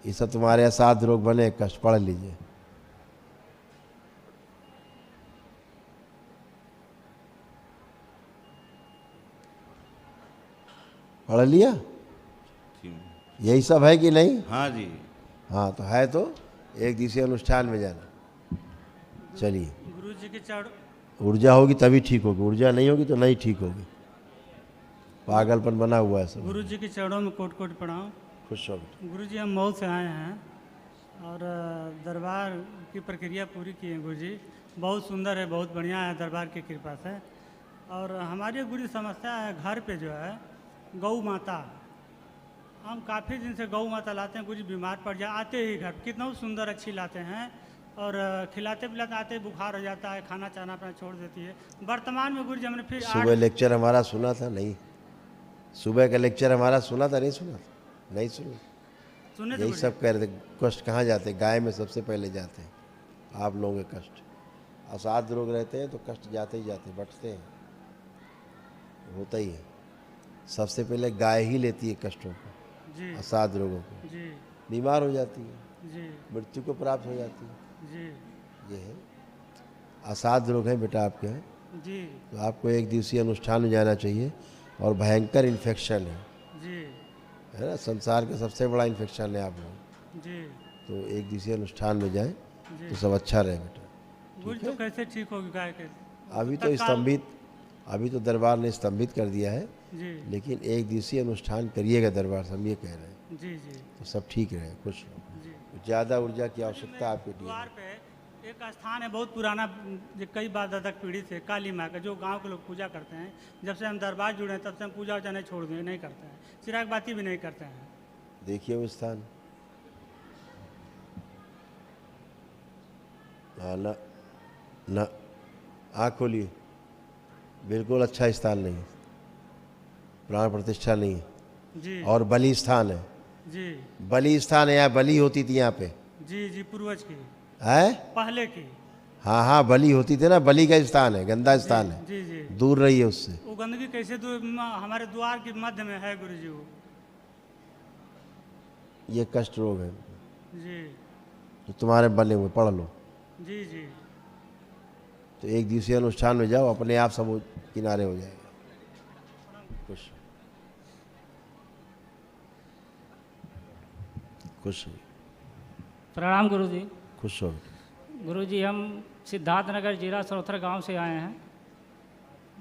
ये सब तुम्हारे असाध्य रोग बने कष्ट, पढ़ लीजिए। पढ़ लिया? यही सब है कि नहीं? हाँ जी। हाँ, तो है तो एक दिवसीय अनुष्ठान में जाना। चलिए, गुरु जी के चरण, ऊर्जा होगी तभी ठीक होगी, ऊर्जा नहीं होगी तो नहीं ठीक होगी। पागलपन बना हुआ है सब। गुरु जी के चरणों में कोट कोट प्रणाम। खुश हो। गुरु जी हम मऊ से आए हैं और दरबार की प्रक्रिया पूरी की है गुरु जी। बहुत सुंदर है, बहुत बढ़िया है दरबार की कृपा से। और हमारी गुरु समस्या है घर पे जो है गौ माता, हम काफ़ी दिन से गौ माता लाते हैं, कुछ बीमार पड़ जाए आते ही घर, कितना सुंदर अच्छी लाते हैं और खिलाते पिलाते आते ही बुखार हो जाता है, खाना चाना अपना छोड़ देती है। वर्तमान में गुरु जी हमने फिर सुबह लेक्चर हमारा सुना था? नहीं, सुबह का लेक्चर हमारा सुना था? नहीं सुना था? नहीं सुना। यही सब कह रहे थे, कष्ट कहाँ जाते? गाय में सबसे पहले जाते हैं आप लोगों के कष्ट। असाध्य रोग रहते हैं तो कष्ट जाते ही जाते, बढ़ते हैं, होता ही है। सबसे पहले गाय ही लेती है कष्टों को, असाध्य रोगों को, बीमार हो जाती है, मृत्यु को प्राप्त हो जाती है। ये है असाध्य रोग है बेटा आपके हैं, तो आपको एक दिवसीय अनुष्ठान में जाना चाहिए। और भयंकर इन्फेक्शन है ना, संसार का सबसे बड़ा इन्फेक्शन है आप लोग, तो एक दिवसीय अनुष्ठान में जाएं तो सब अच्छा रहे बेटा। गुरु तो कैसे ठीक होगी गाय के? अभी तो दरबार ने स्तंभित कर दिया है, लेकिन एक दिवसीय अनुष्ठान करिएगा दरबार से, हम ये कह रहे हैं। जी जी, तो सब ठीक रहे, खुश रहो। ज़्यादा ऊर्जा की आवश्यकता आपके लिए। द्वार पे एक स्थान है बहुत पुराना, जो कई बार दादा पीढ़ी से, काली माँ का, जो गांव के लोग पूजा करते हैं। जब से हम दरबार जुड़े हैं तब से हम पूजा वूजा नहीं छोड़ दिए, नहीं करते हैं, चिराग बाती भी नहीं करते हैं। देखिए वो स्थान, ना ना आँख खोलिए, बिल्कुल अच्छा स्थान नहीं है, प्राण प्रतिष्ठा नहीं है जी। और बलि स्थान है जी, बलि स्थान है, यहाँ बलि होती थी यहाँ पे। जी जी, पूर्वज की है, पहले की। हाँ हाँ, बलि होती थी ना, बलि का स्थान है, गंदा स्थान है। जी जी, दूर रहिए उससे। वो गंदगी कैसे हमारे द्वार के मध्य में है गुरु जी। वो ये कष्ट रोग है जी, तो तुम्हारे बने हुए, पढ़ लो। जी जी, तो एक दिवसीय अनुष्ठान में जाओ, अपने आप सब किनारे हो जाएगा। खुश खुश प्रणाम गुरु जी। खुश हो। गुरु जी हम सिद्धार्थ नगर जिला सरोथर गांव से आए हैं।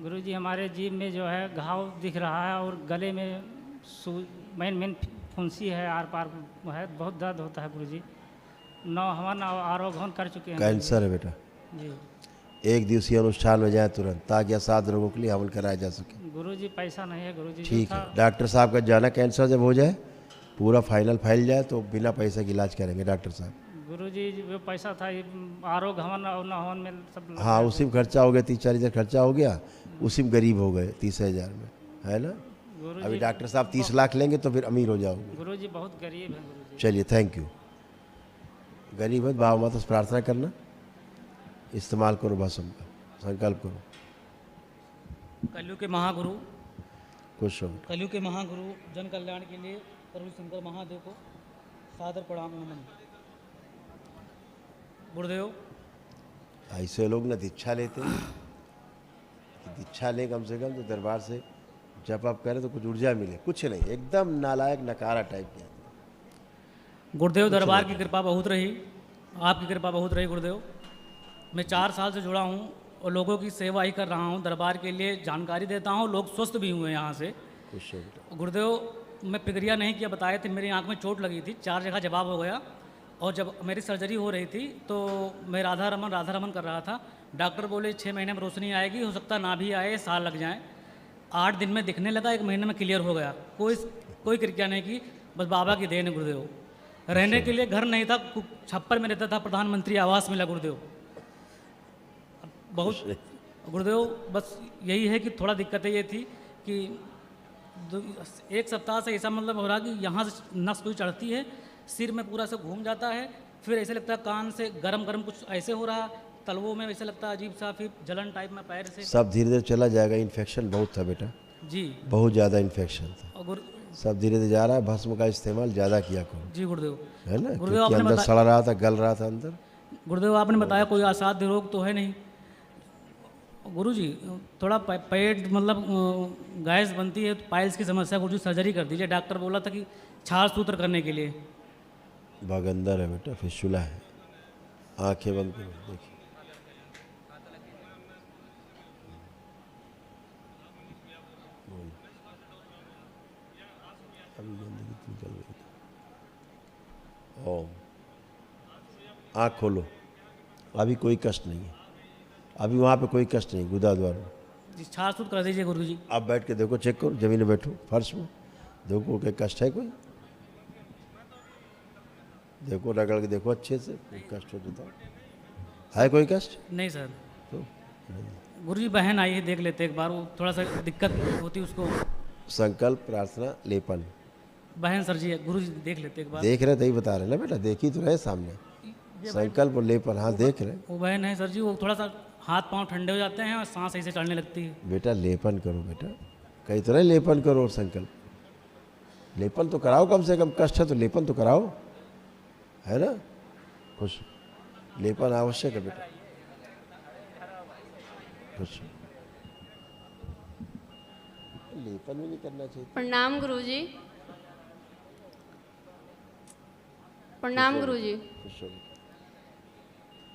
गुरु जी हमारे जीभ में जो है घाव दिख रहा है और गले में मेन फुंसी है, आर पार है, बहुत दर्द होता है गुरु जी। हवन आरोग्य कर चुके हैं। कैंसर है बेटा जी। एक दिवसीय अनुष्ठान में जाए तुरंत, ताकि असाध्य रोगों के लिए हवन कराया जा सके। गुरु जी पैसा नहीं है गुरु जी। ठीक है, डॉक्टर साहब का जाना, कैंसर जब हो जाए पूरा फाइनल फैल जाए तो बिना पैसे के इलाज करेंगे डॉक्टर साहब। गुरु जी वो पैसा था आरोग्य हवन और न हवन में सब। हाँ, उसी में खर्चा हो गया, 30-40 हज़ार खर्चा हो गया, उसी में गरीब हो गए 30,000 में, है ना। अभी डॉक्टर साहब 30 लाख लेंगे तो फिर अमीर हो जाओगे। गुरु जी बहुत गरीब है गुरु जी। चलिए, थैंक यू। गरीब है, बाबा माता से प्रार्थना करना, इस्तेमाल करो भस्म का, संकल्प करो। कलयुग के महागुरु, खुश हो। कलयुग के महागुरु जन कल्याण के लिए प्रभु शंकर महादेव को सादर प्रणाम नमन। गुरुदेव, ऐसे लोग ना दीक्षा लेते हैं, दीक्षा लें कम से कम तो दरबार से जब आप करें तो कुछ ऊर्जा मिले, कुछ नहीं, एकदम नालायक नकारा टाइप के। गुरुदेव दरबार की कृपा बहुत रही, आपकी कृपा बहुत रही गुरुदेव। मैं 4 साल से जुड़ा हूँ और लोगों की सेवा ही कर रहा हूँ, दरबार के लिए जानकारी देता हूँ, लोग स्वस्थ भी हुए यहाँ से। गुरुदेव मैं प्रक्रिया नहीं किया, बताए थे, मेरी आंख में चोट लगी थी, 4 जगह जवाब हो गया। और जब मेरी सर्जरी हो रही थी तो मैं राधा रमन कर रहा था। डॉक्टर बोले 6 महीने में रोशनी आएगी, हो सकता ना भी आए, साल लग जाए। 8 दिन में दिखने लगा, 1 महीने में क्लियर हो गया। कोई क्रिया नहीं की, बस बाबा की देन है गुरुदेव। रहने के लिए घर नहीं था, छप्पर में रहता था, प्रधानमंत्री आवास मिला गुरुदेव। बहुत गुरुदेव बस यही है कि थोड़ा दिक्कतें ये थी कि एक सप्ताह से ऐसा मतलब हो रहा कि यहाँ से नस कोई चढ़ती है, सिर में पूरा से घूम जाता है, फिर ऐसे लगता है कान से गरम गरम कुछ ऐसे हो रहा, तलवों में ऐसे लगता है अजीब सा, फिर जलन टाइप में पैर से। सब धीरे धीरे चला जाएगा। इन्फेक्शन बहुत था बेटा जी, बहुत ज़्यादा इन्फेक्शन था। और सब धीरे धीरे जा रहा है। भस्म का इस्तेमाल ज़्यादा किया करो जी गुरुदेव, है ना, गुरुदेव क्योंकि आपने अंदर सड़ रहा था, गल रहा था अंदर। गुरुदेव आपने बताया कोई असाध्य रोग तो है नहीं। गुरुजी थोड़ा पेट मतलब गैस बनती है, पाइल्स की समस्या, गुरुजी सर्जरी कर दीजिए। डॉक्टर बोला था कि छाल सूत्र करने के लिए। भाग अंदर है बेटा, फिशुला है। आंखें बंद करो, देखिए अभी गंदगी निकल गई। ओम, आँख खोलो। अभी कोई कष्ट नहीं है, अभी वहाँ पे कोई कष्ट नहीं। गुदा द्वारा जी छाल सूत्र कर दीजिए गुरुजी। आप बैठ के देखो, चेक करो, जमीन में बैठो, फर्श में देखो कोई कष्ट है, कोई देखो, रगड़ के देखो अच्छे से, कोई कष्ट हो तो है कोई कष्ट? नहीं सर। तो गुरुजी बहन आई है, देख लेते एक बार, वो थोड़ा सा दिक्कत होती उसको। संकल्प, प्रार्थना, लेपन। बहन सर जी गुरुजी देख लेते एक बार। देख रहे तभी बता रहे ना बेटा, देख ही तो रहे सामने। संकल्प और लेपन, हाँ देख रहे। वो बहन है सर जी, वो थोड़ा सा हाथ पांव ठंडे हो जाते हैं और सांस ऐसे चढ़ने लगती है। बेटा लेपन करो बेटा, कई तरह लेपन करो और संकल्प। लेपन तो कराओ, कम से कम कष्ट है तो लेपन तो कराओ, है ना। खुश, लेपन आवश्यक है बेटा। खुश, लेपन भी नहीं करना चाहिए। प्रणाम गुरुजी। प्रणाम गुरुजी। खुश हो।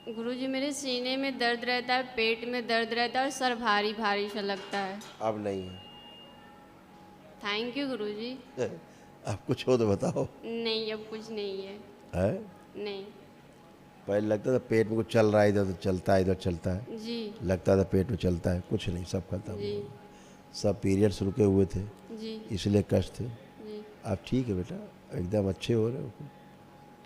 गुरुजी मेरे सीने में दर्द रहता है, पेट में दर्द रहता है और सर भारी भारी सा लगता है। अब नहीं है। थैंक यू गुरुजी। अब कुछ हो तो बताओ। नहीं अब कुछ नहीं है। नहीं। पहले लगता था पेट में कुछ चल रहा है, इधर तो चलता है, इधर चलता है जी। लगता था पेट में चलता है, कुछ नहीं, सब खत्म। जी। सब पीरियड्स रुके हुए थे जी। इसलिए कष्ट थे। जी। अब ठीक है बेटा, एकदम अच्छे हो रहे हो,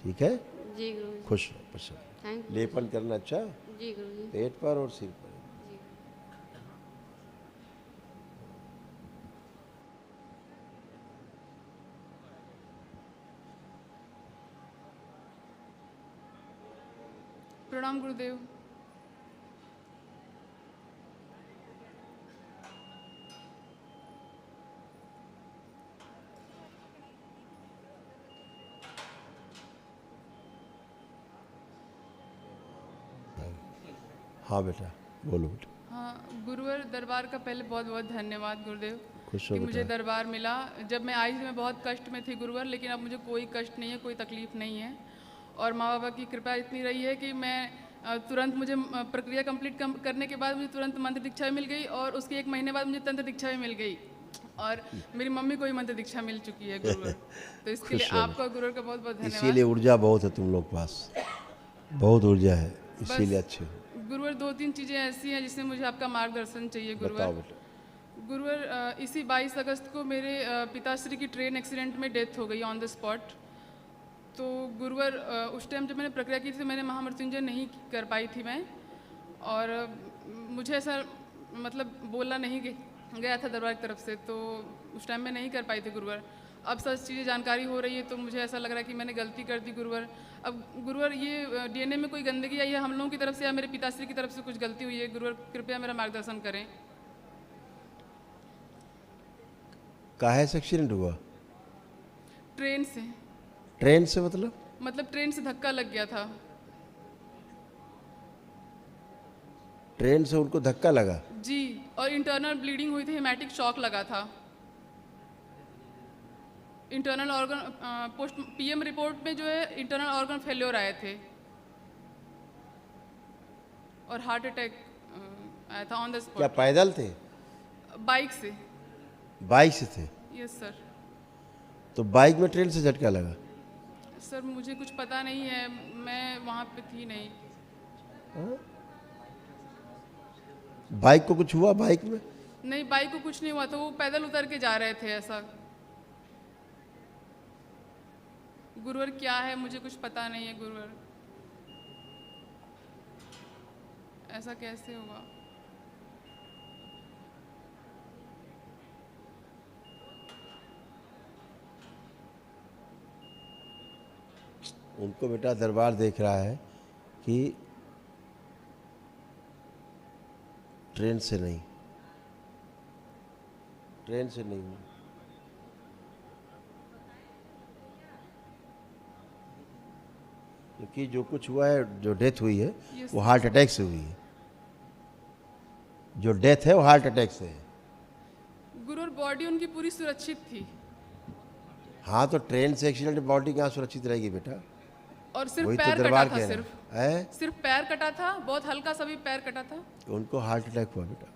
ठीक है। जी गुरुजी। खुश रहो, प्रसन्न। Thank you. लेपन करना अच्छा जी गुरुजी। पेट पर और सिर पर। प्रणाम गुरुदेव। हाँ बेटा बोलो बेटा। हाँ गुरुवर दरबार का पहले बहुत बहुत धन्यवाद गुरुदेव खुश हो कि मुझे बेटा। दरबार मिला। जब मैं आई थी मैं बहुत कष्ट में थी गुरुवर, लेकिन अब मुझे कोई कष्ट नहीं है, कोई तकलीफ नहीं है। और माँ बाबा की कृपा इतनी रही है कि मैं तुरंत मुझे प्रक्रिया कंप्लीट करने के बाद मुझे तुरंत मंत्र दीक्षा मिल गई और उसके 1 महीने बाद मुझे तंत्र दीक्षा भी मिल गई और मेरी मम्मी को भी मंत्र दीक्षा मिल चुकी है गुरुवर। तो इसके लिए आपका गुरुवर का बहुत बहुत धन्यवाद। इसीलिए ऊर्जा बहुत है तुम लोग पास, बहुत ऊर्जा है, इसीलिए अच्छे हो। गुरुवर 2-3 चीज़ें ऐसी हैं जिसमें मुझे आपका मार्गदर्शन चाहिए बताओ गुरुवर। बेटा। गुरुवर इसी 22 अगस्त को मेरे पिताश्री की ट्रेन एक्सीडेंट में डेथ हो गई ऑन द स्पॉट। तो गुरुवर उस टाइम जब मैंने प्रक्रिया की थी मैंने महामृत्युंजय नहीं कर पाई थी मैं, और मुझे ऐसा मतलब बोलना नहीं गया था दरबार की तरफ से, तो उस टाइम मैं नहीं कर पाई थी गुरुवर। अब सब चीज़ें जानकारी हो रही है तो मुझे ऐसा लग रहा है कि मैंने गलती कर दी गुरुवर। अब गुरुवर ये डीएनए में कोई गंदगी आई है हम लोगों की तरफ से या मेरे पिताश्री की तरफ से कुछ गलती हुई है गुरुवर, कृपया मेरा मार्गदर्शन करें। काहे से एक्सीडेंट हुआ? ट्रेन से। ट्रेन से मतलब ट्रेन से धक्का लग गया था। ट्रेन से उनको धक्का लगा? जी, और इंटरनल ब्लीडिंग हुई थी, हेमेटिक शॉक लगा था। Internal organ post PM report में जो है इंटरनल ऑर्गन फेल्योर आए थे और हार्ट अटैक आया था ऑन द स्पॉट। क्या पैदल थे? बाइक से। बाइक से थे? Yes sir. तो बाइक में ट्रेन से झटका लगा? सर मुझे कुछ पता नहीं है, मैं वहाँ पे थी नहीं। हाँ? बाइक को कुछ हुआ? बाइक में नहीं, बाइक को कुछ नहीं हुआ, तो वो पैदल उतर के जा रहे थे ऐसा। गुरुवर क्या है मुझे कुछ पता नहीं है गुरुवर, ऐसा कैसे होगा? उनको बेटा दरबार देख रहा है कि ट्रेन से नहीं, ट्रेन से नहीं, क्योंकि जो कुछ हुआ है, जो डेथ हुई है वो हार्ट अटैक से हुई है। जो डेथ है वो हार्ट अटैक से है। गुरु और बॉडी उनकी पूरी सुरक्षित थी। हाँ, तो ट्रेन से एक्सीडेंट बॉडी कहाँ सुरक्षित रहेगी बेटा? और सिर्फ वही तो पैर दरबार कटा था, कह रहा है। सिर्फ पैर कटा था, बहुत हल्का सा भी पैर कटा था। उनको हार्ट अटैक हुआ बेटा,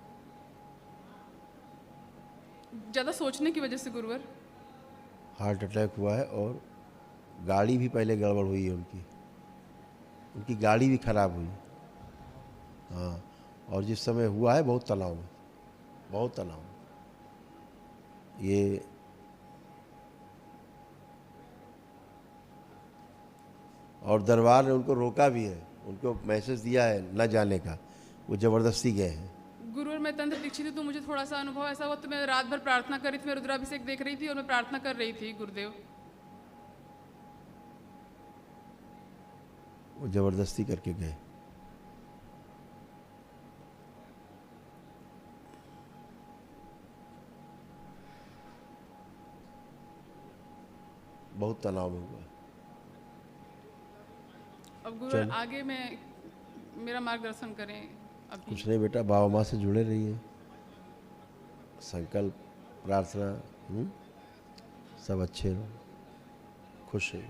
ज़्यादा सोचने की वजह से गुरुवर। हार्ट अटैक हुआ है। और गाड़ी भी पहले गड़बड़ हुई है उनकी गाड़ी भी खराब हुई। हाँ, और जिस समय हुआ है बहुत तनाव में, बहुत तनाव में। ये और दरबार ने उनको रोका भी है, उनको मैसेज दिया है न जाने का, वो ज़बरदस्ती गए हैं। गुरुवर मैं तंत्र दीक्षित थी तो मुझे थोड़ा सा अनुभव ऐसा हुआ, तो मैं रात भर प्रार्थना कर रही थी, मैं रुद्राभिषेक देख रही थी और मैं प्रार्थना कर रही थी गुरुदेव। वो ज़बरदस्ती करके गए। बहुत तनाव में हुआ। अब गुरुवर आगे में मेरा मार्गदर्शन करें। अभी कुछ नहीं बेटा, बाबा माँ से जुड़े रहिए, संकल्प प्रार्थना, सब अच्छे रहो, खुश रहिए,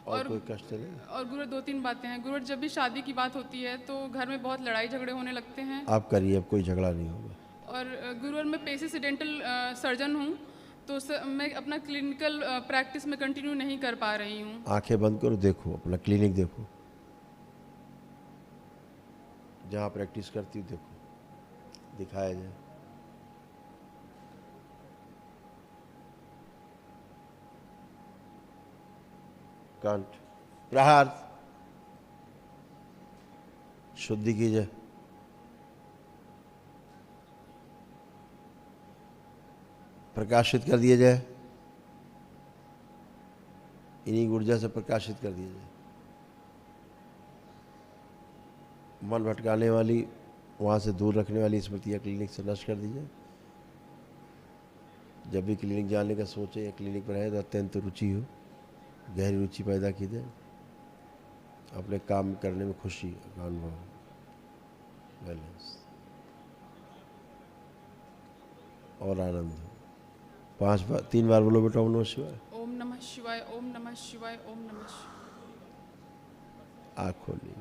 और कोई कष्ट नहीं। और गुरुवर 2-3 बातें हैं। गुरुवर जब भी शादी की बात होती है तो घर में बहुत लड़ाई झगड़े होने लगते हैं। आप करिए, अब कोई झगड़ा नहीं होगा। और गुरुवर मैं पेशे से डेंटल सर्जन हूँ, तो मैं अपना क्लिनिकल प्रैक्टिस में कंटिन्यू नहीं कर पा रही हूँ। आंखें बंद करो, देखो अपना क्लिनिक, देखो जहाँ प्रैक्टिस करती हूँ, देखो दिखाया जाए। कंठ प्रहार शुद्धि कीजिए। प्रकाशित कर दिया जाए, इन्हीं ऊर्जा से प्रकाशित कर दिया जाए। मन भटकाने वाली, वहाँ से दूर रखने वाली स्मृतियाँ क्लिनिक से नष्ट कर दीजिए। जब भी क्लिनिक जाने का सोचे या क्लिनिक पर है तो अत्यंत रुचि हो, गहरी रुचि पैदा कीजिए, अपने काम करने में खुशी का अनुभव, बैलेंस और आनंद हो। 3 बार बोलो बेटा, ओम नमः शिवाय। ओम नमः शिवाय, ओम नमः शिवाय, ओम नमः शिवाय। आँख खोलिए।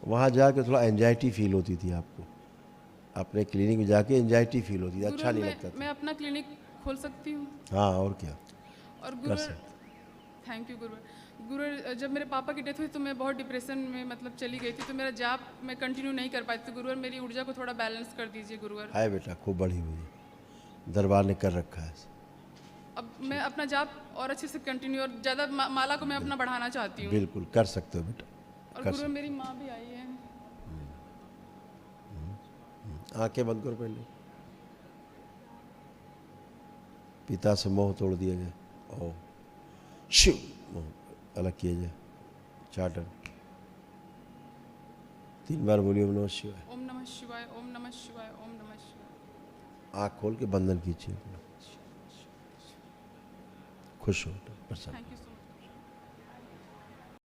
वहाँ जाके थोड़ा एंजाइटी फील होती थी आपको, अपने क्लिनिक में जाके एंजाइटी फील होती थी, अच्छा नहीं लगता था। मैं अपना क्लिनिक खोल सकती हूँ? हाँ, और क्या। और गुरु, थैंक यू गुरु। गुरु जब मेरे पापा की डेथ हुई तो मैं बहुत डिप्रेशन में मतलब चली गई थी, तो मेरा जाप मैं कंटिन्यू नहीं कर पाई थी। तो गुरुवर मेरी ऊर्जा को थोड़ा बैलेंस कर दीजिए गुरुवर। हाय बेटा, खूब बढ़ी हुई है, दरबार ने कर रखा है। अब मैं अपना जाप और अच्छे से कंटिन्यू, और ज़्यादा माला को मैं अपना बढ़ाना चाहती हूँ। बिल्कुल कर सकते हो बेटा। और गुरुवर मेरी माँ भी आई है। आंखें बंद करो पहले। पिता से मोह तोड़ दिया जाए, ओ शिव मोह अलग किया जाए। 4 टन 3 बार बोलिए, ओम नमः शिवाय, ओम नमः शिवाय, ओम नमः शिवाय, ओम नमः शिवाय। आँख खोल के बंधन कीजिए, खुश हो, प्रसन्न। Thank you so much.